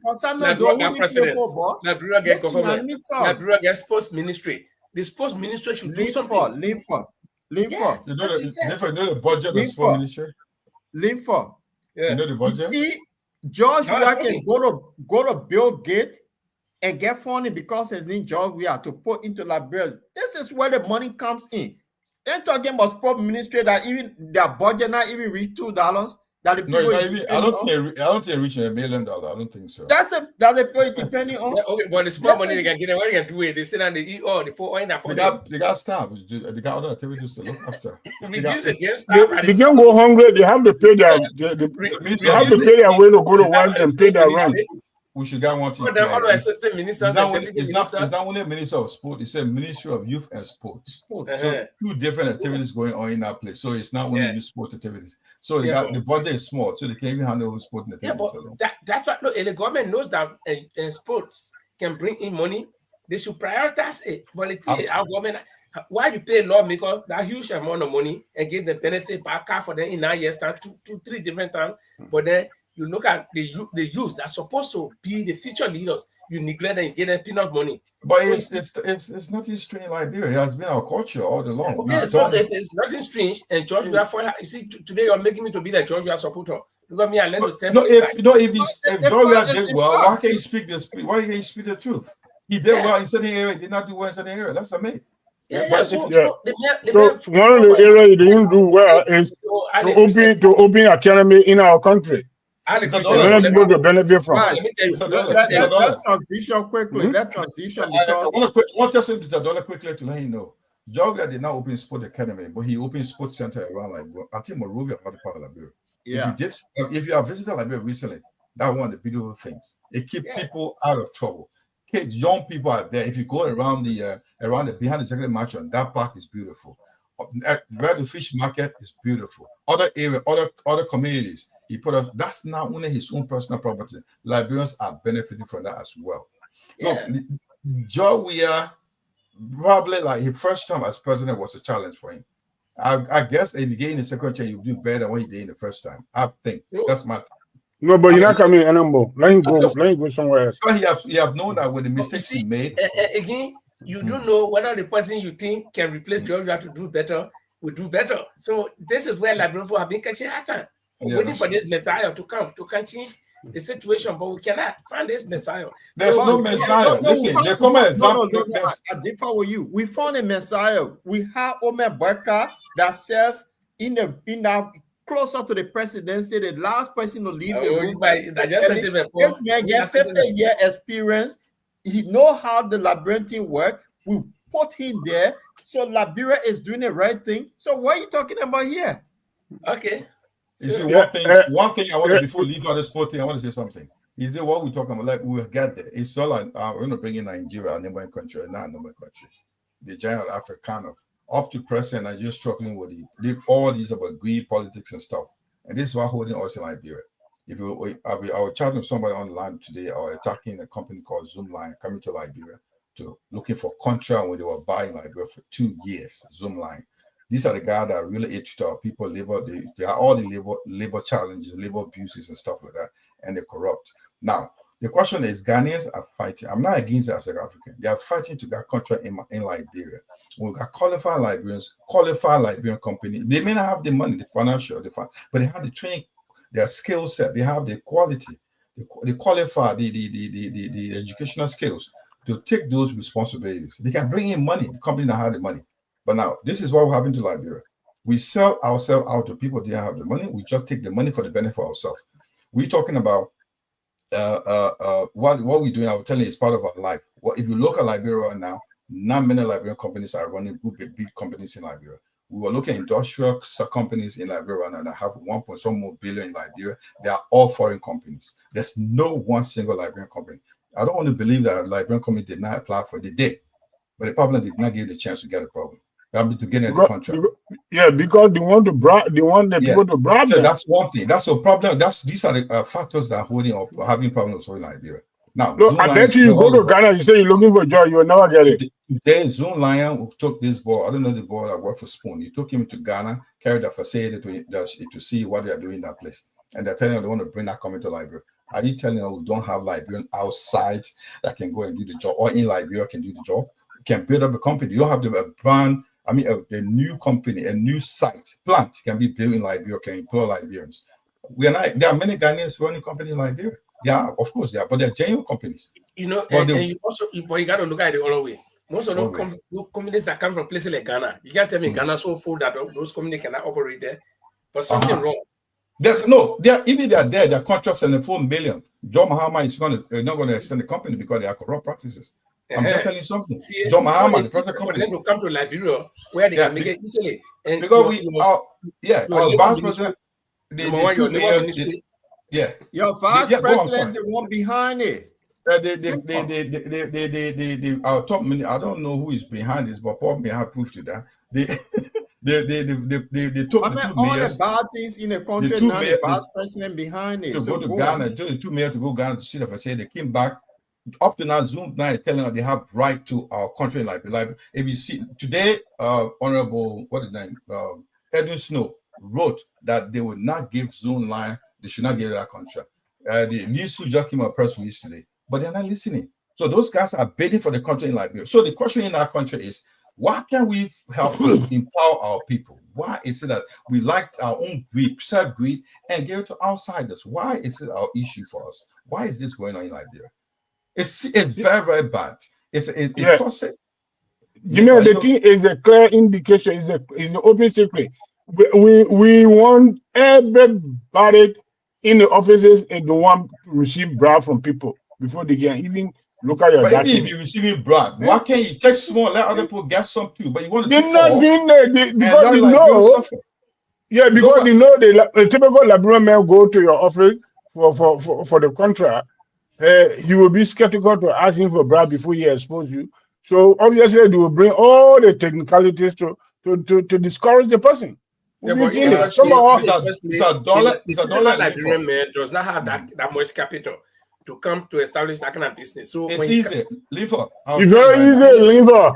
Speaker 4: Liberia gets sports ministry. The sports ministry should do something.
Speaker 1: Leave for.
Speaker 11: You know the budget of sports ministry.
Speaker 1: Leave for.
Speaker 11: You know the budget.
Speaker 1: You see, George, we can go to Bill Gates and get funding because his name George we are to put into Liberia. This is where the money comes in. Then talking about sport ministry that even their budget not even reach $2. That the people
Speaker 11: I don't think it reach $1 million. I don't think so.
Speaker 1: That's the point depending on.
Speaker 4: Okay, but the sport money they can get. What they can do it? They sit and they eat all. They put oil in that.
Speaker 11: They got staff. They got other activities to look after.
Speaker 5: They can't go hungry. They have to pay their. They have to pay their way to go to work and pay their rent.
Speaker 11: We should get one thing. It's not only a minister of sport, it's a ministry of youth and sports. So two different activities going on in that place. So it's not only youth sport activities. So the budget is small, so they can't even handle sport activities.
Speaker 4: That's what the government knows that sports can bring in money. They should prioritize it. But our government, why you pay lawmakers that huge amount of money and give the benefit back for them in 9 years time, 2-3 different times, but then you look at the youth that's supposed to be the future leaders. You neglect and get them peanut money.
Speaker 11: But it's nothing strange in Liberia. It has been our culture all along.
Speaker 4: Okay, so it's nothing strange. And George, you see, today you're making me to be like George, you are supporter. Because me, I learned to stand for
Speaker 11: if George did well, why can't you speak the truth? He did well in certain area, he did not do well in certain area. That's amazing.
Speaker 5: So one of the areas he didn't do well is
Speaker 3: to open academy in our country. Many people to benefit from.
Speaker 1: Guys, let's transition quickly. Let's transition because
Speaker 11: I want to say Mr. Dollar quickly to let you know. Georgia did not open sport academy, but he opened sports center around like I think Monrovia, other part of Liberia.
Speaker 1: yeah,
Speaker 11: If you have visited Liberia recently, that's one of the beautiful things. It keeps people out of trouble. Kids, young people are there. If you go around the behind the executive mansion, that park is beautiful. Where the fish market is beautiful. Other area, other communities. He put up. That's not only his own personal property. Liberians are benefiting from that as well.
Speaker 4: Yeah.
Speaker 11: Look, Georgia, probably like his first time as president was a challenge for him. I guess if you get in the second chance, you do better than what he did in the first time. I think that's my.
Speaker 3: No, but you're not coming anymore. Let him go somewhere else.
Speaker 11: He have known that with the mistakes he made.
Speaker 4: Again, you don't know whether the person you think can replace Georgia to do better will do better. So this is where Liberian people have been catching at time, waiting for this Messiah to come to change the situation, but we cannot find this Messiah.
Speaker 11: There's no Messiah. Listen, they come an example.
Speaker 1: I differ with you. We found a Messiah. We have Omer Baka that served in the closer to the presidency, the last person to leave the room. This man get 50-year experience. He know how the labyrinthine work. We put him there. So Liberia is doing the right thing. So what are you talking about here?
Speaker 4: Okay.
Speaker 11: You see, one thing I want to, before we leave out the sport thing, I want to say something. Is there what we're talking about? Like we'll get there. It's all like we're going to bring in Nigeria, a neighboring country, not a neighboring country. The giant African up to present and just struggling with all these about greed, politics, and stuff. And this is what holding us in Liberia. If you, I was chatting with somebody online today, or attacking a company called Zoomline coming to Liberia to looking for contract when they were buying Liberia for 2 years. Zoomline. These are the guys that are really hate to our people, labor. They are all the labor challenges, labor abuses, and stuff like that, and they're corrupt. Now, the question is, Ghanaians are fighting. I'm not against it as an African. They are fighting to get contract in Liberia. We got qualified Liberian company. They may not have the money, the financial, but they have the training, their skill set. They have the quality, they qualify the educational skills to take those responsibilities. They can bring in money. The company that have the money. But now, this is what happened to Liberia. We sell ourselves out to people that don't have the money. We just take the money for the benefit of ourselves. We're talking about what we're doing. I will tell you, it's part of our life. Well, if you look at Liberia right now, not many Liberian companies are running big companies in Liberia. We were looking at industrial companies in Liberia right now that have 1.some more billion in Liberia. They are all foreign companies. There's no one single Liberian company. I don't want to believe that a Liberian company did not apply for it. They did. But the problem did not give the chance to get a problem. To get in the contract.
Speaker 3: Yeah, because they want people to bribe
Speaker 11: so
Speaker 3: them.
Speaker 11: that's one thing. That's a problem. These are the factors that are holding up having problems with Liberia. Now,
Speaker 3: look, I bet you go to Ghana, you say you're looking for a job, you will never get it.
Speaker 11: Today, Zoom Lion took this boy. I don't know the boy that worked for Spoon. He took him to Ghana, carried the facility to see what they are doing in that place. And they're telling him they want to bring that company to Liberia. Are you telling them we don't have Liberian outside that can go and do the job, or in Liberia can do the job? Can build up a company. You don't have to brand. I mean, a new company, a new plant can be built in Liberia, can employ Liberians. We are not. There are many Ghanaians running companies in Liberia. Yeah, of course they are, but they're genuine companies.
Speaker 4: You know, but you got to look at it all the way. Most of those companies that come from places like Ghana, you can't tell me Ghana so full that those companies cannot operate there. But something wrong.
Speaker 11: Even they are there. Their contracts and the 4 million. John Mahama is not going to extend the company because they are corrupt practices. I'm just telling you something. John Mahama, the present company,
Speaker 4: for them to come to Liberia where they can make it easily. And
Speaker 11: because our vice president, the 2 mayors,
Speaker 1: your vice president, the one behind it.
Speaker 11: Our top minister, I don't know who is behind this, but Paul may have proof to that. They took the 2 mayors.
Speaker 1: All the bad things in the country, now the vice president behind it.
Speaker 11: To go to Ghana, the 2 mayors to go Ghana to see the facility. They came back. Up to now, Zoom now is telling us they have right to our country like if you see today, Honorable Edwin Snow wrote that they would not give Zoom line, they should not give that contract. The news just came out press release today, but they're not listening. So those guys are bidding for the country in Liberia. So the question in our country is, why can we help empower our people? Why is it that we liked our own greed, self-greed, and give it to outsiders? Why is it our issue for us? Why is this going on in Liberia? It's very, very bad. The
Speaker 3: thing is a clear indication, is the open secret. we want everybody in the offices and the one to receive bribe from people before they can even look at your
Speaker 11: But even if
Speaker 3: document.
Speaker 11: you're receiving bribe, why can't you take small, let other people get some too? But you want to
Speaker 3: They're
Speaker 11: take
Speaker 3: not
Speaker 11: all
Speaker 3: doing that
Speaker 11: and
Speaker 3: because
Speaker 11: let
Speaker 3: they
Speaker 11: Liberia
Speaker 3: know.
Speaker 11: suffer.
Speaker 3: Yeah, because they know the typical Liberian man go to your office for the contract. He will be skeptical to ask him for bribe before he expose you. So obviously they will bring all the technicalities to discourage the person.
Speaker 4: Yeah,
Speaker 3: We've been
Speaker 4: but
Speaker 3: seeing it. Some of
Speaker 11: Mr. Dollar
Speaker 4: the
Speaker 11: and
Speaker 4: typical
Speaker 11: Linford.
Speaker 4: Liberian man does not have that much capital to come to establish that kind of business. So
Speaker 11: It's
Speaker 4: when
Speaker 11: easy. Linford, I'll
Speaker 3: it's
Speaker 11: tell you
Speaker 3: very
Speaker 11: right now.
Speaker 3: easy, Linva.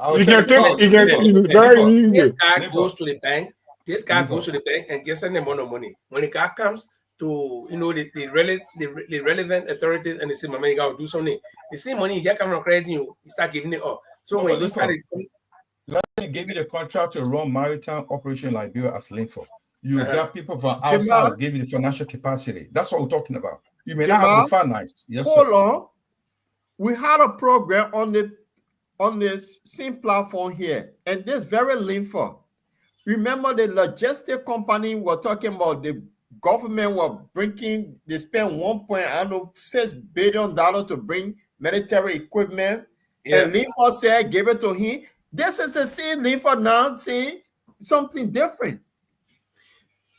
Speaker 11: I'll
Speaker 3: You
Speaker 11: tell
Speaker 3: can
Speaker 11: you.
Speaker 3: take
Speaker 11: No,
Speaker 3: you can
Speaker 11: Linford,
Speaker 3: it's very
Speaker 11: Linford,
Speaker 4: this
Speaker 3: easy.
Speaker 4: guy
Speaker 11: Linford,
Speaker 4: goes to the bank. This guy goes to
Speaker 11: Linford.
Speaker 4: the bank and gets them amount of money. When the guy comes to the relevant authorities and they say, "My man, you gotta do something." The same money you come from credit you start giving it up. So
Speaker 11: No,
Speaker 4: when
Speaker 11: but
Speaker 4: you start
Speaker 11: Linford, let me give you the contract to run maritime operation in Liberia as Linford. You got people from outside who give you the financial capacity. That's what we're talking about. You may not have the finance. Yes,
Speaker 1: hold
Speaker 11: sir.
Speaker 1: on. We had a program on this same platform here, and this very Linford. Remember the logistic company we're talking about, the government were bringing, they spent $6 billion to bring military equipment.
Speaker 4: Yeah.
Speaker 1: And Linford said, give it to him. This is the same Linford now saying something different.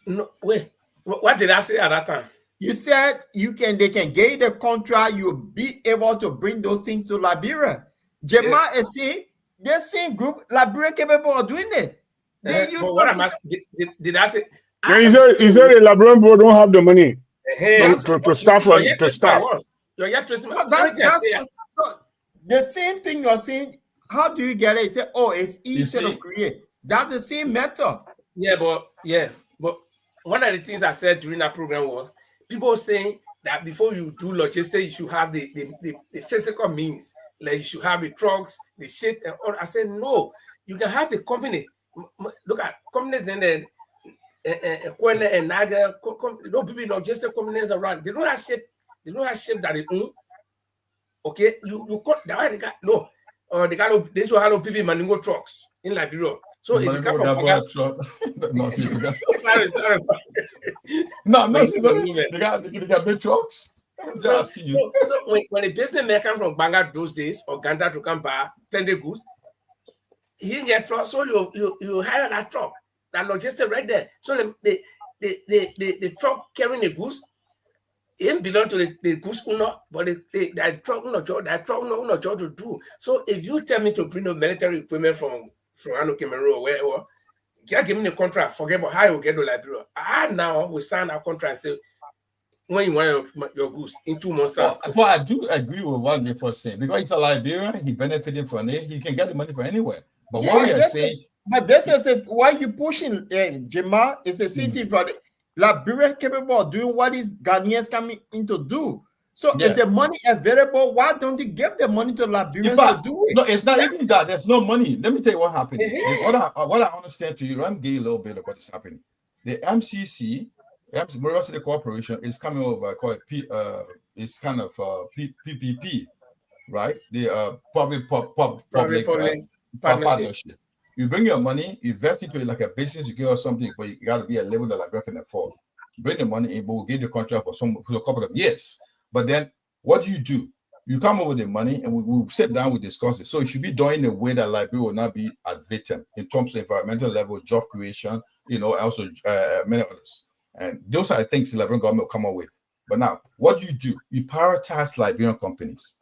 Speaker 4: No, wait. What did I say at that time?
Speaker 1: You said they can get you the contract, you'll be able to bring those things to Liberia. Jema is saying the same group, Liberia capable of doing it.
Speaker 4: But what I'm asking, did I say?
Speaker 3: Yeah, he said the Liberian board don't have the money to start from to start.
Speaker 4: You're yet tracing
Speaker 1: that's the same thing you're saying. How do you get it? You say, oh, it's easy to create. That's the same method.
Speaker 4: Yeah, but one of the things I said during that program was people saying that before you do logistics, you should have the physical means. Like you should have the trucks, the ship, and all. I said no. You can have the company. Look at companies then Kwele and Naga. No people logistic companies around. They don't have ship. They don't have ship that they own. Okay, you cut that way. They got no. They should have no people manual trucks in Liberia. So if you come from sorry.
Speaker 11: No, they got big trucks.
Speaker 4: So when a businessman comes from Banga those days or Ganda to come back, tender goods, he didn't get truck, so you hire that truck, that logistic right there. So the truck carrying the goods, it belong to the goods owner, but that truck no job to do. So if you tell me to bring the military equipment from Ano Cameroon or wherever, you give me the contract, forget about how you get to Liberia. Now we sign our contract and say when you want your goods in 2 months time.
Speaker 11: Well, I do agree with what you're first saying because it's a Liberian, he benefited from it, he can get the money from anywhere. But what we are saying,
Speaker 1: but this is it. Why you pushing Jema is the same thing for the Liberia capable of doing what is Ghanaians coming in to do. So if the money available, why don't you give the money to Liberians to do it?
Speaker 11: No, it's not even that. There's no money. Let me tell you what happened. What I understand to you, let me give you a little bit of what's happening. The MCC, River City Corporation, is coming over. Called it's kind of PPP, right? The public partnership. You bring your money, you invest into it like a business, you give us something, but you got to be a level that Liberia can afford. Bring the money in, but we'll give you the contract for a couple of years. But then what do? You come up with the money and we'll sit down, we discuss it. So it should be done in a way that Liberia will not be a victim in terms of environmental level, job creation, also many others. And those are the things the Liberian government will come up with. But now, what do? You prioritize Liberian companies.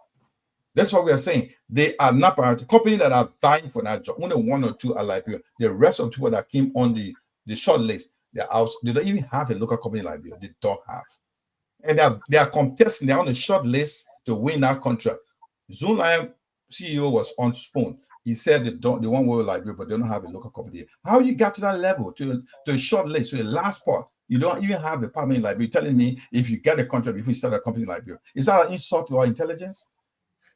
Speaker 11: That's what we are saying. They are not priority. Companies that are dying for that job, only 1 or 2 are Liberia. The rest of the people that came on the short list, they don't even have a local company in Liberia. They don't have. And they are contesting, they're on the short list to win that contract. Zoom Lion CEO was on phone. He said they want work with Liberia, but they don't have a local company. How you got to that level, to a short list, to the last part? You don't even have a partner in Liberia. You're telling me if you get a contract before you start a company in Liberia. Is that an insult to our intelligence?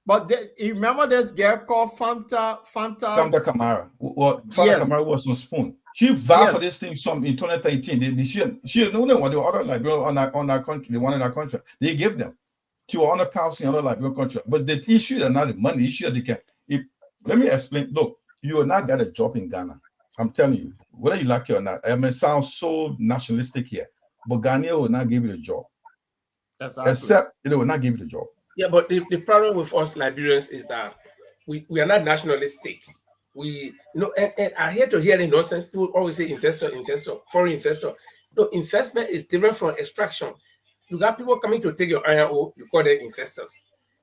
Speaker 1: But you remember this girl called Fanta
Speaker 11: Kamara. Well, Fanta Kamara was on spoon. She vowed for this thing in 2013. She don't know what the other Liberia on our country, they wanted our contract. They gave them. She was on a policy on the Liberian contract. But the issue is not the money. The issue is let me explain. Look, you will not get a job in Ghana. I'm telling you. whether you like it or not, I mean, it sounds so nationalistic here, but Ghanaian will not give you the job.
Speaker 1: Exactly.
Speaker 11: Except they will not give you the job.
Speaker 4: Yeah, but the problem with us Liberians is that we are not nationalistic. We, and I hate to hear the nonsense. People always say investor, foreign investor. No, investment is different from extraction. You got people coming to take your iron ore, you call them investors.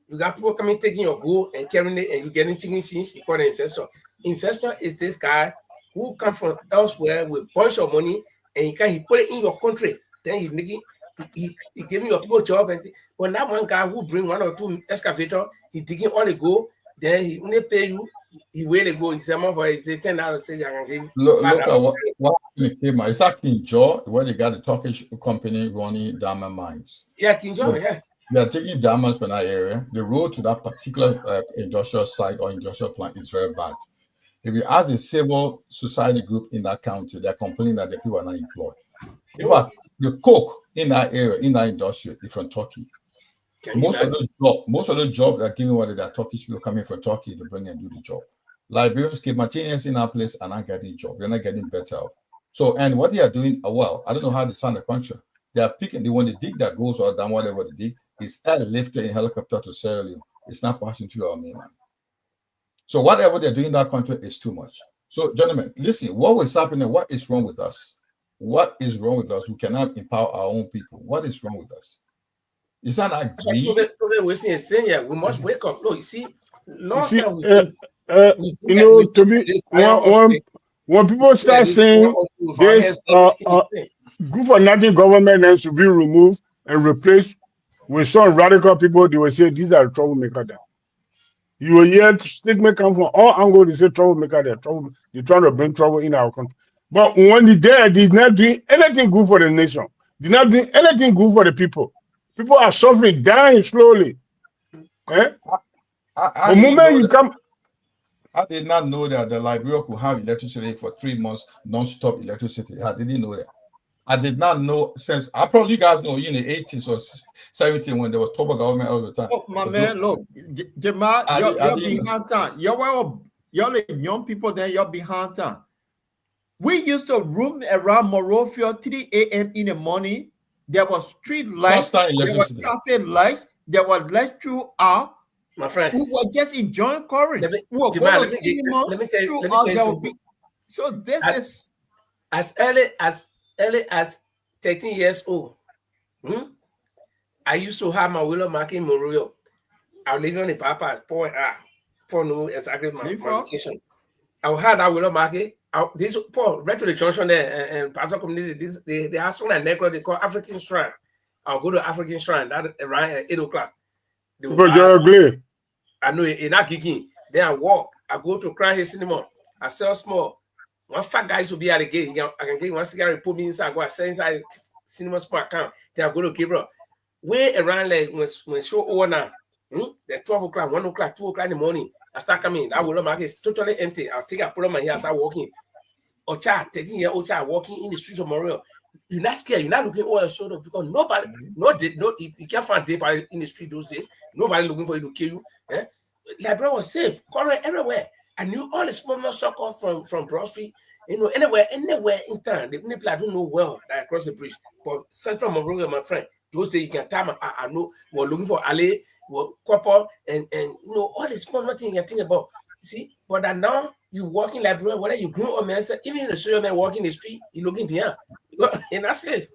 Speaker 4: You got people coming taking your gold and carrying it, and you getting chicken change, you call them investor. Investor is this guy who come from elsewhere with a bunch of money, and he put it in your country. Then he giving your people job, and when that one guy who bring 1 or 2 excavator, he digging all the gold, then he only pay you. He will go. He say more for it. He say $10. Say I can give.
Speaker 11: Look at what came out. It's like King Joe, where they got the Turkish company running diamond mines.
Speaker 4: Yeah, King Joe. Yeah.
Speaker 11: They're taking diamonds from that area. The road to that particular industrial site or industrial plant is very bad. If you ask the civil society group in that county, they're complaining that the people are not employed. In fact, the coke in that area, in that industry, is from Turkey. Most of the jobs are given whether they're Turkish people coming from Turkey to bring and do the job. Liberians, Cape Martinians in our place are not getting job. They're not getting better. So, and what they are doing, well, I don't know how they sound the country. They are picking, when they dig that goes or down whatever they dig, it's airlifted in helicopter to Sierra Leone. It's not passing through our mainland. So whatever they're doing in that country is too much. So, gentlemen, listen, what is happening? What is wrong with us? What is wrong with us? We cannot empower our own people. What is wrong with us? Is that not greed?
Speaker 4: We're saying, yeah, we must wake up. No, you see,
Speaker 3: to be when people start saying this good for nothing government then should be removed and replaced with some radical people, they will say these are troublemakers. You will hear statement come from all angles. They say troublemaker, they're trying to bring trouble in our country. But when they're not doing anything good for the nation, they're not doing anything good for the people. People are suffering, dying slowly. The moment you come.
Speaker 11: I did not know that the Liberia could have electricity for 3 months, non-stop electricity. I didn't know that. I did not know since, I probably you guys know in the 80s or 70s when there was Toba government all the time.
Speaker 1: Oh, my man, look, Jamal, you're behind time. You're young people there, you're behind time. We used to roam around Monrovia 3 a.m. in the morning. There was street lights, there were traffic lights, there was lights throughout.
Speaker 4: My friend,
Speaker 1: who were just enjoying curry.
Speaker 4: Let me tell you.
Speaker 1: So this is
Speaker 4: as early as 13 years old. I used to have my willow market in Monrovia. I was living on the papa for no exactly my location. I had that willow market. This Paul right to the junction there and pastor community. They have some necklace they call African Shrine. I'll go to African Shrine that around 8 o'clock. I know it not kicking. Then I walk. I go to Crown Hill Cinema. I sell small. One fat guy should be at the gate. I can get one cigarette, put me inside. I go sell inside cinema small account. Then I go to Gabriel. Way around like when show over now. The 12 o'clock, 1 o'clock, 2 o'clock in the morning. I start coming. That will market is totally empty. I'll take a pull on my hair, start walking. Ocha, taking your Ocha, walking in the streets of Montreal. You're not scared. You're not looking all sort of because nobody, you can't find anybody in the street those days. Nobody looking for you to kill you. Liberia was safe, correct everywhere. I knew all the small circle from Broad Street, anywhere in town. The people I don't know well that across the bridge, but Central Monrovia, my friend, those days you can time I know we're looking for alley, we're couple, and all the small things you can think about. See, but now you walk in Liberia, whether you grow or man, even in the show man walking the street, you looking behind, and that's safe.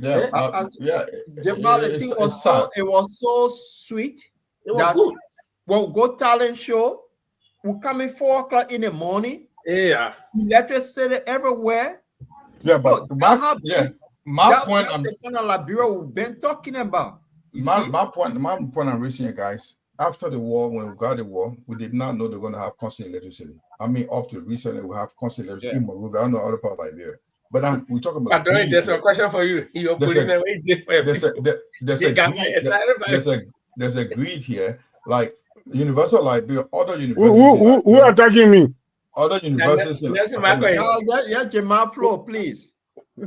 Speaker 1: Jamal, the thing it was so sweet.
Speaker 4: It was good.
Speaker 1: We'll go talent show. We come in 4 o'clock in the morning.
Speaker 4: Yeah.
Speaker 1: Electricity everywhere.
Speaker 11: Yeah, but my point.
Speaker 1: That's the kind of Liberia we've been talking about.
Speaker 11: My point I'm raising here, guys. After the war, when we got the war, we did not know they're going to have constant electricity. I mean, up to recently, we have constant electricity in Monrovia. I don't know other part of Liberia. But we talk about.
Speaker 4: There's a question for you.
Speaker 11: There's a greed here. Like Universal Liberia, other universities.
Speaker 3: Who are attacking me?
Speaker 11: Other universities.
Speaker 1: Jamal Flo, please.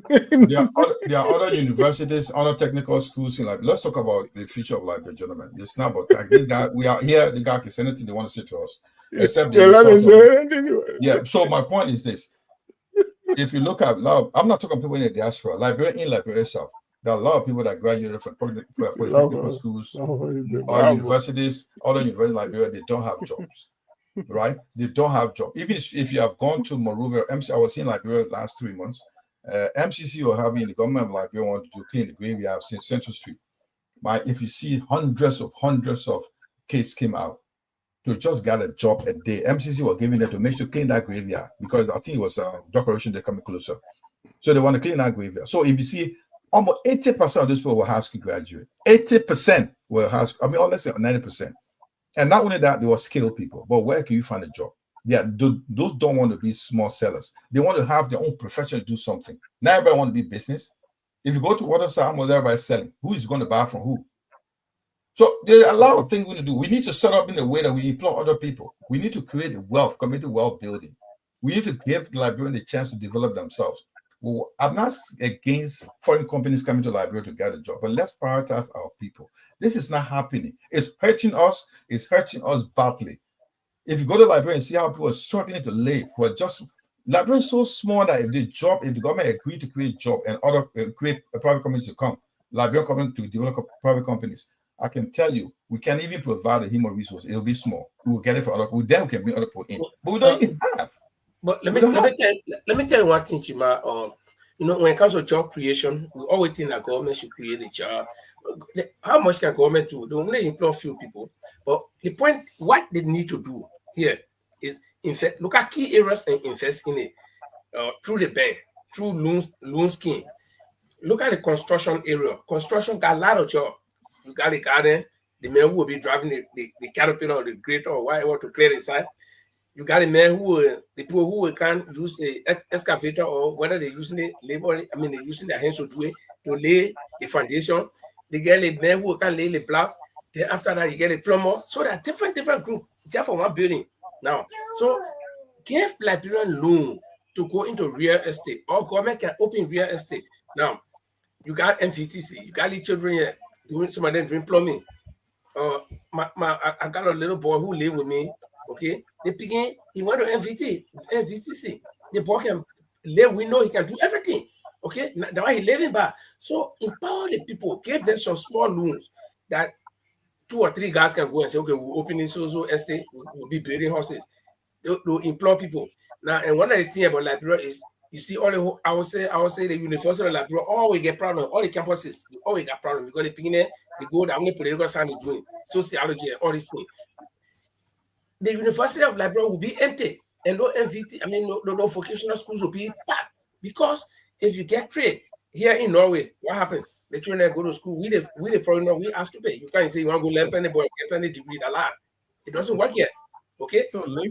Speaker 11: There are other universities, other technical schools in Liberia. Let's talk about the future of Liberia, gentlemen. It's not about that. This guy, we are here. The guy can say anything they want to say to us, except so my point is this: if you look at I'm not talking people in the diaspora, Liberia itself. There are a lot of people that graduated from polytechnical schools or universities, other universities in Liberia, they don't have jobs, right? They don't have jobs. Even if you have gone to Monrovia, I was in Liberia the last 3 months. MCC or having the government of Liberia want to clean the graveyard since Central Street. If you see hundreds of kids came out to just get a job a day. MCC was giving them to make sure to clean that graveyard because I think it was decoration they're coming closer. So they want to clean that graveyard. So if you see almost 80% of these people were high school graduate. 80% were high school, let's say 90%. And not only that, they were skilled people. But where can you find a job? Yeah, those don't want to be small sellers. They want to have their own profession to do something. Not everybody want to be business. If you go to water side, almost everybody's selling. Who is going to buy from who? So there are a lot of things we need to do. We need to set up in a way that we employ other people. We need to create a community wealth building. We need to give the Liberians a chance to develop themselves. Well, I'm not against foreign companies coming to Liberia to get a job, but let's prioritize our people. This is not happening. It's hurting us. It's hurting us badly. If you go to Liberia and see how people are struggling to live, Liberia is so small that if the government agree to create job and create a private companies to come, Liberia coming to develop private companies, I can tell you, we can't even provide a human resource. It'll be small. We will get it for other people. Then we can bring other people in. But we don't even have.
Speaker 4: But let me tell you one thing, Chima. When it comes to job creation, we always think that government should create a job. How much can government do? They only employ few people. But the point, what they need to do here is look at key areas and invest in it through the bank, through loan scheme. Look at the construction area. Construction got a lot of jobs. You got the garden, the man who will be driving the caterpillar or the grater or whatever to clear the site. You got a man the people who can use the excavator or whether they're using the labor, they're using their hands to do it, to lay the foundation. They get a man who can lay the blocks. Then after that, you get a plumber. So there are different groups just for one building. Now, so give Liberian loan to go into real estate, or government can open real estate. Now, you got MVTC, you got the children here doing some of them doing plumbing. I got a little boy who live with me. Okay, he went to MVTC. The boy can live. We know he can do everything. Okay, that's why he living back. So empower the people. Give them some small loans that 2 or 3 guys can go and say, okay, we'll open this so estate. We'll be building houses. They'll employ people. Now, and one of the things about Liberia is, you see, I would say the University of Liberia always get problems. All the campuses, they always got problems because they go down the political side of doing sociology and all these things. The University of Liberia will be empty, and no MVT, no vocational schools will be packed. Because if you get trade here in Norway, what happened? The children go to school. We the foreigner, we ask to pay. You can't say you want to go learn penny boy, get any degree, a lot. It doesn't work yet. Okay.
Speaker 1: So who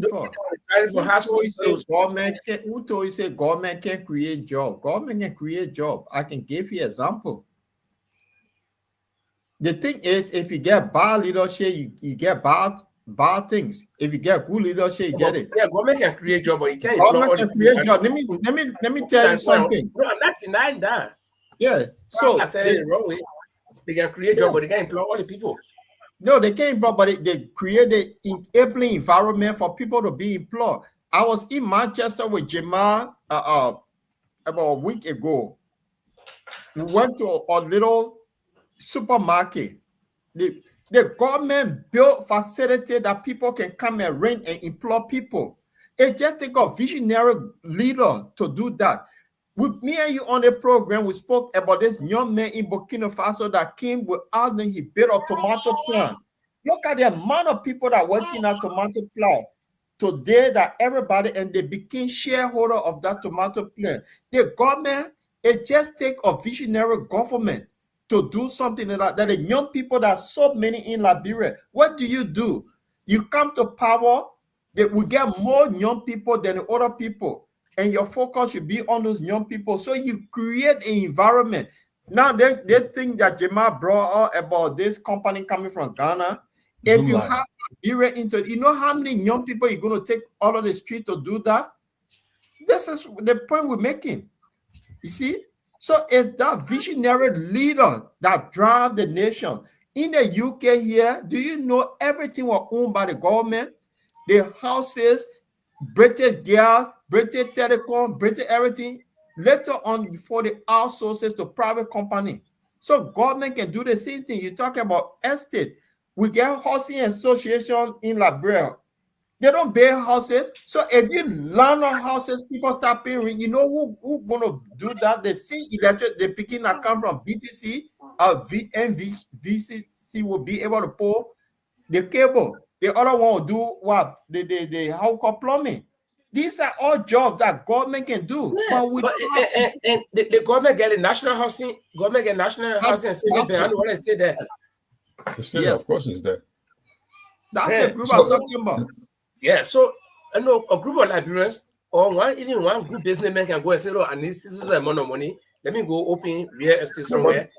Speaker 1: told you say government can create job? Government can create job. I can give you example. The thing is, if you get bad leadership, you get bad things. If you get good leadership, you get it.
Speaker 4: Yeah, government can create job, but you can't.
Speaker 1: Government can create job. Let me tell you something.
Speaker 4: No, I'm not denying that.
Speaker 1: Yeah. So
Speaker 4: I said it the wrong way. They can create job, but they can't employ all the people.
Speaker 1: No, they can't employ, but they create the enabling environment for people to be employed. I was in Manchester with Jamal about a week ago. We went to a little supermarket. The government built facility that people can come and rent and employ people. It just take a visionary leader to do that. With me and you on the program, we spoke about this young man in Burkina Faso that came with us and he built a tomato plant. Look at the amount of people that work in that tomato plant today, that everybody, and they became shareholder of that tomato plant. The government, it just take a visionary government to do something like that. The young people, that are so many in Liberia, what do? You come to power, that we get more young people than the other people, and your focus should be on those young people. So you create an environment. Now they think that Jamal brought up about this company coming from Ghana. If you have Liberia into, you know how many young people you're going to take out of the street to do that? This is the point we're making. You see? So it's that visionary leader that drives the nation. In the UK here, do you know everything was owned by the government? The houses, British gas, British telecom, British everything. Later on, before they outsource it to private company. So government can do the same thing. You talk about estate. We get housing association in Liberia. They don't build houses. So if you land on houses, people start paying. You know who gonna do that? They see electric, they picking a come from BTC or VCC will be able to pull the cable. The other one will do what? The how called plumbing. These are all jobs that government can do.
Speaker 4: Yeah, and the government get a national housing, and savings bank. I don't want to say that.
Speaker 11: Yes. Of course, it's there.
Speaker 1: That's the group I'm talking about.
Speaker 4: Yeah, so I know a group of Liberians or one group businessman can go and say, "Oh, I need this amount of money. Let me go open real estate somewhere."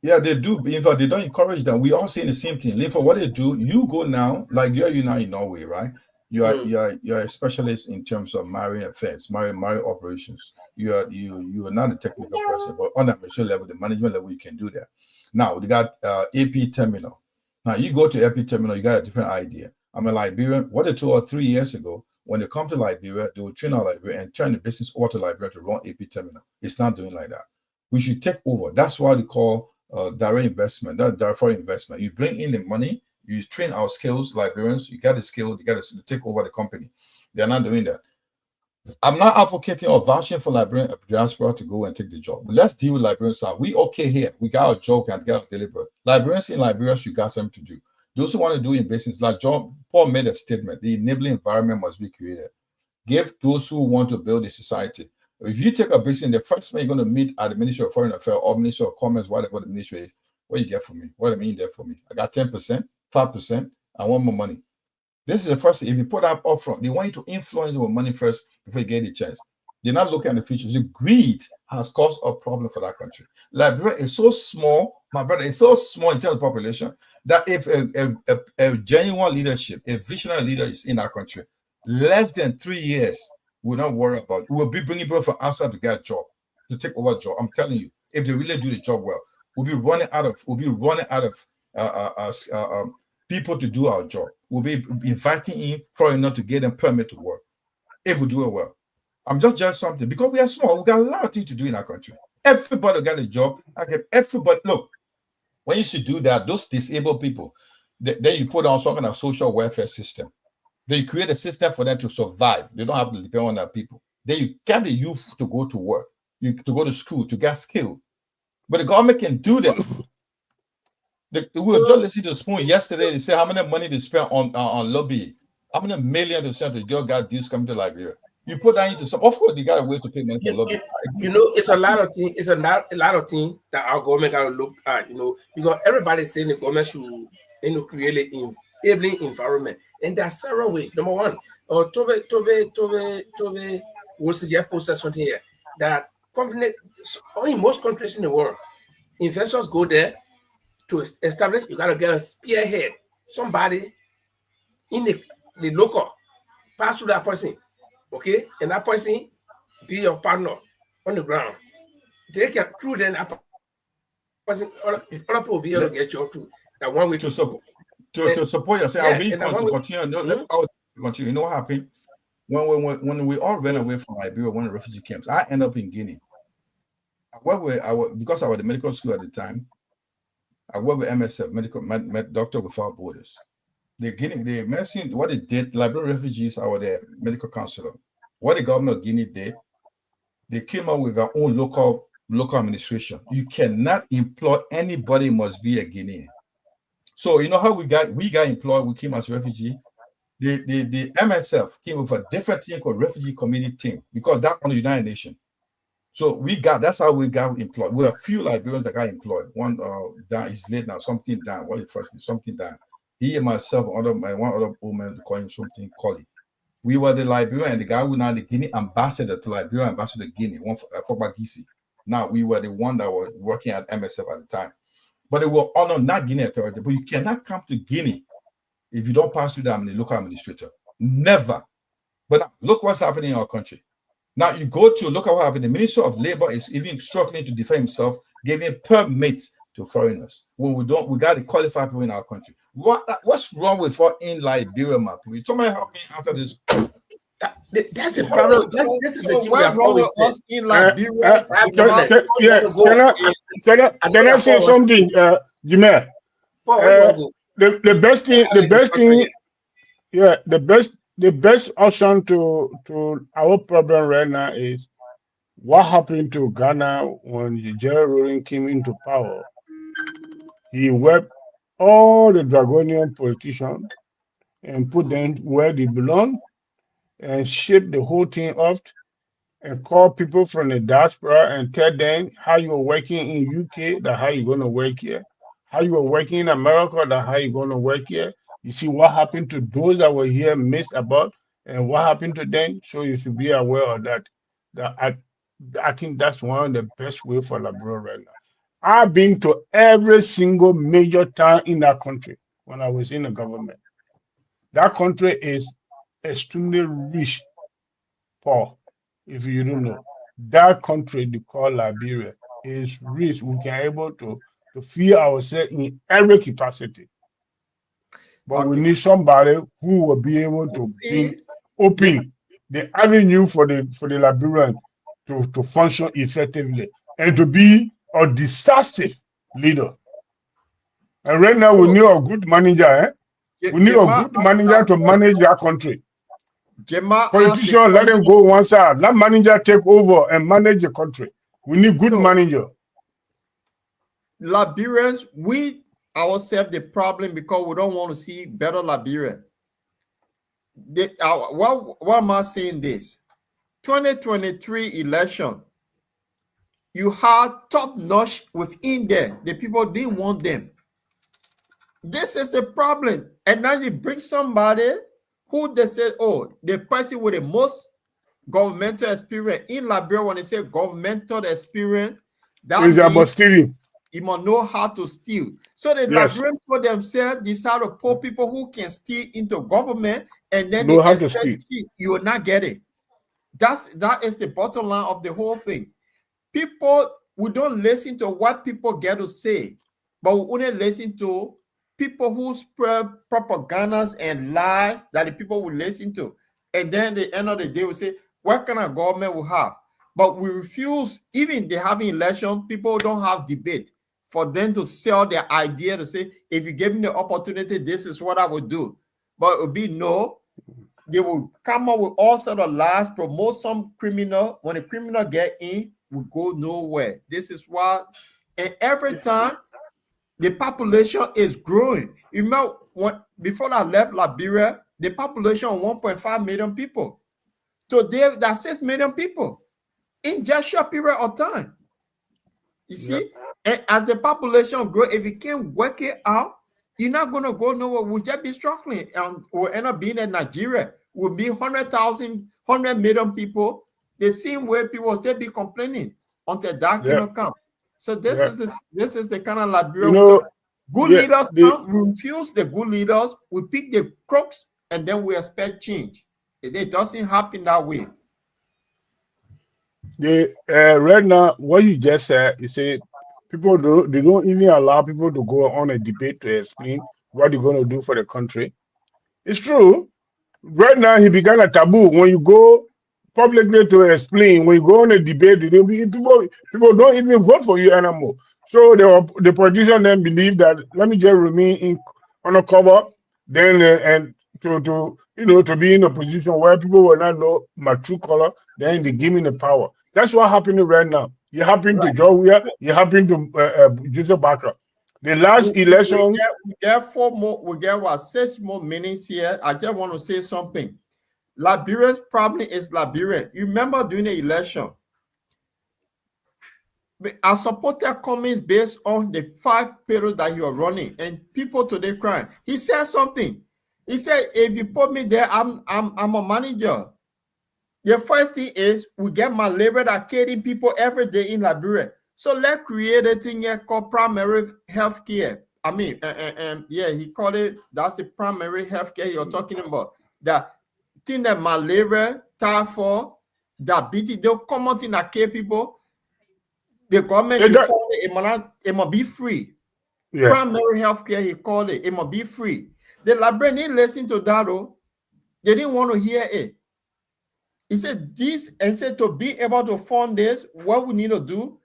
Speaker 11: Yeah, they do. In fact, they don't encourage them. We all saying the same thing. For what they do, you go now, like you now in Norway, right? You're a specialist in terms of marine affairs, marine operations. You are not a technical person, but on the mission level, the management level, you can do that. Now they got AP terminal. Now you go to AP terminal, you got a different idea. I'm a Liberian. What 2 or 3 years ago, when they come to Liberia, they will train our Liberia and turn the business over to Liberia to run AP terminal. It's not doing like that. We should take over. That's why they call direct investment, that direct foreign investment. You bring in the money, you train our skills, Liberians, you got the skill, you got to take over the company. They're not doing that. I'm not advocating or vouching for Liberian diaspora to go and take the job. But let's deal with Liberians. We okay here. We got our job and got to deliver. Liberians in Liberia, you got something to do. Those who want to do in business, like Paul made a statement, the enabling environment must be created. Give those who want to build a society. If you take a business, the first man you're going to meet at the Ministry of Foreign Affairs or Ministry of Commerce, whatever the ministry is, what you get for me? What do you mean there for me? I got 10%, 5%, I want more money. This is the first thing. If you put up front, they want you to influence your money first before you get the chance. They're not looking at the future. The greed has caused a problem for that country. Liberia is so small, my brother, it's so small in terms of population that if a genuine leadership, a visionary leader is in that country, less than 3 years, we'll not worry about it. We'll be bringing people from outside to get a job, to take over a job. I'm telling you, if they really do the job well, we'll be running out of people to do our job. We'll be inviting in foreigners to get them permit to work if we do it well. I'm just something because we are small. We got a lot of things to do in our country. Everybody got a job. Everybody look. When you should do that, those disabled people, then you put on some kind of social welfare system. Then you create a system for them to survive. They don't have to depend on other people. Then you get the youth to go to work, to go to school, to get skilled. But the government can do that. We were just listening to Spoon yesterday. They say how many money they spent on lobbying. How many millions they spent to get deals coming to Liberia. You put that into some. Of course, they got a way to pay money for lobbying.
Speaker 4: It's a lot of things. It's a lot of things that our government got to look at. Because everybody's saying the government should create an enabling environment, and there are several ways. Number one, Tobe will suggest posted something here that in most countries in the world, investors go there to establish. You got to get a spearhead, somebody in the local, pass through that person. Okay, and that person be your partner on the ground. They can through then that person, other people will be able to get you too. That one way to support
Speaker 11: yourself. I'll be to continue. Continue. You know what happened when we all ran away from Liberia, one of the refugee camps. I ended up in Guinea. Because I was at the medical school at the time. I worked with MSF, Doctor Without Borders. The medicine, what they did, Liberian refugees are their medical counselor. What the government of Guinea did, they came up with their own local administration. You cannot employ anybody, must be a Guinean. So you know how we got employed, we came as refugee. The MSF came with a different team called Refugee Community Team because that's on the United Nations. So that's how we got employed. We have a few Liberians that got employed. One down is late now, something down. What is first? Something down. He and myself, one other woman, call him something Collie. We were the Liberian and the guy who now the Guinea ambassador to Liberia, ambassador to Guinea, one for Bagisi. Now we were the one that was working at MSF at the time. But they were honored, not Guinea authority, but you cannot come to Guinea if you don't pass through the local administrator. Never. But now, look what's happening in our country. Now you go to look at what happened. The Minister of Labor is even struggling to defend himself, giving permits to foreigners. When we got to qualify people in our country. What's wrong with in Liberia, my people? Somebody help me answer this.
Speaker 4: That's the problem. This is the thing we have always said.
Speaker 1: In Liberia,
Speaker 3: Can I say something, Jimmy? The best option to our problem right now is what happened to Ghana when Jerry Rawlings came into power. He wiped all the Dragonian politicians and put them where they belong and shipped the whole thing off and call people from the diaspora and tell them how you're working in UK, that how you're going to work here, how you are working in America, that how you're going to work here. You see what happened to those that were here missed about and what happened to them. So you should be aware of that. I think that's one of the best way for Liberia right now. I've been to every single major town in that country when I was in the government. That country is extremely rich, Paul. If you don't know, that country they call Liberia is rich. We can able to feed ourselves in every capacity. But we need somebody who will be able to be open the avenue for the Liberian to function effectively and to be a decisive leader. And right now we need a good manager. We need a good manager to manage our country. Politicians, let them go one side. Let manager take over and manage the country. We need good manager.
Speaker 1: Liberians, we ourselves the problem because we don't want to see better Liberia. Why am I saying this? 2023 election, you had top notch within there. The people didn't want them. This is the problem. And now you bring somebody who they said, oh, the person with the most governmental experience in Liberia. When they say governmental experience, that means you must know how to steal. So the Liberians for themselves decide to pull people who can steal into government, and then they expect you will not get it. That is the bottom line of the whole thing. People, we don't listen to what people get to say, but we only listen to people who spread propagandas and lies that the people will listen to. And then at the end of the day, we say, what kind of government we have? But we refuse, even they having election, people don't have debate for them to sell their idea to say, if you give me the opportunity, this is what I would do. But it will be no. They will come up with all sort of lies, promote some criminal. When a criminal get in, we go nowhere. This is why, and every time the population is growing. You know, before I left Liberia, the population was 1.5 million people. Today, that's 6 million people in just a short period of time. You see, and as the population grows, if you can't work it out, you're not going to go nowhere. We'll just be struggling. And we'll end up being in Nigeria. We'll be 100,000, 100 million people. The same way people will still be complaining until that cannot come. So this is the kind of Liberia. Good leaders come, we refuse the good leaders, we pick the crooks, and then we expect change. It doesn't happen that way.
Speaker 3: Right now, what you just said, you say people don't even allow people to go on a debate to explain what they're going to do for the country. It's true. Right now, he began a taboo. When you go publicly to explain, when you go on a debate, people don't even vote for you anymore. So the politicians then believe that let me just remain on a cover, then and to be in a position where people will not know my true color, then they give me the power. That's what happening right now. You happen to Georgia, you happen to Joseph Barker. The last election,
Speaker 1: we get 6 more minutes here. I just want to say something. Liberia's problem is Liberia. You remember during the election, I supported comments based on the 5 periods that you are running, and people today crying. He said something. He said, "If you put me there, I'm a manager." The first thing is we get malaria that killing people every day in Liberia. So let's create a thing here called primary health care. I mean, he called it. That's the primary health care you're talking about. That thing that malaria, typhoid, diabetes, they'll come out in that kill people. The government it must be free. Primary health care, he called it. It must be free. The Liberians didn't listen to that, though. They didn't want to hear it. He said this, and said to be able to fund this, what we need to do,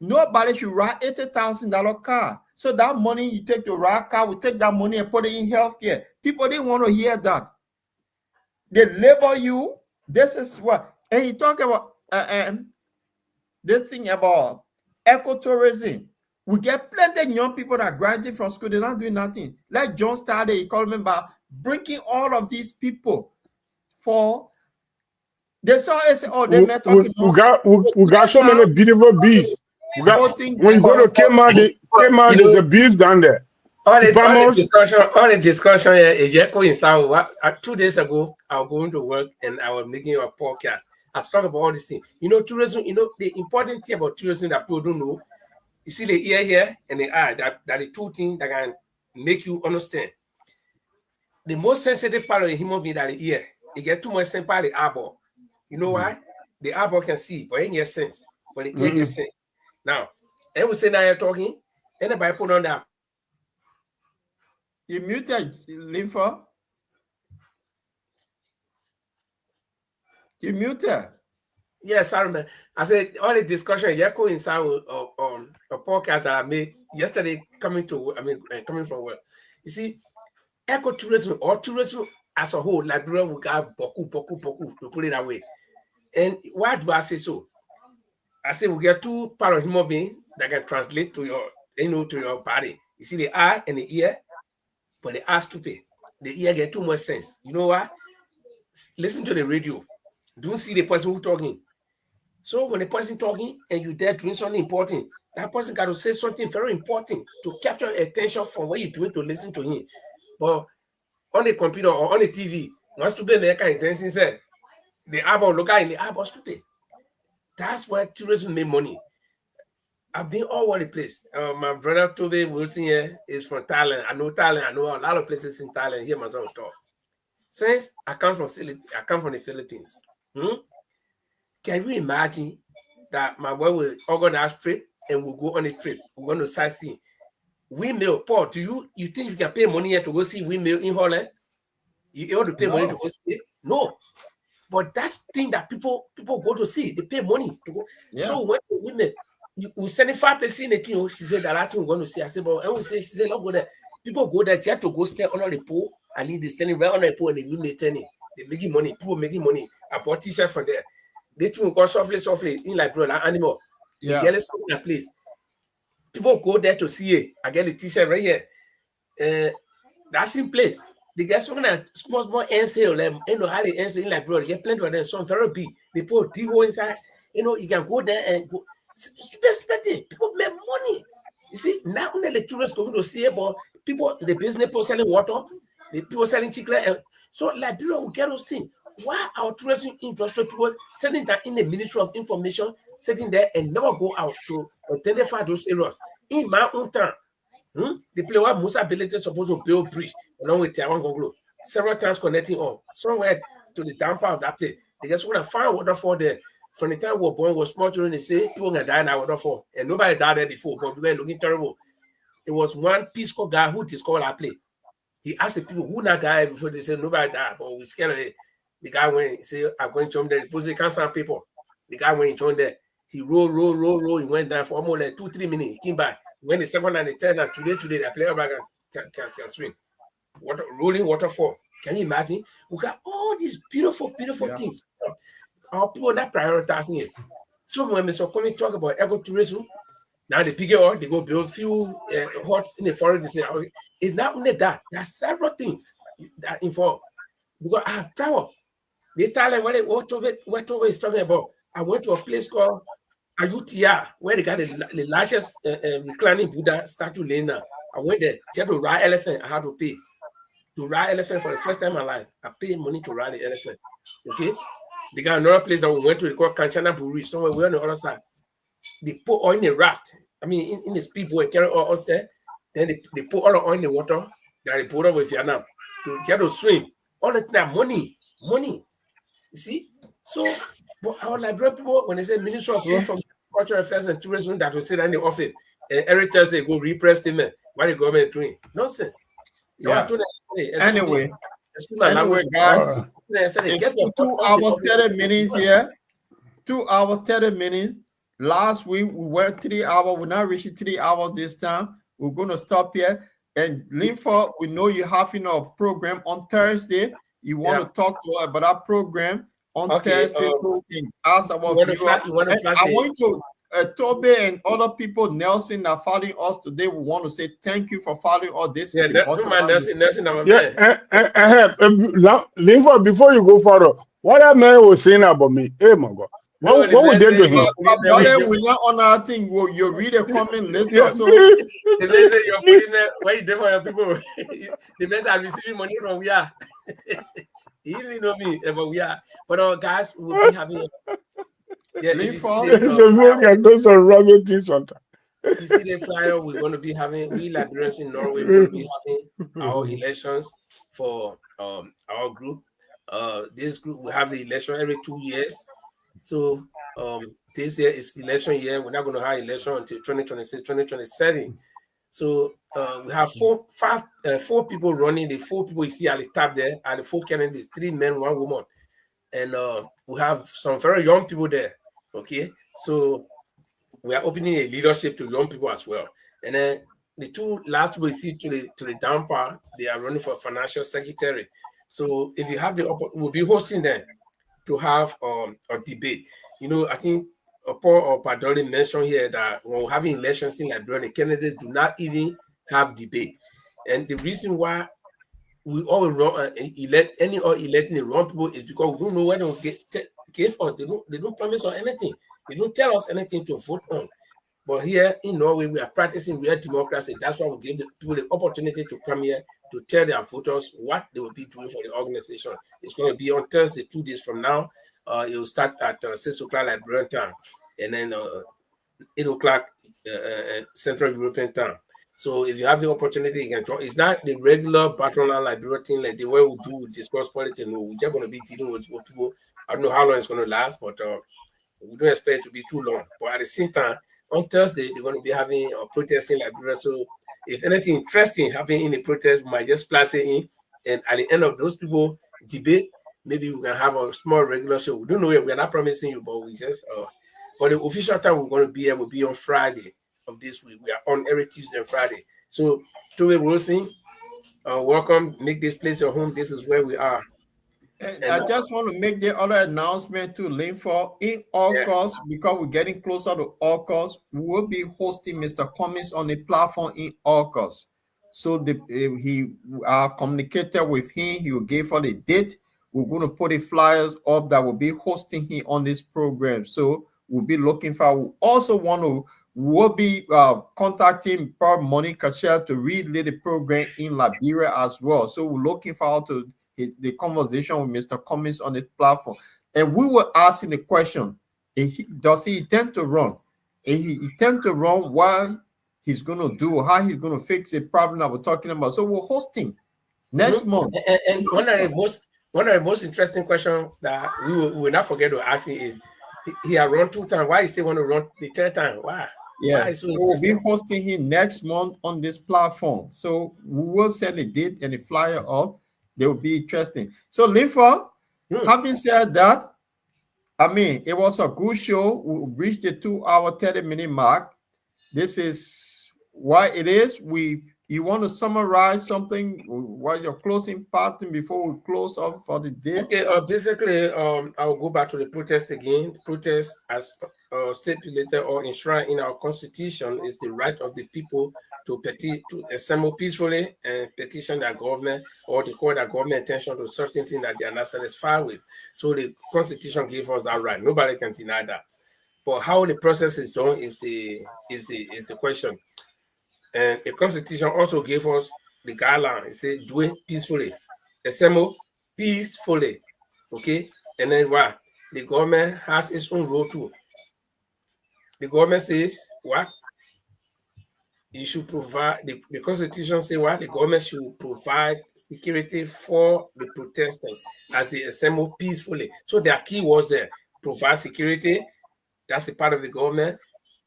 Speaker 1: nobody should ride $80,000 car. So that money you take to ride car, we take that money and put it in healthcare. People didn't want to hear that. They label you. This is what, and he talk about this thing about ecotourism. We get plenty of young people that graduate from school, they're not doing nothing. Like John started, he called me about bringing all of these people for. They saw it, say, oh, they met talking.
Speaker 3: We got so many beautiful bees. We got, when you go to Kmart, there's a bees down there.
Speaker 4: All the discussion here is just coincide. 2 days ago, I was going to work and I was making a podcast. I was talking about all these things. You know, tourism, you know, the important thing about tourism that people don't know, you see the ear here and the eye, that the two things that can make you understand. The most sensitive part of the human being that the ear, it gets too much sense by the eyeball. You know why? The eyeball can see, but it gets sense. But the ear gets sense. Now, and we say now you're talking, anybody put on that.
Speaker 1: You muted, Linfa. You muted.
Speaker 4: Yes, I remember. I said all the discussion you coincide with a podcast that I made yesterday coming from work. You see, ecotourism or tourism as a whole, Liberia will got boku to put it that way. And why do I say so? I say we get two part of human being that can translate to your, to your body. You see the eye and the ear, but the eye stupid. The ear get too much sense. You know why? Listen to the radio. Don't see the person who talking. So when the person talking and you there doing something important, that person got to say something very important to capture attention from what you're doing to listen to him. But on the computer or on the TV, once to be there kind of say the eyeball look at in the eyeball stupid. That's why tourism make money. I've been all over the place. My brother Tove Wilson here is from Thailand. I know Thailand. I know a lot of places in Thailand. Here my son talk. Since I come from the Philippines. Can you imagine that my boy will organize a trip and we'll go on a trip? We're going to sightsee. Windmill, Paul, do you think you can pay money here to go see windmill in Holland? You ought to pay money to go see it? No. But that's the thing that people go to see. They pay money to go. Yeah. So when the windmill, we 75% in the thing, she said that I think we're going to see. I said, but and we say, she said, look, go there. People go there, they have to go stay under the pool and they're standing right under the pool and the windmill turning. They're making money. People making money. I bought t-shirt from there. They too go softly in like bro, like animal. Yeah. They get something in a place. People go there to see it. I get the t-shirt right here. That's in place. They get something like small ants here. Like, how they ants in like bro. They get plenty of them. Some very big. They put D-hole inside. You can go there and go. Stupid thing. People make money. You see, not only the tourists go to see it, but people, the business people selling water, the people selling chicken. So Liberia will get those things. Why our tourism industry people sitting there in the Ministry of Information, sitting there and never go out to identify those areas? In my own time, the place where Musa Ability is supposed to build bridge along with Taiwan Gonglo, several times connecting all somewhere to the down part of that place. They just want to find waterfall there. From the time we were born, was small children, they say people gonna die in that waterfall, and nobody died there before, but we were looking terrible. It was one Peace Corps guy who discovered that place. He asked the people who not died before. They said nobody died, but we scared of it. The guy went, he said, I'm going to join there. He can't stand people. The guy went and joined there. He roll. He went down for almost like 2-3 minutes. He came back. When the second and the third, and today, the player back can swim. Rolling waterfall. Can you imagine? We got all these beautiful things. Our people not prioritizing it. So when Mr. Kwame talk about ecotourism, now they pick it up, they go build few huts in the forest. They say, it's not only that. There are several things that involve. Because I have traveled. The Thailand, what Tove is talking about, I went to a place called Ayutthaya, where they got the largest reclining Buddha statue laying now. I went there. Just to ride elephant, I had to pay. To ride elephant for the first time in my life, I paid money to ride the elephant. Okay? They got another place that we went to, called Kanchana Buri, somewhere way on the other side. They put oil in the raft. I mean, in the speedboat, carry all us there. Then they put all the oil in the water that they put over Vietnam to get to swim. All the time, money. You see? So, but our Liberian people, when they say Ministry of Information, Cultural Affairs and Tourism, that will sit in the office, and every Thursday go repress statement. What the government doing? Nonsense.
Speaker 1: Yeah. Anyway, Anyway, guys,
Speaker 4: Get
Speaker 1: it's
Speaker 4: your
Speaker 1: 2 hours 30 minutes here. 2 hours 30 minutes. Last week we went 3 hours. We're not reaching 3 hours this time. We're gonna stop here. And Linford, we know you have a program on Thursday. You want to talk to us about our program on Thursday, so we can ask our viewers. I want to Toby and other people, Nelson, that following us today. We want to say thank you for following us. This is the
Speaker 3: Linford, before you go further, what that man was saying about me, hey my God. What we did to him?
Speaker 1: Brother, we're not on our thing. You read a comment later.
Speaker 4: Yeah,
Speaker 1: So
Speaker 4: the man say you're putting there, where you there for your people. The man are receiving money from we are. He didn't know me, but we are. But guys, we'll be having. Yeah,
Speaker 3: those are rubber things sometimes.
Speaker 4: You see the flyer we're going to be having. We Liberians in Norway we're going to be having our elections for our group. This group we have the election every 2 years. So this year is election year. We're not going to have election until 2026, 2027. So we have four people running. The 4 people you see at the top there are the 4 candidates, 3 men, 1 woman, and we have some very young people there. Okay, so we are opening a leadership to young people as well. And then the 2 last people you see to the down part, they are running for financial secretary. So if you have the opportunity, we'll be hosting them to have a debate. I think Paul or Padoli mentioned here that when we're having elections in Liberia, the candidates do not even have debate. And the reason why we all electing the wrong people is because we don't know what they'll give us. They don't promise us anything. They don't tell us anything to vote on. But here in Norway, we are practicing real democracy. That's why we give the people the opportunity to come here to tell their voters what they will be doing for the organization. It's going to be on Thursday, 2 days from now. It will start at 6 o'clock Liberian time, and then 8 o'clock Central European time. So if you have the opportunity, you can join. It's not the regular Battle Liberia thing like the way we do with discuss politics. No, we're just going to be dealing with people. I don't know how long it's going to last, but we don't expect it to be too long. But at the same time, on Thursday, they're going to be having a protest in Liberia. So if anything interesting happening in the protest, we might just place it in. And at the end of those people debate, maybe we can have a small regular show. We don't know yet. We're not promising you, but we just but the official time we're going to be here will be on Friday of this week. We are on every Tuesday and Friday. So Toby Wilson, welcome. Make this place your home. This is where we are.
Speaker 1: And I just want to make the other announcement to Linford in August, because we're getting closer to August. We will be hosting Mr. Cummings on the platform in August. So he communicated with him. He will give us the date. We're going to put the flyers up that will be hosting him on this program. So we'll be looking for. We also want to. We'll be contacting Per Monica Shell to relay the program in Liberia as well. So we're looking forward to the conversation with Mr. Cummings on the platform. And we were asking the question, does he intend to run? If he intend to run, what he's going to do, how he's going to fix the problem that we're talking about. So we're hosting next month.
Speaker 4: And one of the most interesting questions that we will not forget to ask him is, he had run 2 times. Why he still want to run the 3rd time? Why?
Speaker 1: Yeah, so we'll be hosting him next month on this platform. So we will send a date and a flyer up. They will be interesting. So, Linford, having said that, I mean, it was a good show. We reached the 2 hour 30-minute mark. This is why it is. You want to summarize something while you're closing part before we close off for the day?
Speaker 4: Okay, basically, I'll go back to the protest again. The protest, as stipulated or enshrined in our constitution, is the right of the people to assemble peacefully and petition their government or to call their government attention to certain things that they are not satisfied with. So the constitution gives us that right. Nobody can deny that. But how the process is done is the question. And the constitution also gave us the guideline. It says do it peacefully, assemble peacefully. Okay, and then what? The government has its own role too. The government says what? You should provide, the constitution says what? The government should provide security for the protesters as they assemble peacefully. So there are key words there. Provide security, that's a part of the government.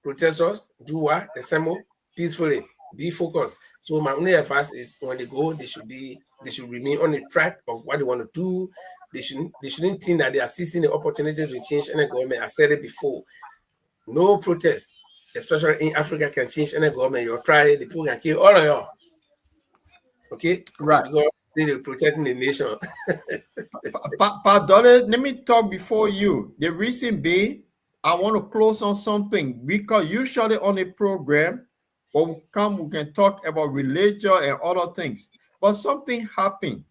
Speaker 4: Protesters do what? Assemble peacefully, be focused. So my only advice is when they go, they should be They should remain on the track of what they want to do. They shouldn't think that they are seizing the opportunity to change any government. I said it before. No protest, especially in Africa, can change any government. You'll try, the people can kill all of you. Okay?
Speaker 1: Right.
Speaker 4: Because they're protecting the nation.
Speaker 1: Dollar, let me talk before you. The reason being, I want to close on something because usually on a program, when we come, we can talk about religion and other things. But something happened.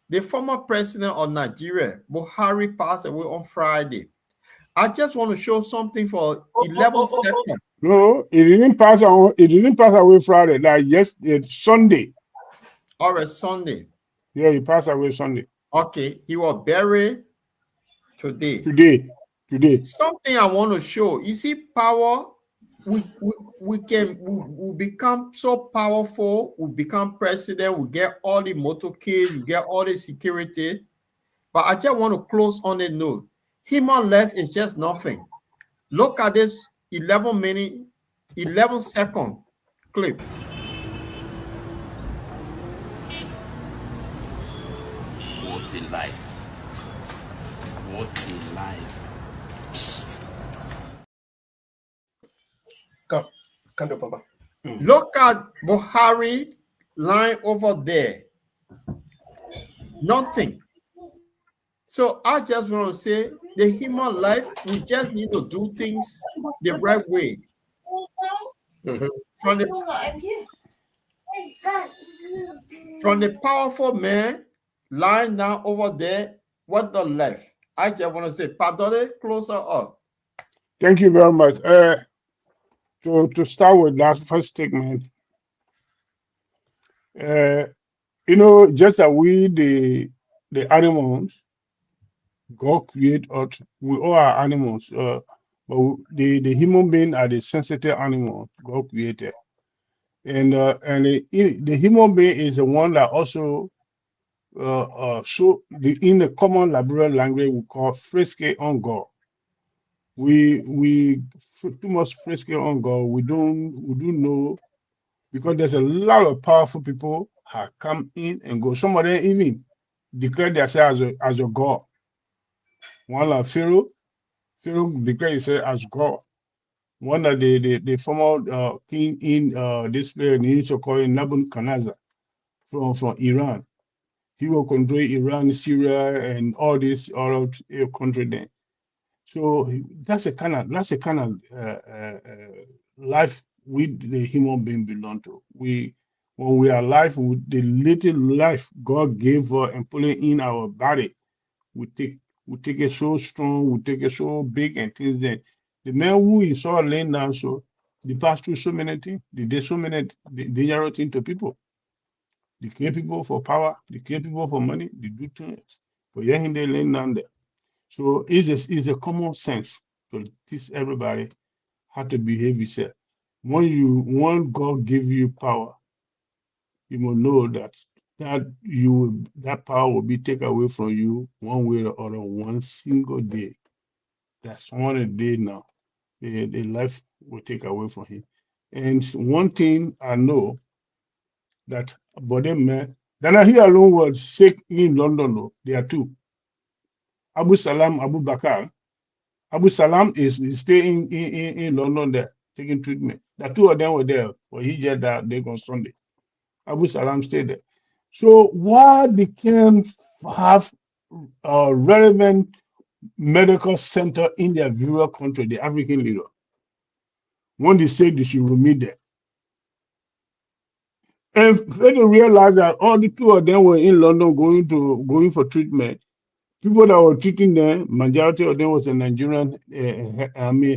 Speaker 1: The former president of Nigeria, Buhari, passed away on Friday. I just want to show something for 11 seconds.
Speaker 3: No, it didn't pass on. It didn't pass away Friday. Like it's Sunday.
Speaker 1: Or Sunday.
Speaker 3: Yeah, he passed away Sunday.
Speaker 1: Okay, he was buried today.
Speaker 3: Today.
Speaker 1: Something I want to show. You see, power. We become so powerful. We become president. We get all the motorcade. We get all the security. But I just want to close on a note. Human life is just nothing. Look at this 11 second clip.
Speaker 12: What a life. What a life.
Speaker 4: Come to Papa.
Speaker 1: Look at Buhari lying over there. Nothing. So I just want to say the human life, we just need to do things the right way. From the powerful man lying down over there, what the left? I just want to say, Padre, closer up.
Speaker 3: Thank you very much. To start with that first statement, just that we the animals, God create us. We all are animals, but the human being are the sensitive animals God created, and the human being is the one that also in the common Liberian language we call frisky on God. We too much frisky on God. We don't know, because there's a lot of powerful people have come in and go. Some of them even declare themselves as a God. One like Pharaoh declared himself as God. One of the former king in this period, in called Nebuchadnezzar from Iran. He will control Iran, Syria, and all these other countries there. So that's a kind of life we the human being belong to. When we are alive, with the little life God gave us and put it in our body, we take it so strong, we take it so big and things. Then the man who he saw laying down, so they passed through so many things. They did so many dangerous things to people. They kill people for power. They kill people for money. They do things. But yeah, they laying down there. So it's a common sense to teach everybody how to behave yourself. When God give you power, you must know that power will be taken away from you one way or other, one single day. That's one a day now. The life will take away from him. And one thing I know that about them, man, then I hear alone was sick in London, though. There are two. Abu Salam, Abu Bakr. Abu Salam is staying in London there, taking treatment. The two of them were there, but he just died there on Sunday. Abu Salam stayed there. So why they can't have a relevant medical center in their various country, the African leader? When they say they should remit there. And they realize that all the two of them were in London going for treatment. People that were treating them, majority of them was a Nigerian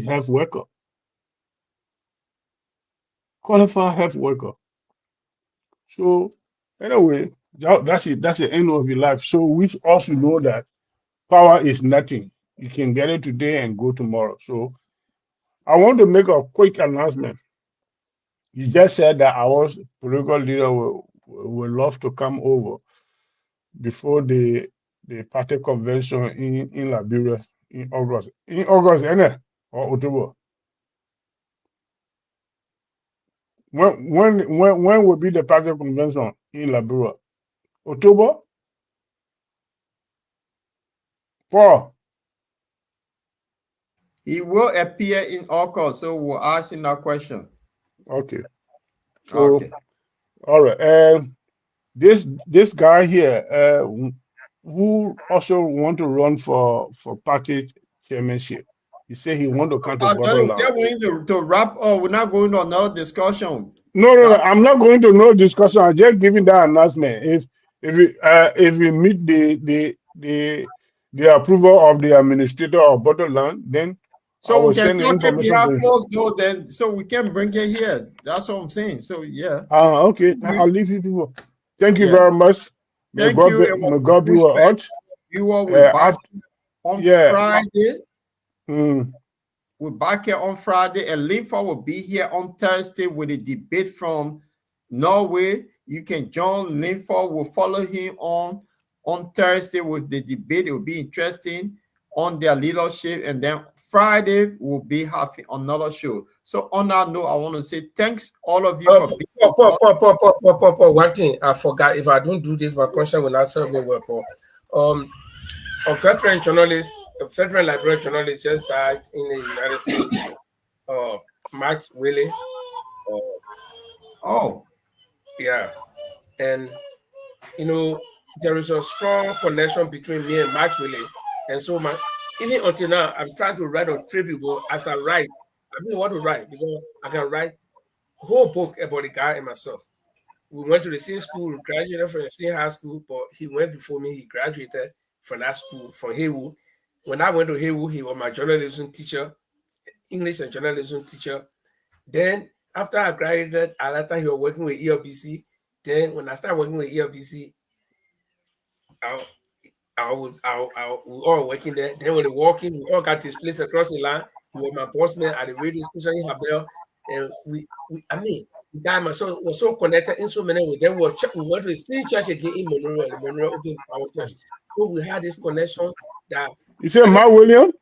Speaker 3: health worker, qualified health worker. So anyway, that's it. That's the end of your life. So we also know that power is nothing. You can get it today and go tomorrow. So I want to make a quick announcement. You just said that our political leader will love to come over before the party convention in Liberia in August. In August, or October. When will be the party convention in Liberia? October? Paul.
Speaker 1: He will appear in August, so we'll ask him that question.
Speaker 3: Okay. So,
Speaker 1: Okay.
Speaker 3: all right. This guy here, who also want to run for party chairmanship. He said he want to come to Bottom
Speaker 1: Tell me to wrap up. We're not going to another discussion.
Speaker 3: No. I'm not going to no discussion. I'm just giving that announcement. If we meet the approval of the administrator of Bottomland, then I
Speaker 1: So
Speaker 3: will
Speaker 1: we can
Speaker 3: send the
Speaker 1: talk it
Speaker 3: information
Speaker 1: behind
Speaker 3: to.
Speaker 1: closed door, then so we can bring it here. That's what I'm saying. So yeah.
Speaker 3: Okay. I'll leave you people. Thank you
Speaker 1: Yeah.
Speaker 3: very much. May
Speaker 1: Thank you.
Speaker 3: God be with us.
Speaker 1: You all will back on
Speaker 3: yeah.
Speaker 1: Friday.
Speaker 3: Mm.
Speaker 1: We're back here on Friday, and Linfa will be here on Thursday with a debate from Norway. You can join Linfa. We'll follow him on Thursday with the debate. It will be interesting on their leadership, and then Friday we'll be having another show. So on that note, I want to say thanks all of you for
Speaker 4: being. One thing I forgot. If I don't do this, my conscience will not serve me well. A veteran journalist, a veteran Liberian journalist just died in the United States. Max Wiley. Yeah. And, there is a strong connection between me and Max Wiley. And so, even until now, I'm trying to write a tribute, but as I write, I don't know what to write because I can write a whole book about the guy and myself. We went to the same school, we graduated from the same high school, but he went before me. He graduated from that school, from Haywood. When I went to Haywood, he was my journalism teacher, English and journalism teacher. Then after I graduated, at that time he was working with ELBC. Then when I started working with ELBC, we all working there. Then when they walking, we all got displaced across the line. He was my boss man at the radio station in Habel. And the guy and myself was so connected in so many ways. Then we went to the same church again in Monroe, the Monroe Open Power Church. So we had this connection that
Speaker 3: you said Mark William?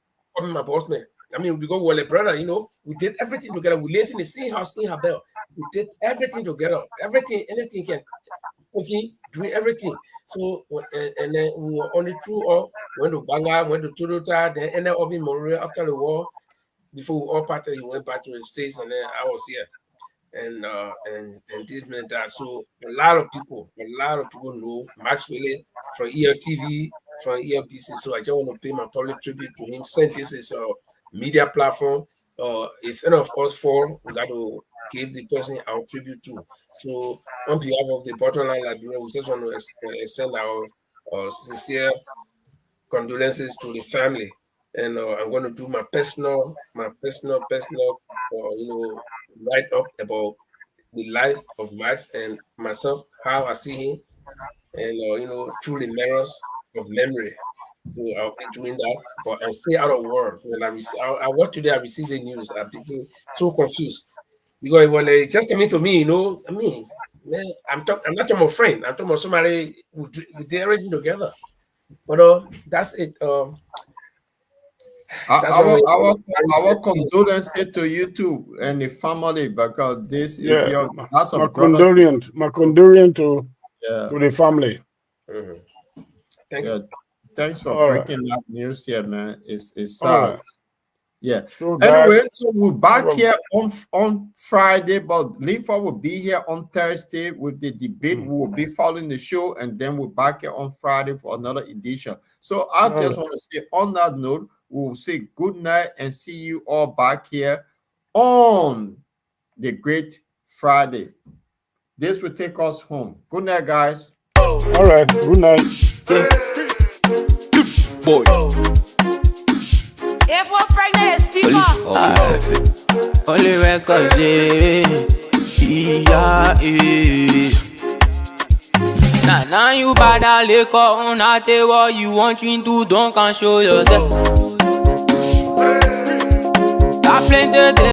Speaker 4: My boss man. We go with a brother, we did everything together. We lived in the same house in Habel. We did everything together. Anything can doing everything. So and then we were on the tour, went to Banga, went to Toyota, then ended up in Monroe after the war. Before we all parted, he went back to the States, and then I was here. And did that. So a lot of people know Max Wiley from ELTV, from ELBC. So I just want to pay my public tribute to him. Since this is a media platform, if any of us fall, we got to give the person our tribute to. So on behalf of the Bottomland Library, we just want to extend our sincere condolences to the family. And I'm going to do my personal, write up about the life of Max and myself, how I see him, and through the mirrors of memory. So I'll be doing that, but I'm still out of word. When I work today, I received the news. I became so confused because when it just came to me, man, I'm not talking about friend. I'm talking about somebody who did everything together. But that's it.
Speaker 1: Our condolences to you too and the family, because this is your
Speaker 3: my condolence to the family.
Speaker 4: Mm-hmm.
Speaker 1: Thanks for breaking that news here, man. It's sad. Yeah.
Speaker 3: So
Speaker 1: anyway, so we're back here on Friday, but Linfa will be here on Thursday with the debate. We will be following the show, and then we're back here on Friday for another edition. So I just want to say on that note, we'll say good night and see you all back here on the Great Friday. This will take us home. Good night, guys.
Speaker 3: All right. Good night.
Speaker 9: Boy.
Speaker 13: If we're pregnant, speak up.
Speaker 9: Only records, Now you bad liquor on a table. You want me to don't can show yourself. Got plenty